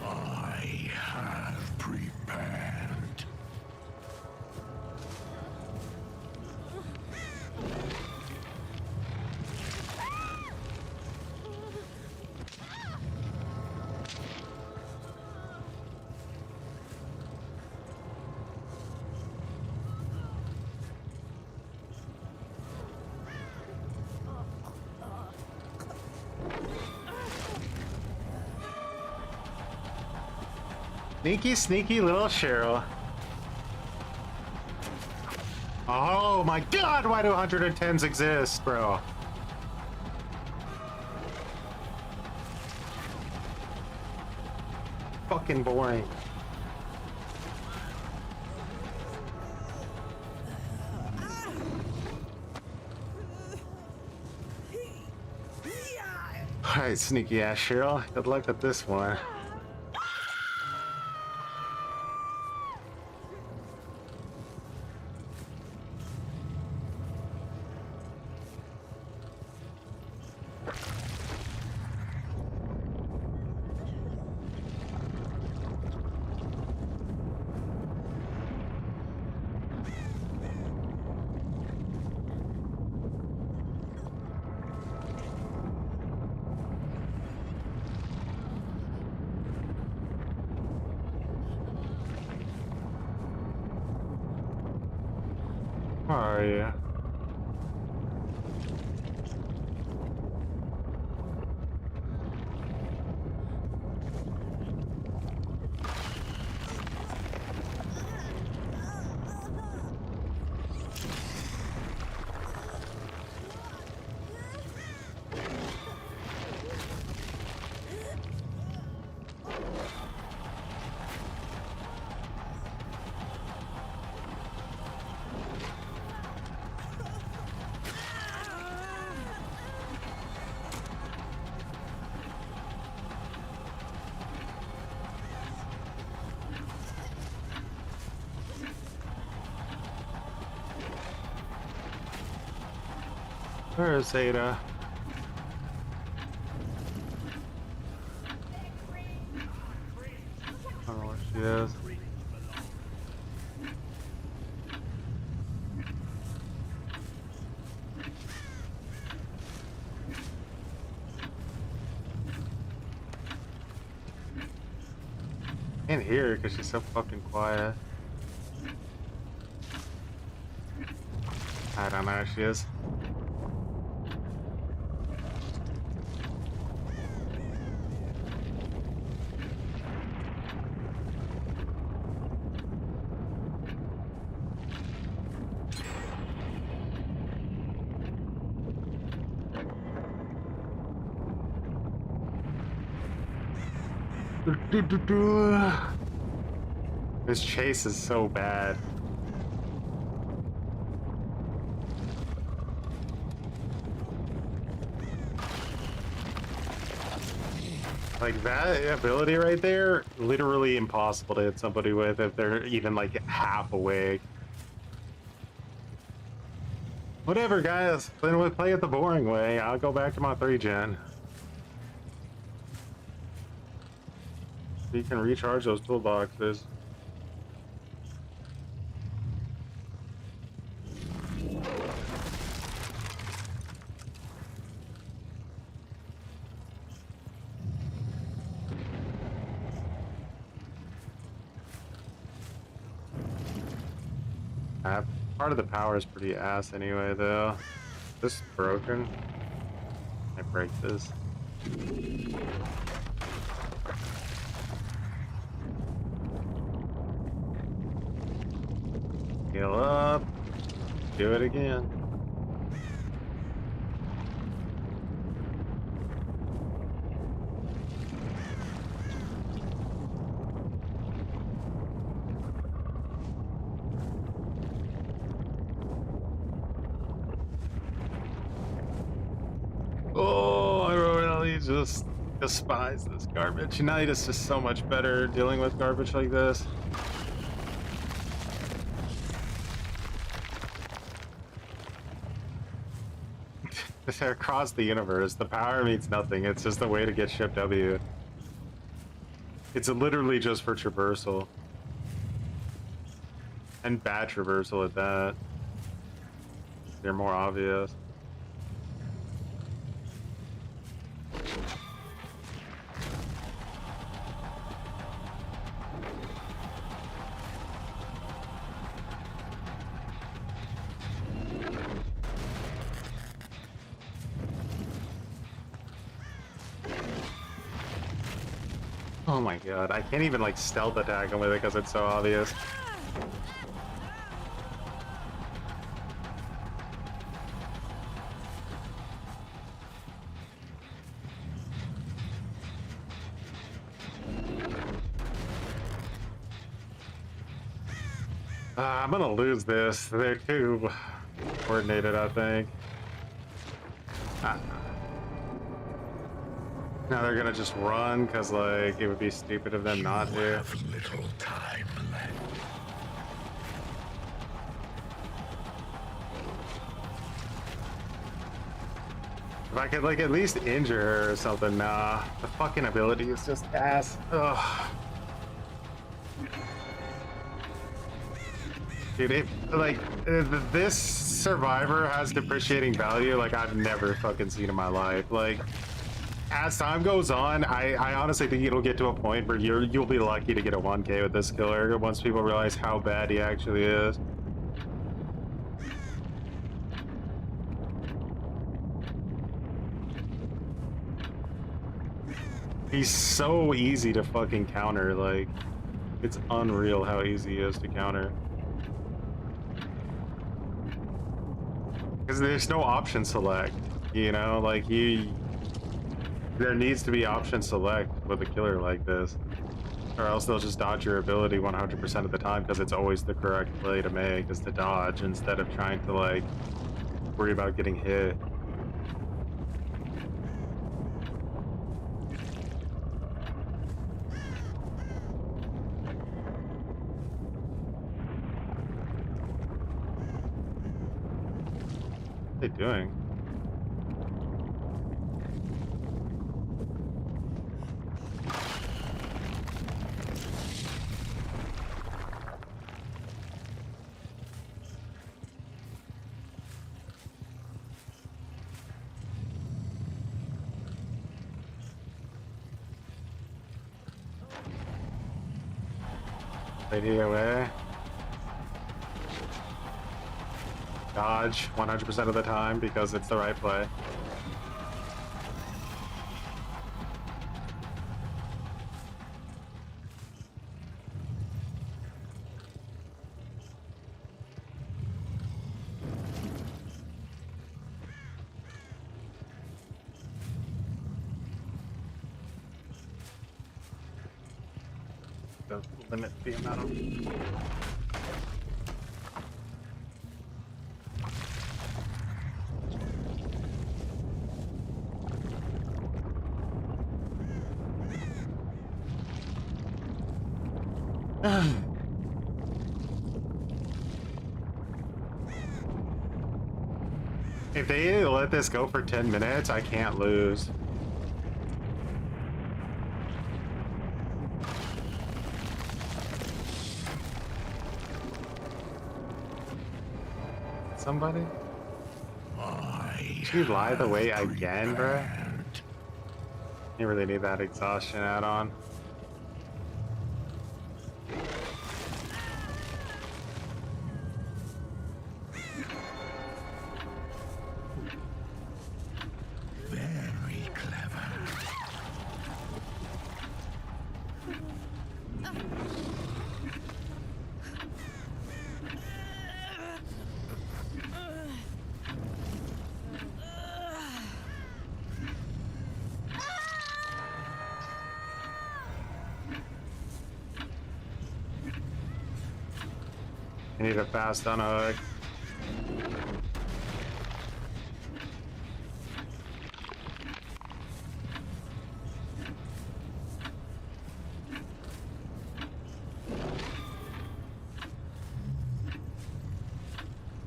I have prepared. Sneaky, sneaky little Cheryl. Oh my god, why do 110s exist, bro? Fucking boring. Alright, sneaky ass Cheryl. Good luck with this one. Where are you? Where is Zeta? I don't know where she is. Can't hear her because she's so fucking quiet. I don't know where she is. This chase is so bad. Like that ability right there, literally impossible to hit somebody with if they're even like half awake. Whatever, guys. Then we'll play it the boring way. I'll go back to my 3-gen. You can recharge those toolboxes. Part of the power is pretty ass anyway, though. This is broken. I break this. Heal up. Do it again. Oh, I really just despise this garbage. United is just so much better dealing with garbage like this. Across the universe, the power means nothing. It's just a way to get ship W. It's literally just for traversal. And bad traversal at that. They're more obvious. Oh my god, I can't even like stealth attack him with it because it's so obvious. I'm gonna lose this. They're too coordinated, I think. Now they're gonna just run because, like, it would be stupid of them not to. Have little time left. If I could, like, at least injure her or something, nah. The fucking ability is just ass. Ugh. Dude, this survivor has depreciating value like I've never fucking seen in my life. Like, as time goes on, I honestly think it'll get to a point where you'll be lucky to get a 1K with this killer once people realize how bad he actually is. He's so easy to fucking counter, like, it's unreal how easy he is to counter. Because there's no option select, you know, like there needs to be option select with a killer like this, or else they'll just dodge your ability 100% of the time because it's always the correct play to make is to dodge instead of trying to like worry about getting hit. What are they doing? Lady away. Dodge 100% of the time because it's the right play. Don't limit the amount of... If they let this go for 10 minutes, I can't lose. Somebody? Did you lie the way again, bruh? You really need that exhaustion add-on. Very clever. I need a fast unhook.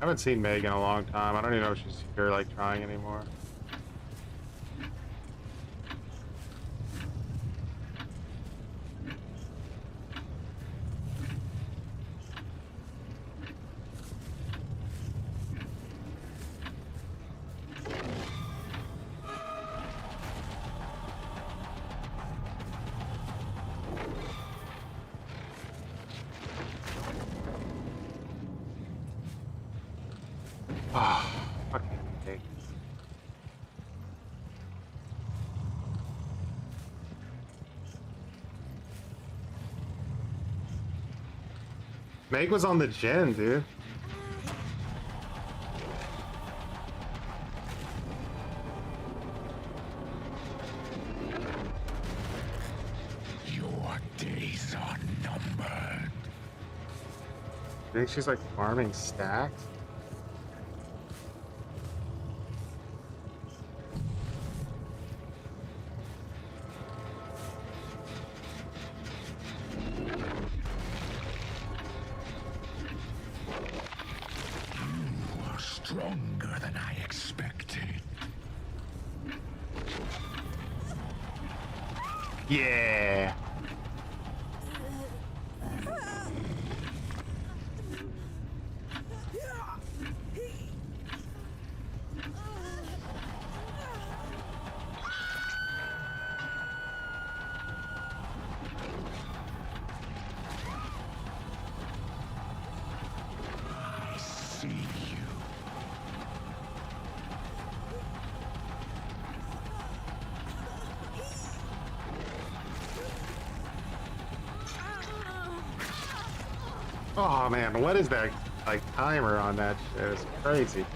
I haven't seen Meg in a long time. I don't even know if she's here like trying anymore. Ah, fucking Meg. Meg was on the gen, dude. Your days are numbered. You think she's like farming stacks? You are stronger than I expected. Yeah. I see you. Oh man, what is that like timer on that shit? It's crazy.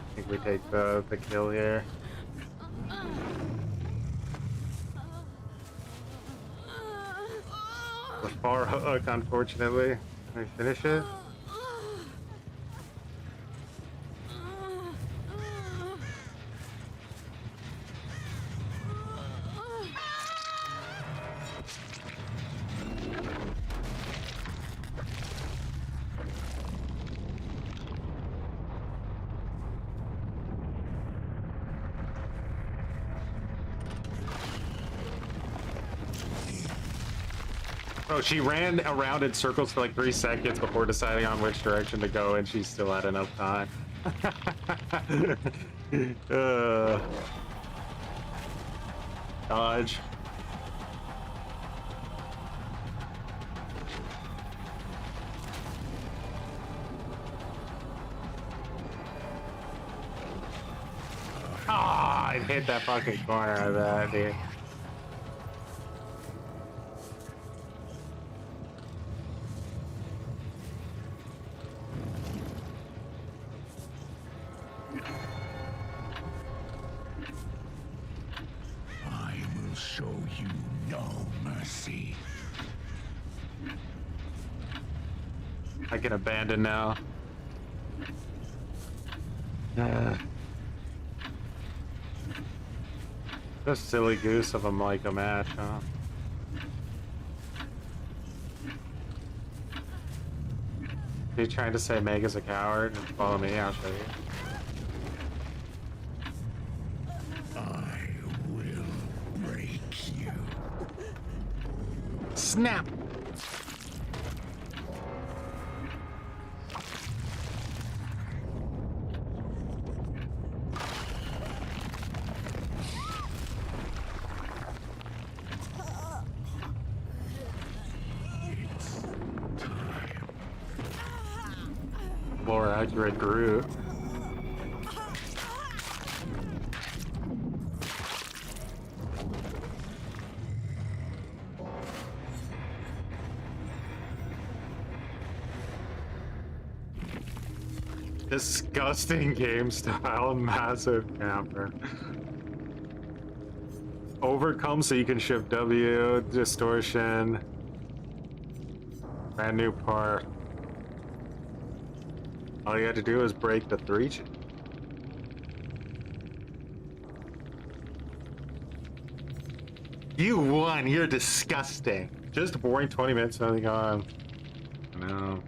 I think we take the kill here. The far hook, unfortunately. Can we finish it? Oh, she ran around in circles for like 3 seconds before deciding on which direction to go, and she still had enough time. Dodge. Ah, I hit that fucking corner of that, dude. I will show you no mercy. I can abandon now. Just silly goose of him like a match, huh? Are you trying to say Meg is a coward? Follow me, I'll show you. I will break you. Snap! More accurate Groot. Disgusting game style, massive camper. Overcome so you can shift W, distortion. Brand new part. All you had to do is break the 3. You won, you're disgusting. Just a boring 20 minutes, nothing on. No.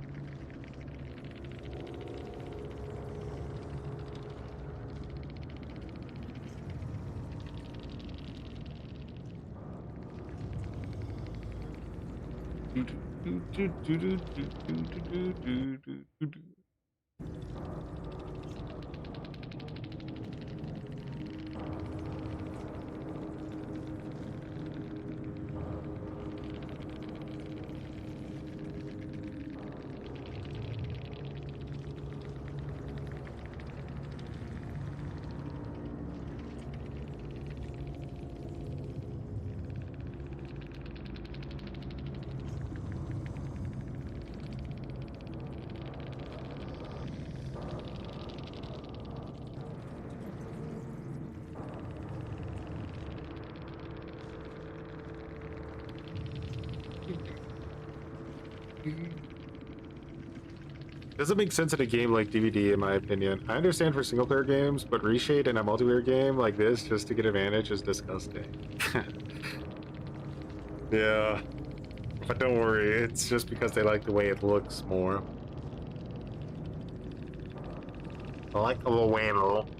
Doesn't make sense in a game like DBD, in my opinion. I understand for single player games, but reshade in a multiplayer game like this just to get advantage is disgusting. Yeah. But don't worry, it's just because they like the way it looks more. I like the way it looks.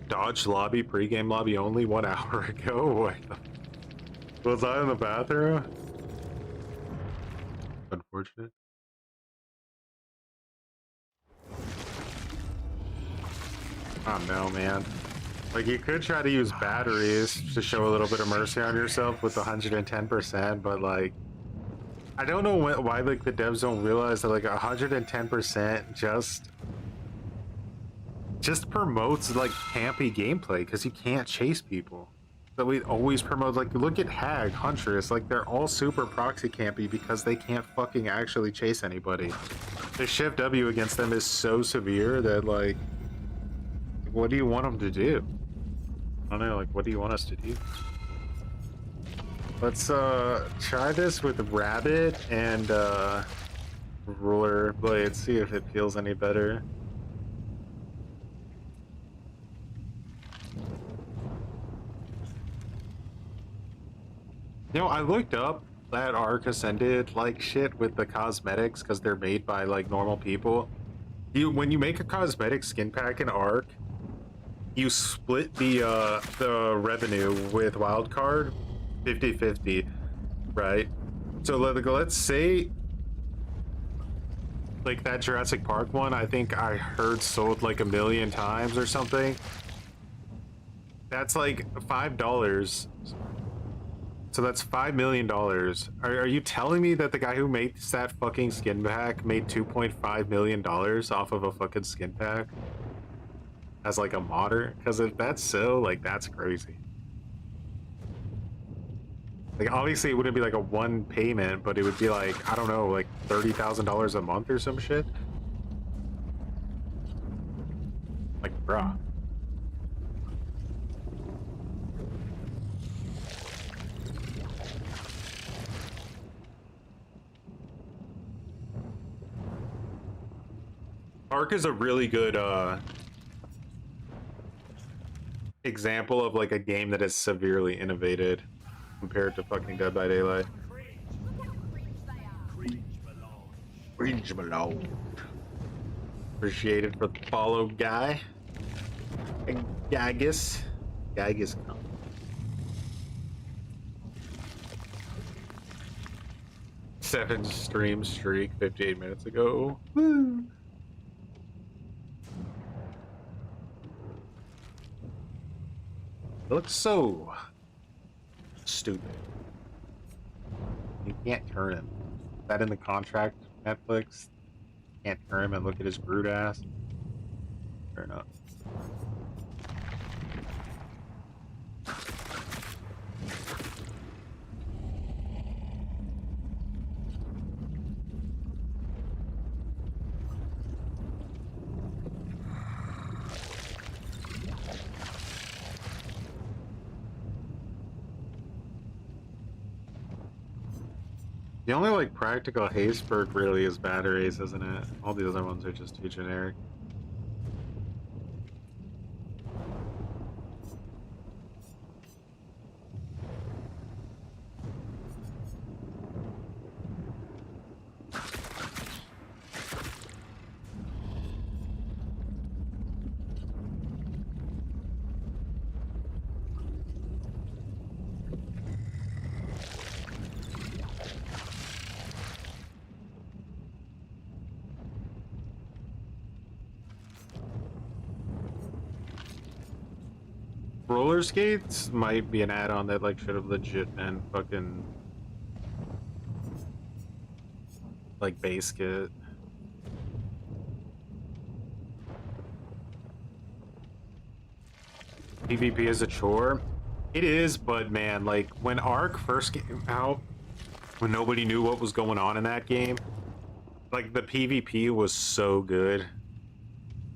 Dodge lobby, pre-game lobby only 1 hour ago? Was I in the bathroom? Unfortunate. Oh no, man. Like, you could try to use batteries to show a little bit of mercy on yourself with 110%, but like, I don't know why like the devs don't realize that like 110% just promotes like campy gameplay because you can't chase people. So we always promote, like, look at Hag, Huntress, like they're all super proxy campy because they can't fucking actually chase anybody. The shift W against them is so severe that like, what do you want them to do? I don't know, like, what do you want us to do? Let's try this with Rabbit and Ruler Blade, see if it feels any better. You know, I looked up that Arc Ascended like shit with the cosmetics because they're made by like normal people. When you make a cosmetic skin pack in Arc, you split the revenue with wildcard 50-50, right? So let's say like that Jurassic Park one, I think I heard sold like 1 million times or something. That's like $5. So that's $5 million. Are you telling me that the guy who makes that fucking skin pack made $2.5 million off of a fucking skin pack as like a modder? Because if that's so, like, that's crazy. Like, obviously it wouldn't be like a one payment, but it would be like, I don't know, like $30,000 a month or some shit. Like, bruh. Ark is a really good example of like a game that is severely innovated compared to fucking Dead by Daylight. Cringe below. Appreciated for the follow, guy. Gagus. Gagus. 7 stream streak 58 minutes ago. Woo. It looks so stupid. You can't turn him. Is that in the contract, Netflix? Can't turn him and look at his brute ass? Fair enough. The only like practical haste perk really is batteries, isn't it? All the other ones are just too generic. Roller skates might be an add-on that like should have legit been fucking like base kit. PvP is a chore. It is, but man, like when Ark first came out, when nobody knew what was going on in that game, like the PvP was so good.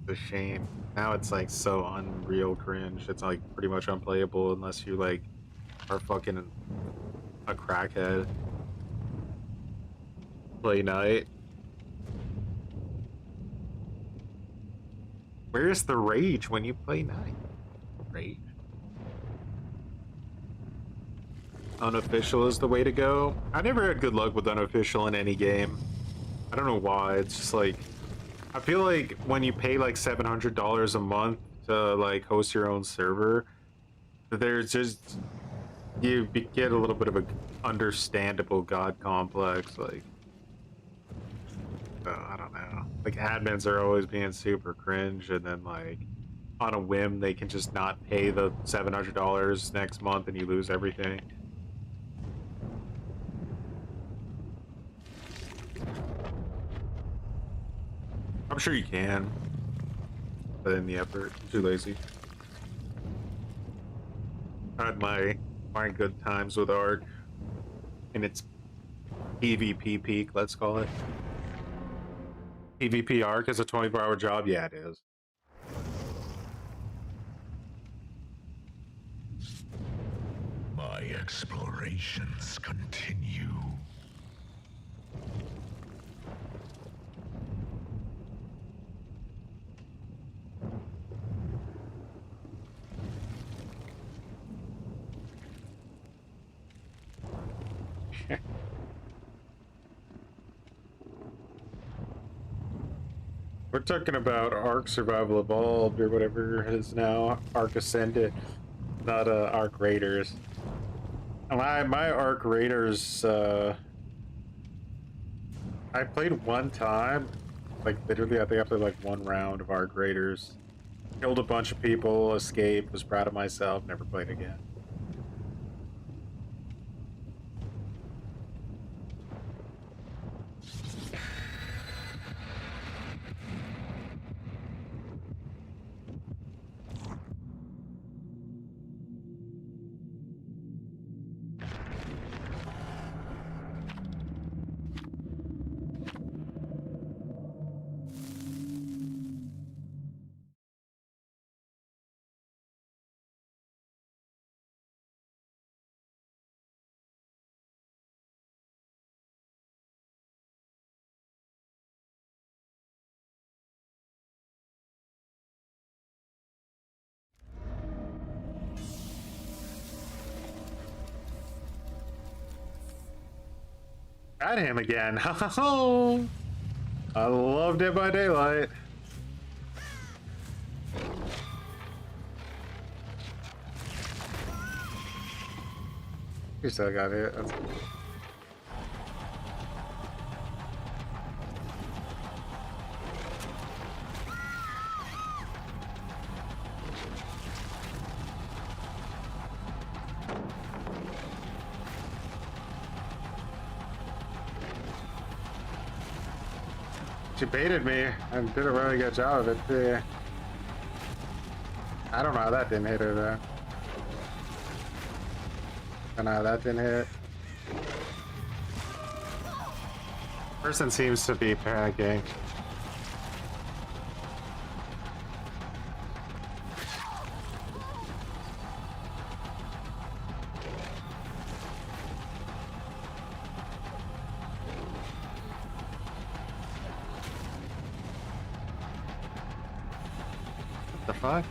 It's a shame. Now it's like so unreal cringe. It's like pretty much unplayable unless you like are fucking a crackhead. Play night. Where's the rage when you play night? Rage. Unofficial is the way to go. I never had good luck with unofficial in any game. I don't know why. It's just like I feel like when you pay like $700 a month to like host your own server, there's just you get a little bit of a understandable god complex. Like I don't know, like admins are always being super cringe, and then like on a whim they can just not pay the $700 next month and you lose everything. I'm sure you can, but in the effort, too lazy. I had my good times with Ark in its PvP peak, let's call it. PvP Ark is a 24-hour job? Yeah, it is. My explorations continue. We're talking about Ark Survival Evolved or whatever it is now. Ark Ascended, not Ark Raiders. My Ark Raiders, I played one time, like literally I think I played like one round of Ark Raiders. Killed a bunch of people, escaped, was proud of myself, never played again. Got him again. I love Dead by Daylight. You still got it. That's cool. She baited me and did a really good job of it too. I don't know how that didn't hit her though. I don't know how that didn't hit. Person seems to be panicking. The fuck?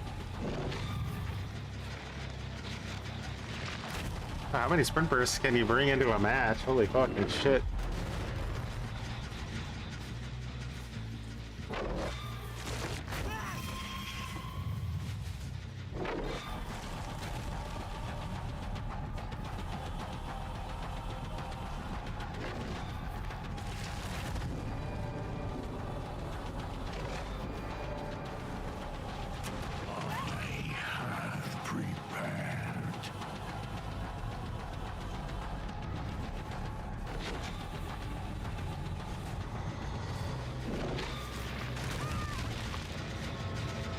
How many sprint bursts can you bring into a match? Holy fucking shit.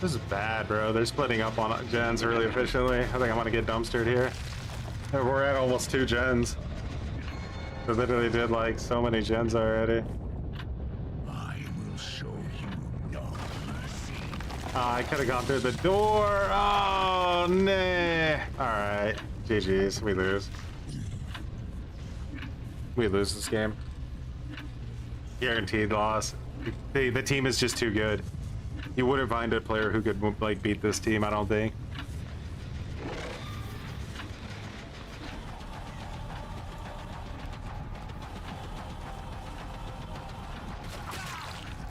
This is bad, bro. They're splitting up on gens really efficiently. I think I'm gonna get dumpstered here. We're at almost 2 gens. They literally did like so many gens already. I will show you no mercy. I could have gone through the door. Oh, nah. Alright. GG's. We lose. We lose this game. Guaranteed loss. The team is just too good. You wouldn't find a player who could like beat this team, I don't think.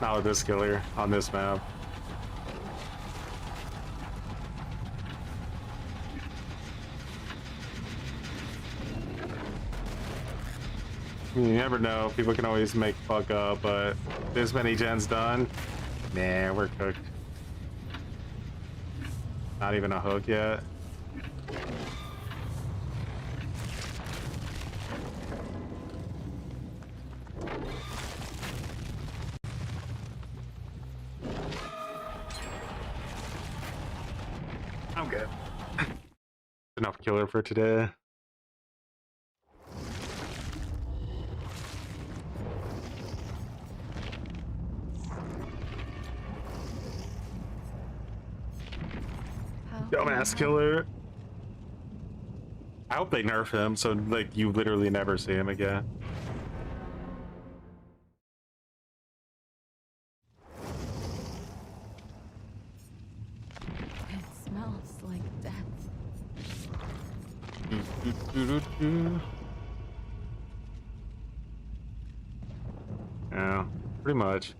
Not with this killer on this map. You never know. People can always make fuck up, but this many gens done. Nah, we're cooked. Not even a hook yet. I'm good. Enough killer for today. Dumbass killer. I hope they nerf him so like you literally never see him again. It smells like death. Yeah, pretty much.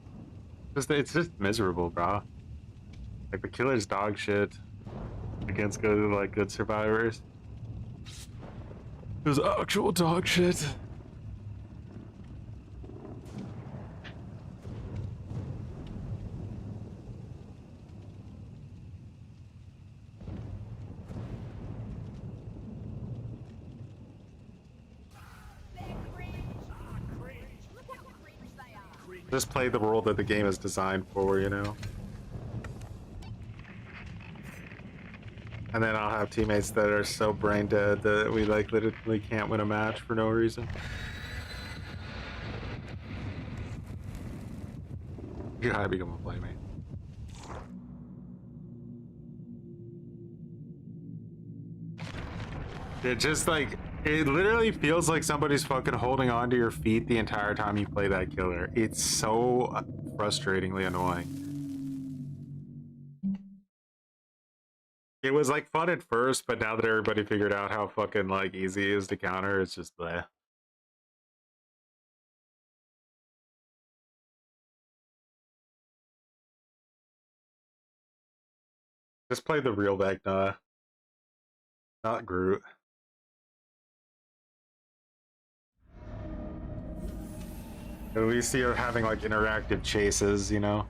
It's just miserable, bro. Like the killer's dog shit against good survivors. It was actual dog shit. Just play the role that the game is designed for, you know? And then I'll have teammates that are so brain dead that we like literally can't win a match for no reason. You gotta become a playmate. It just like, it literally feels like somebody's fucking holding on to your feet the entire time you play that killer. It's so frustratingly annoying. It was like fun at first, but now that everybody figured out how fucking like easy it is to counter, it's just bleh. Just play the real Vecna, not Groot. At least you're having like interactive chases, you know?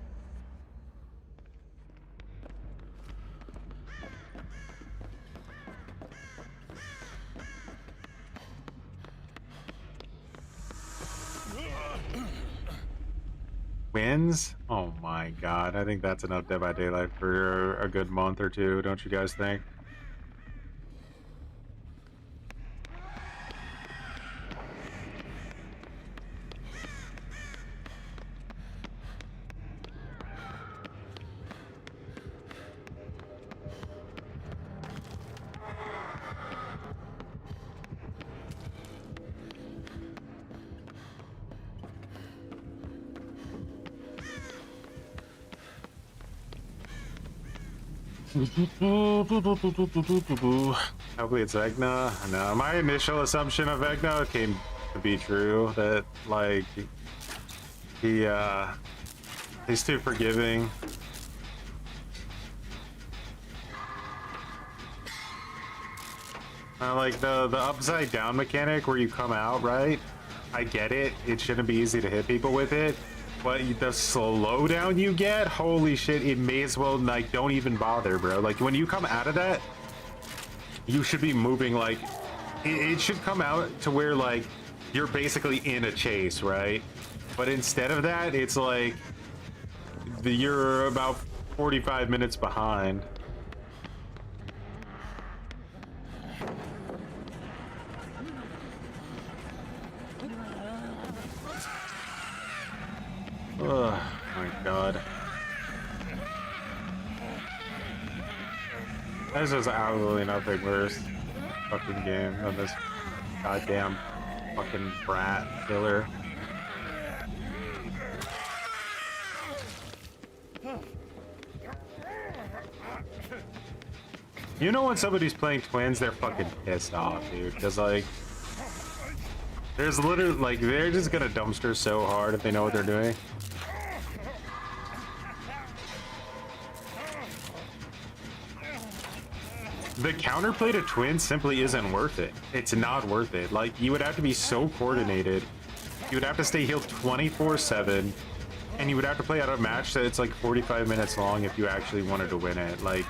Wins? Oh my god, I think that's enough Dead by Daylight for a good month or two, don't you guys think? Hopefully it's Vecna. No, my initial assumption of Vecna came to be true, that like he's too forgiving. Like the upside down mechanic where you come out, right? I get it. It shouldn't be easy to hit people with it. But the slowdown you get, holy shit, it may as well, like, don't even bother, bro. Like, when you come out of that, you should be moving, like, it should come out to where, like, you're basically in a chase, right? But instead of that, it's like, you're about 45 minutes behind. Oh my god. There's just absolutely nothing worse fucking game than this goddamn fucking brat killer. You know when somebody's playing twins, they're fucking pissed off, dude. Because, like, there's literally, like, they're just gonna dumpster so hard if they know what they're doing. The counterplay to twins simply isn't worth it. It's not worth it. Like, you would have to be so coordinated. You would have to stay healed 24/7. And you would have to play out a match that it's like 45 minutes long if you actually wanted to win it. Like,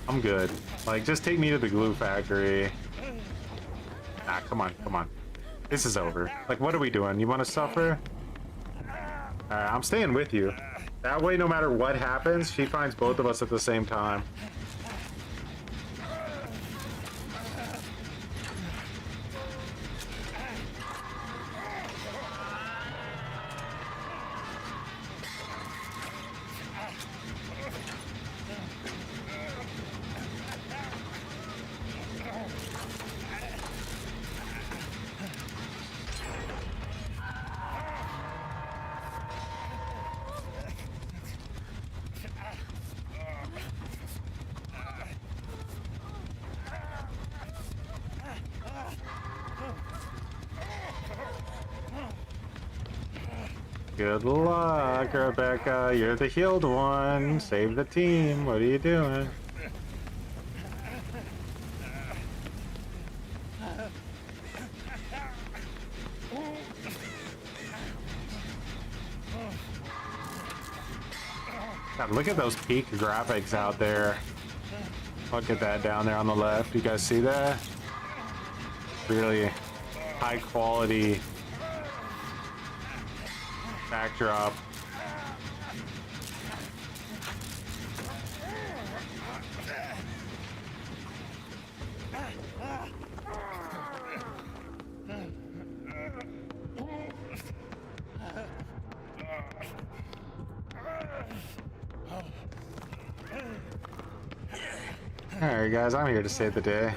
I'm good. Like, just take me to the glue factory. Ah, come on, come on. This is over. Like, what are we doing? You want to suffer? Alright, I'm staying with you. That way, no matter what happens, she finds both of us at the same time. Good luck, Rebecca. You're the healed one. Save the team. What are you doing? God, look at those peak graphics out there. Look at that down there on the left. You guys see that? Really high quality backdrop. Alright guys, I'm here to save the day.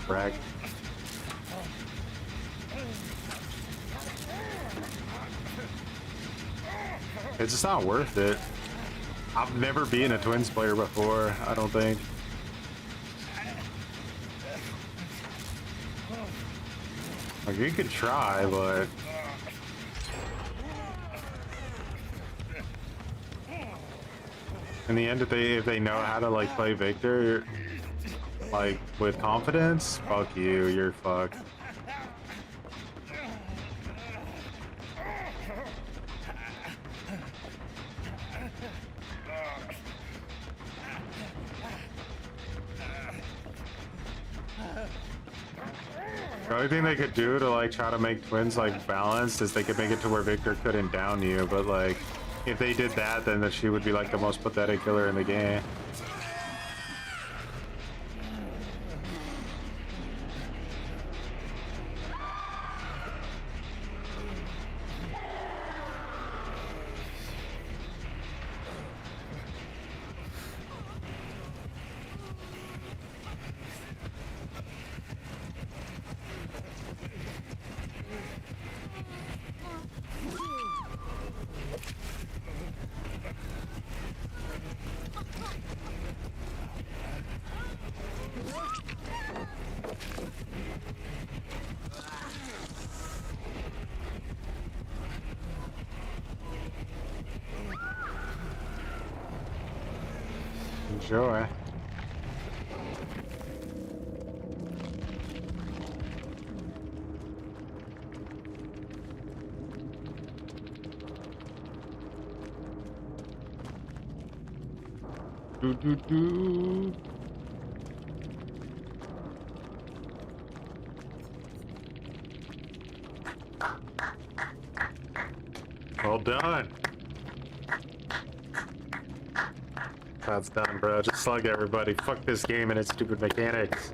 Brag. It's just not worth it. I've never been a Twins player before, I don't think. Like, you could try, but... in the end, if they know how to, like, play Victor, like, with confidence, fuck you, you're fucked. The only thing they could do to like try to make Twins like balanced is they could make it to where Victor couldn't down you, but like if they did that, then she would be like the most pathetic killer in the game. Enjoy. Do. Well done. That's done, bro. Just slug everybody. Fuck this game and its stupid mechanics.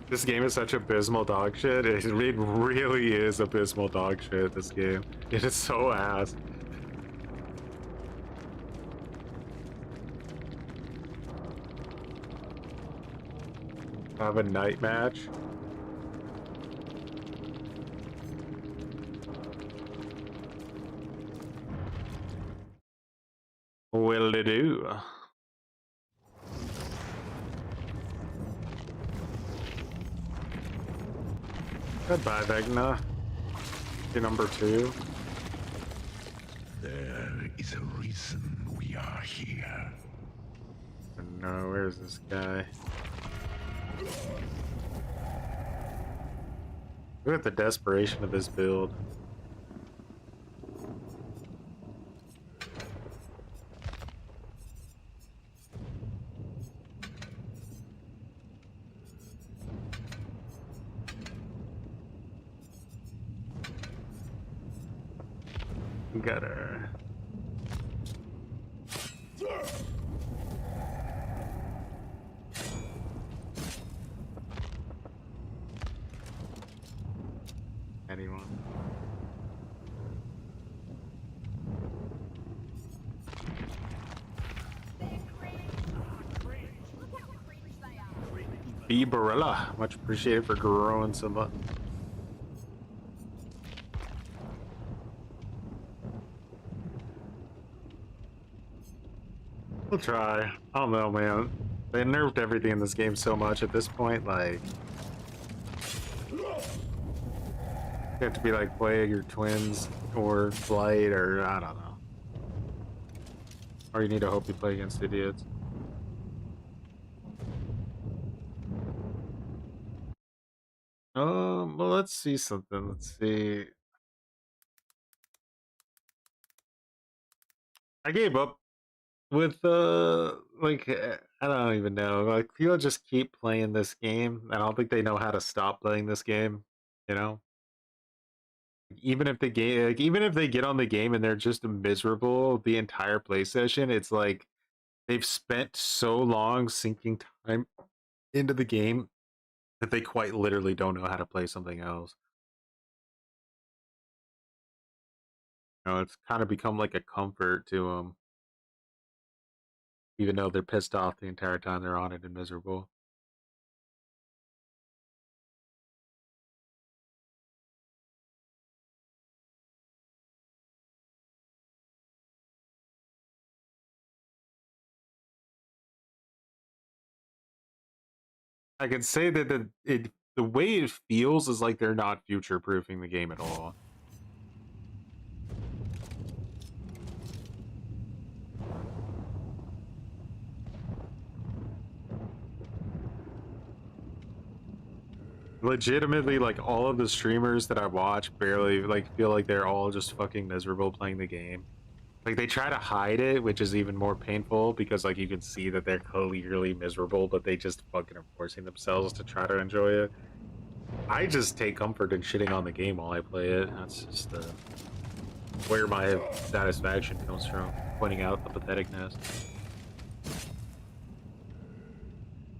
This game is such abysmal dog shit. It really is abysmal dog shit, this game. It is so ass. Have a night match. Will they do? Goodbye, Vecna. You're number 2. There is a reason we are here. No, where's this guy? Look at the desperation of his build. Got her. Anyone? B Barilla, much appreciated for growing some button. We'll try. I don't know, man. They nerfed everything in this game so much at this point, like you have to be like Plague or Twins or Blight or I don't know. Or you need to hope you play against idiots. Well, let's see something. Let's see. I gave up with like I don't even know. Like people just keep playing this game. I don't think they know how to stop playing this game. You know, even if the game, like, even if they get on the game and they're just miserable the entire play session, it's like they've spent so long sinking time into the game that they quite literally don't know how to play something else. You know, it's kind of become like a comfort to them, even though they're pissed off the entire time they're on it and miserable. I can say that the way it feels is like they're not future proofing the game at all. Legitimately, like all of the streamers that I watch barely like feel like they're all just fucking miserable playing the game. Like they try to hide it, which is even more painful because like you can see that they're clearly miserable, but they just fucking are forcing themselves to try to enjoy it. I just take comfort in shitting on the game while I play it. That's just where my satisfaction comes from, pointing out the patheticness.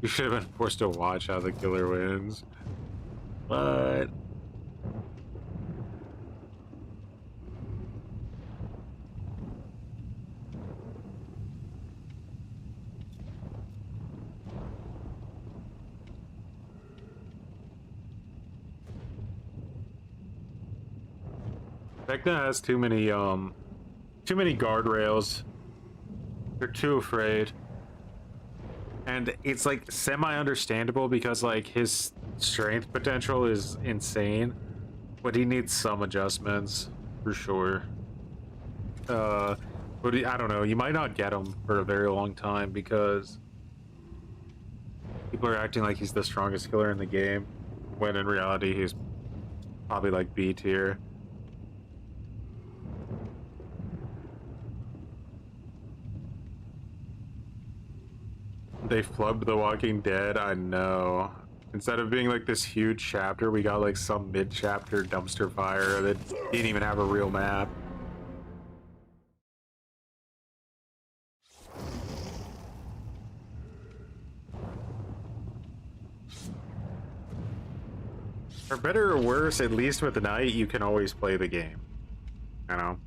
You should have been forced to watch how the killer wins. But Vecna has too many guardrails. They're too afraid. And it's like semi-understandable because like his strength potential is insane, but he needs some adjustments for sure. But I don't know, you might not get him for a very long time because people are acting like he's the strongest killer in the game, when in reality he's probably like B tier. They flubbed The Walking Dead, I know. Instead of being like this huge chapter, we got like some mid-chapter dumpster fire that didn't even have a real map. For better or worse, at least with the night, you can always play the game. You know?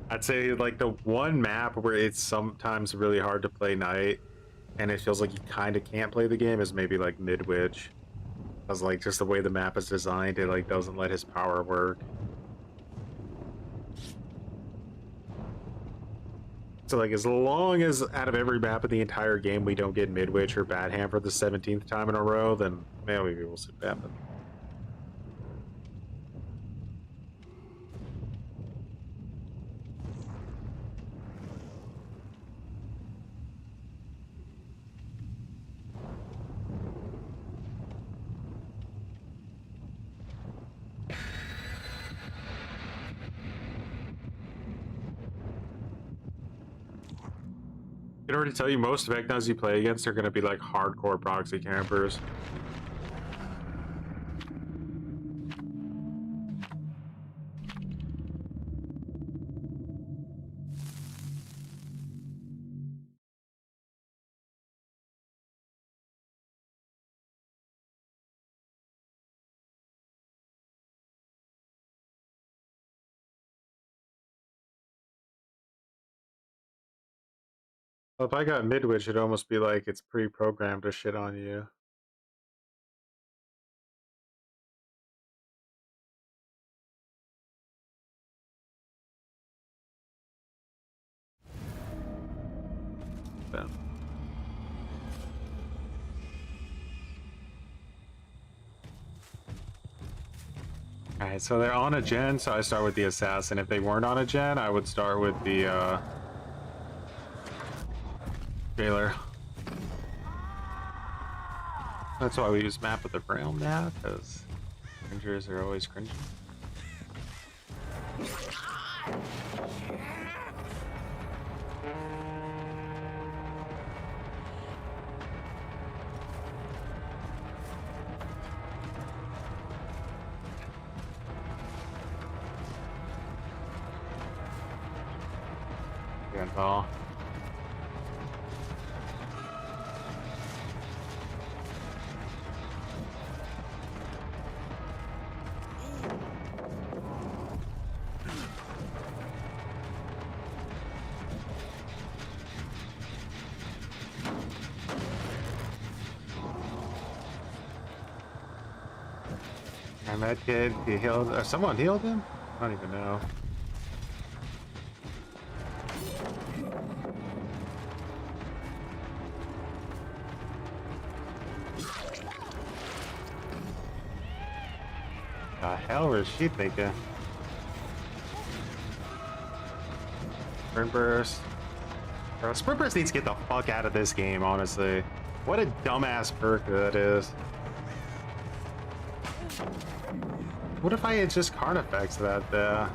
I'd say like the one map where it's sometimes really hard to play night and it feels like you kind of can't play the game is maybe like Midwich. Because like just the way the map is designed, it like doesn't let his power work. So like as long as out of every map in the entire game we don't get Midwich or Badham for the 17th time in a row, then maybe we'll see what happens. I can already tell you most Vecnas you play against are going to be like hardcore proxy campers. Well, if I got Midwich, it'd almost be like it's pre-programmed to shit on you. Yeah. Alright, so they're on a gen, so I start with the assassin. If they weren't on a gen, I would start with the jailer. That's why we use map with the realm now, because cringers are always cringing. Ball. And that kid, he healed, or someone healed him? I don't even know. The hell was she thinking? Sprint burst. Bro, sprint burst needs to get the fuck out of this game, honestly. What a dumbass perk that is. What if I had just Carnifex that there?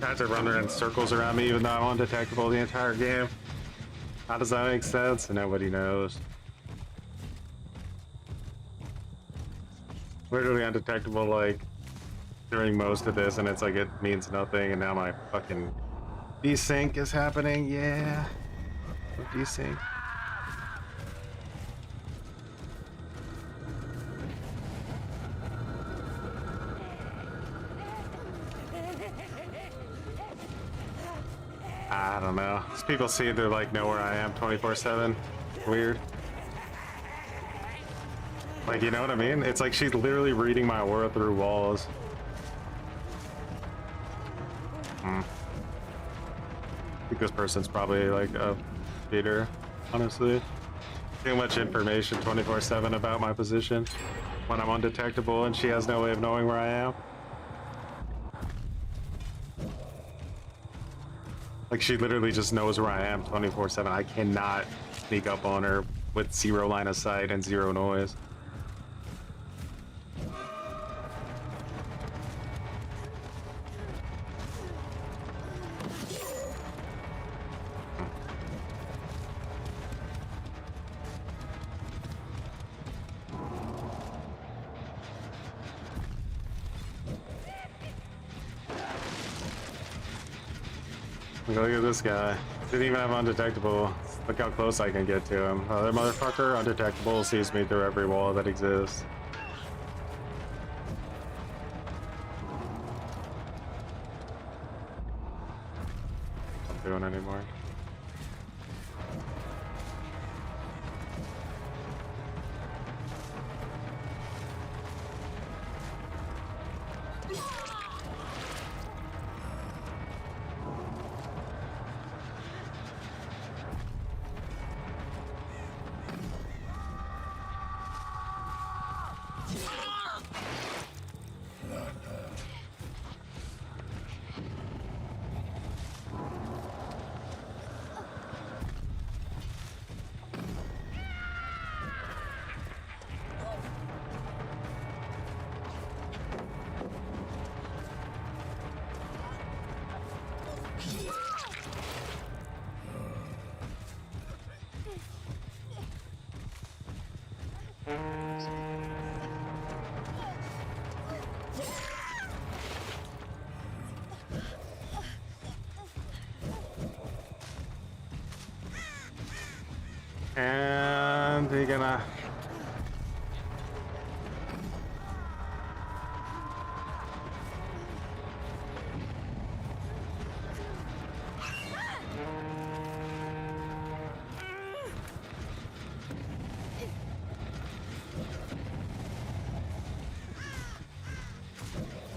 Guys are running in circles around me even though I'm undetectable the entire game. How does that make sense? Nobody knows. Literally undetectable like during most of this, and it's like it means nothing, and now my fucking desync is happening. Yeah. Desync. I don't know. As people see, they're like, know where I am 24/7. Weird. Like, you know what I mean? It's like she's literally reading my aura through walls. I think this person's probably like a cheater, honestly. Too much information 24/7 about my position when I'm undetectable and she has no way of knowing where I am. Like, she literally just knows where I am 24/7. I cannot sneak up on her with zero line of sight and zero noise. Look at this guy. Didn't even have undetectable. Look how close I can get to him. Other motherfucker, undetectable, sees me through every wall that exists. Not doing anymore. And they're gonna...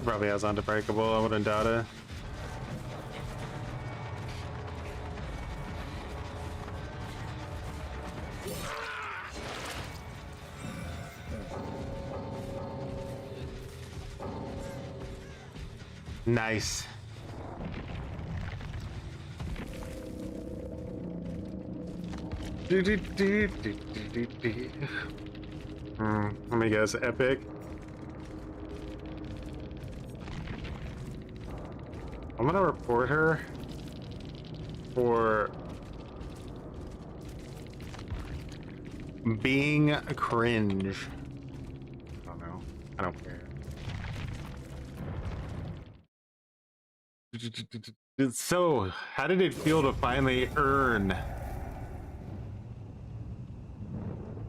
Probably has Unbreakable, I wouldn't doubt it. Nice. Let me guess, epic. I'm gonna report her for being a cringe. I don't know. I don't care. So, how did it feel to finally earn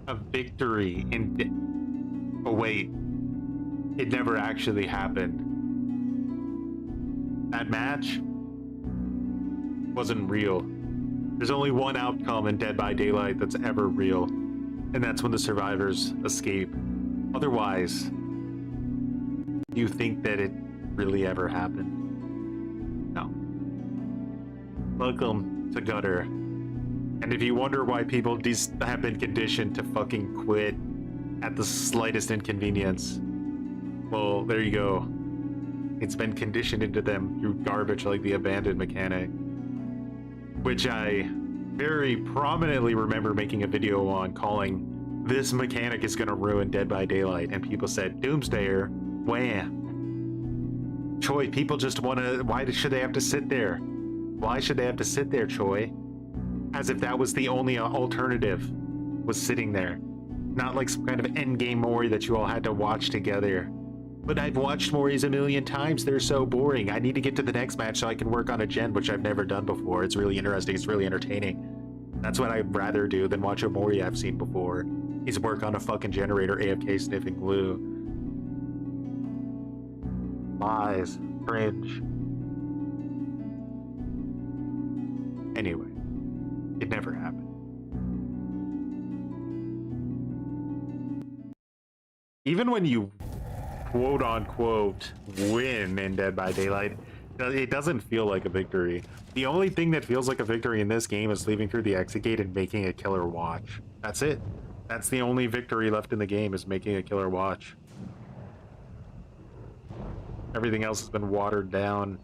a victory in... Oh wait, it never actually happened. That match wasn't real. There's only one outcome in Dead by Daylight that's ever real, and that's when the survivors escape. Otherwise, you think that it really ever happened? No. Welcome to Gutter. And if you wonder why people have been conditioned to fucking quit at the slightest inconvenience, well, there you go. It's been conditioned into them through garbage like the abandoned mechanic, which I very prominently remember making a video on, calling "This mechanic is gonna ruin Dead by Daylight," and people said, "Doomsdayer, wham." Choi, people just wanna, why should they have to sit there? Why should they have to sit there, Choi? As if that was the only alternative, was sitting there. Not like some kind of endgame Mori that you all had to watch together. But I've watched Moris a million times, they're so boring. I need to get to the next match so I can work on a gen, which I've never done before. It's really interesting, it's really entertaining. That's what I'd rather do than watch a Mori I've seen before, is work on a fucking generator AFK sniffing glue. Lies. Cringe. Anyway, it never happened. Even when you quote unquote win in Dead by Daylight, it doesn't feel like a victory. The only thing that feels like a victory in this game is leaving through the exit gate and making a killer watch. That's it. That's the only victory left in the game, is making a killer watch. Everything else has been watered down.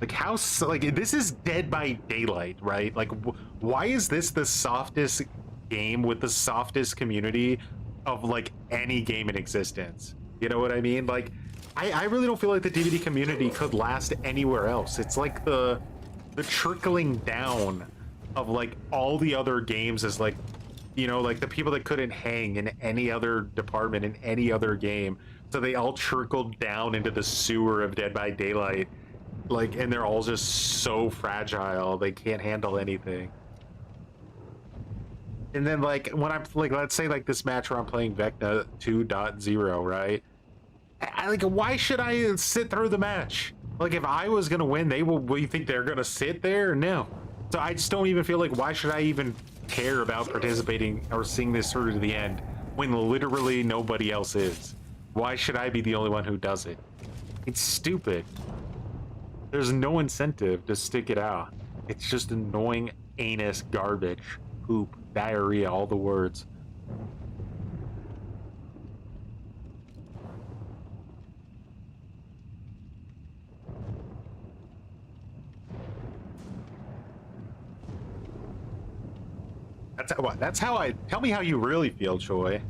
Like, how, like, this is Dead by Daylight, right? Like, why is this the softest game with the softest community of, like, any game in existence? You know what I mean? Like, I really don't feel like the DBD community could last anywhere else. It's like the trickling down of, like, all the other games is, like, you know, like, the people that couldn't hang in any other department, in any other game, so they all trickled down into the sewer of Dead by Daylight. Like, and they're all just so fragile, they can't handle anything. And then, like, when I'm, like, let's say, like, this match where I'm playing Vecna 2.0, right? Like, why should I sit through the match? Like, if I was gonna win, you think they're gonna sit there? No. So I just don't even feel like, why should I even care about participating or seeing this through to the end when literally nobody else is? Why should I be the only one who does it? It's stupid. There's no incentive to stick it out. It's just annoying anus garbage, poop, diarrhea, all the words. That's how I, tell me how you really feel, Choi.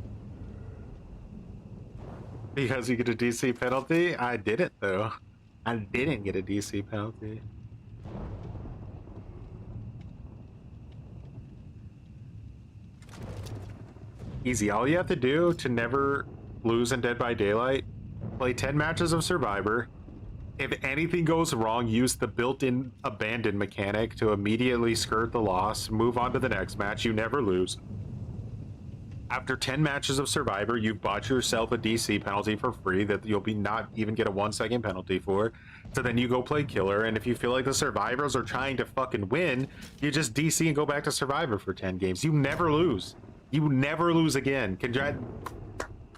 Because you get a DC penalty? I didn't, though. I didn't get a DC penalty. Easy. All you have to do to never lose in Dead by Daylight, play 10 matches of Survivor, If anything goes wrong, use the built-in abandon mechanic to immediately skirt the loss, move on to the next match. You never lose. After 10 matches of Survivor, you've bought yourself a DC penalty for free that you'll be not even get a 1-second penalty for. So then you go play Killer, and if you feel like the Survivors are trying to fucking win, you just DC and go back to Survivor for 10 games. You never lose. You never lose again.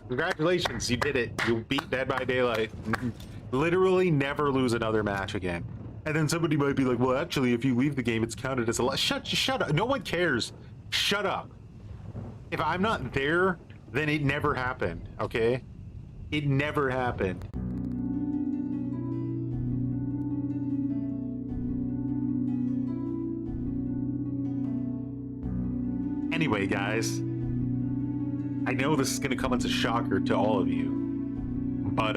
Congratulations, you did it. You beat Dead by Daylight. Literally never lose another match again. And then somebody might be like, well, actually, if you leave the game, it's counted as a loss. Shut up. No one cares. Shut up. If I'm not there, then it never happened, okay? It never happened. Anyway, guys, I know this is gonna come as a shocker to all of you, but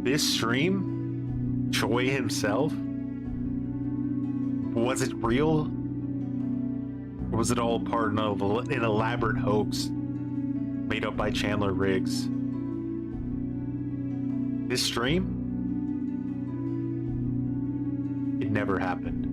this stream, Choi himself, was it real? Or was it all part of an elaborate hoax made up by Chandler Riggs? This stream, it never happened.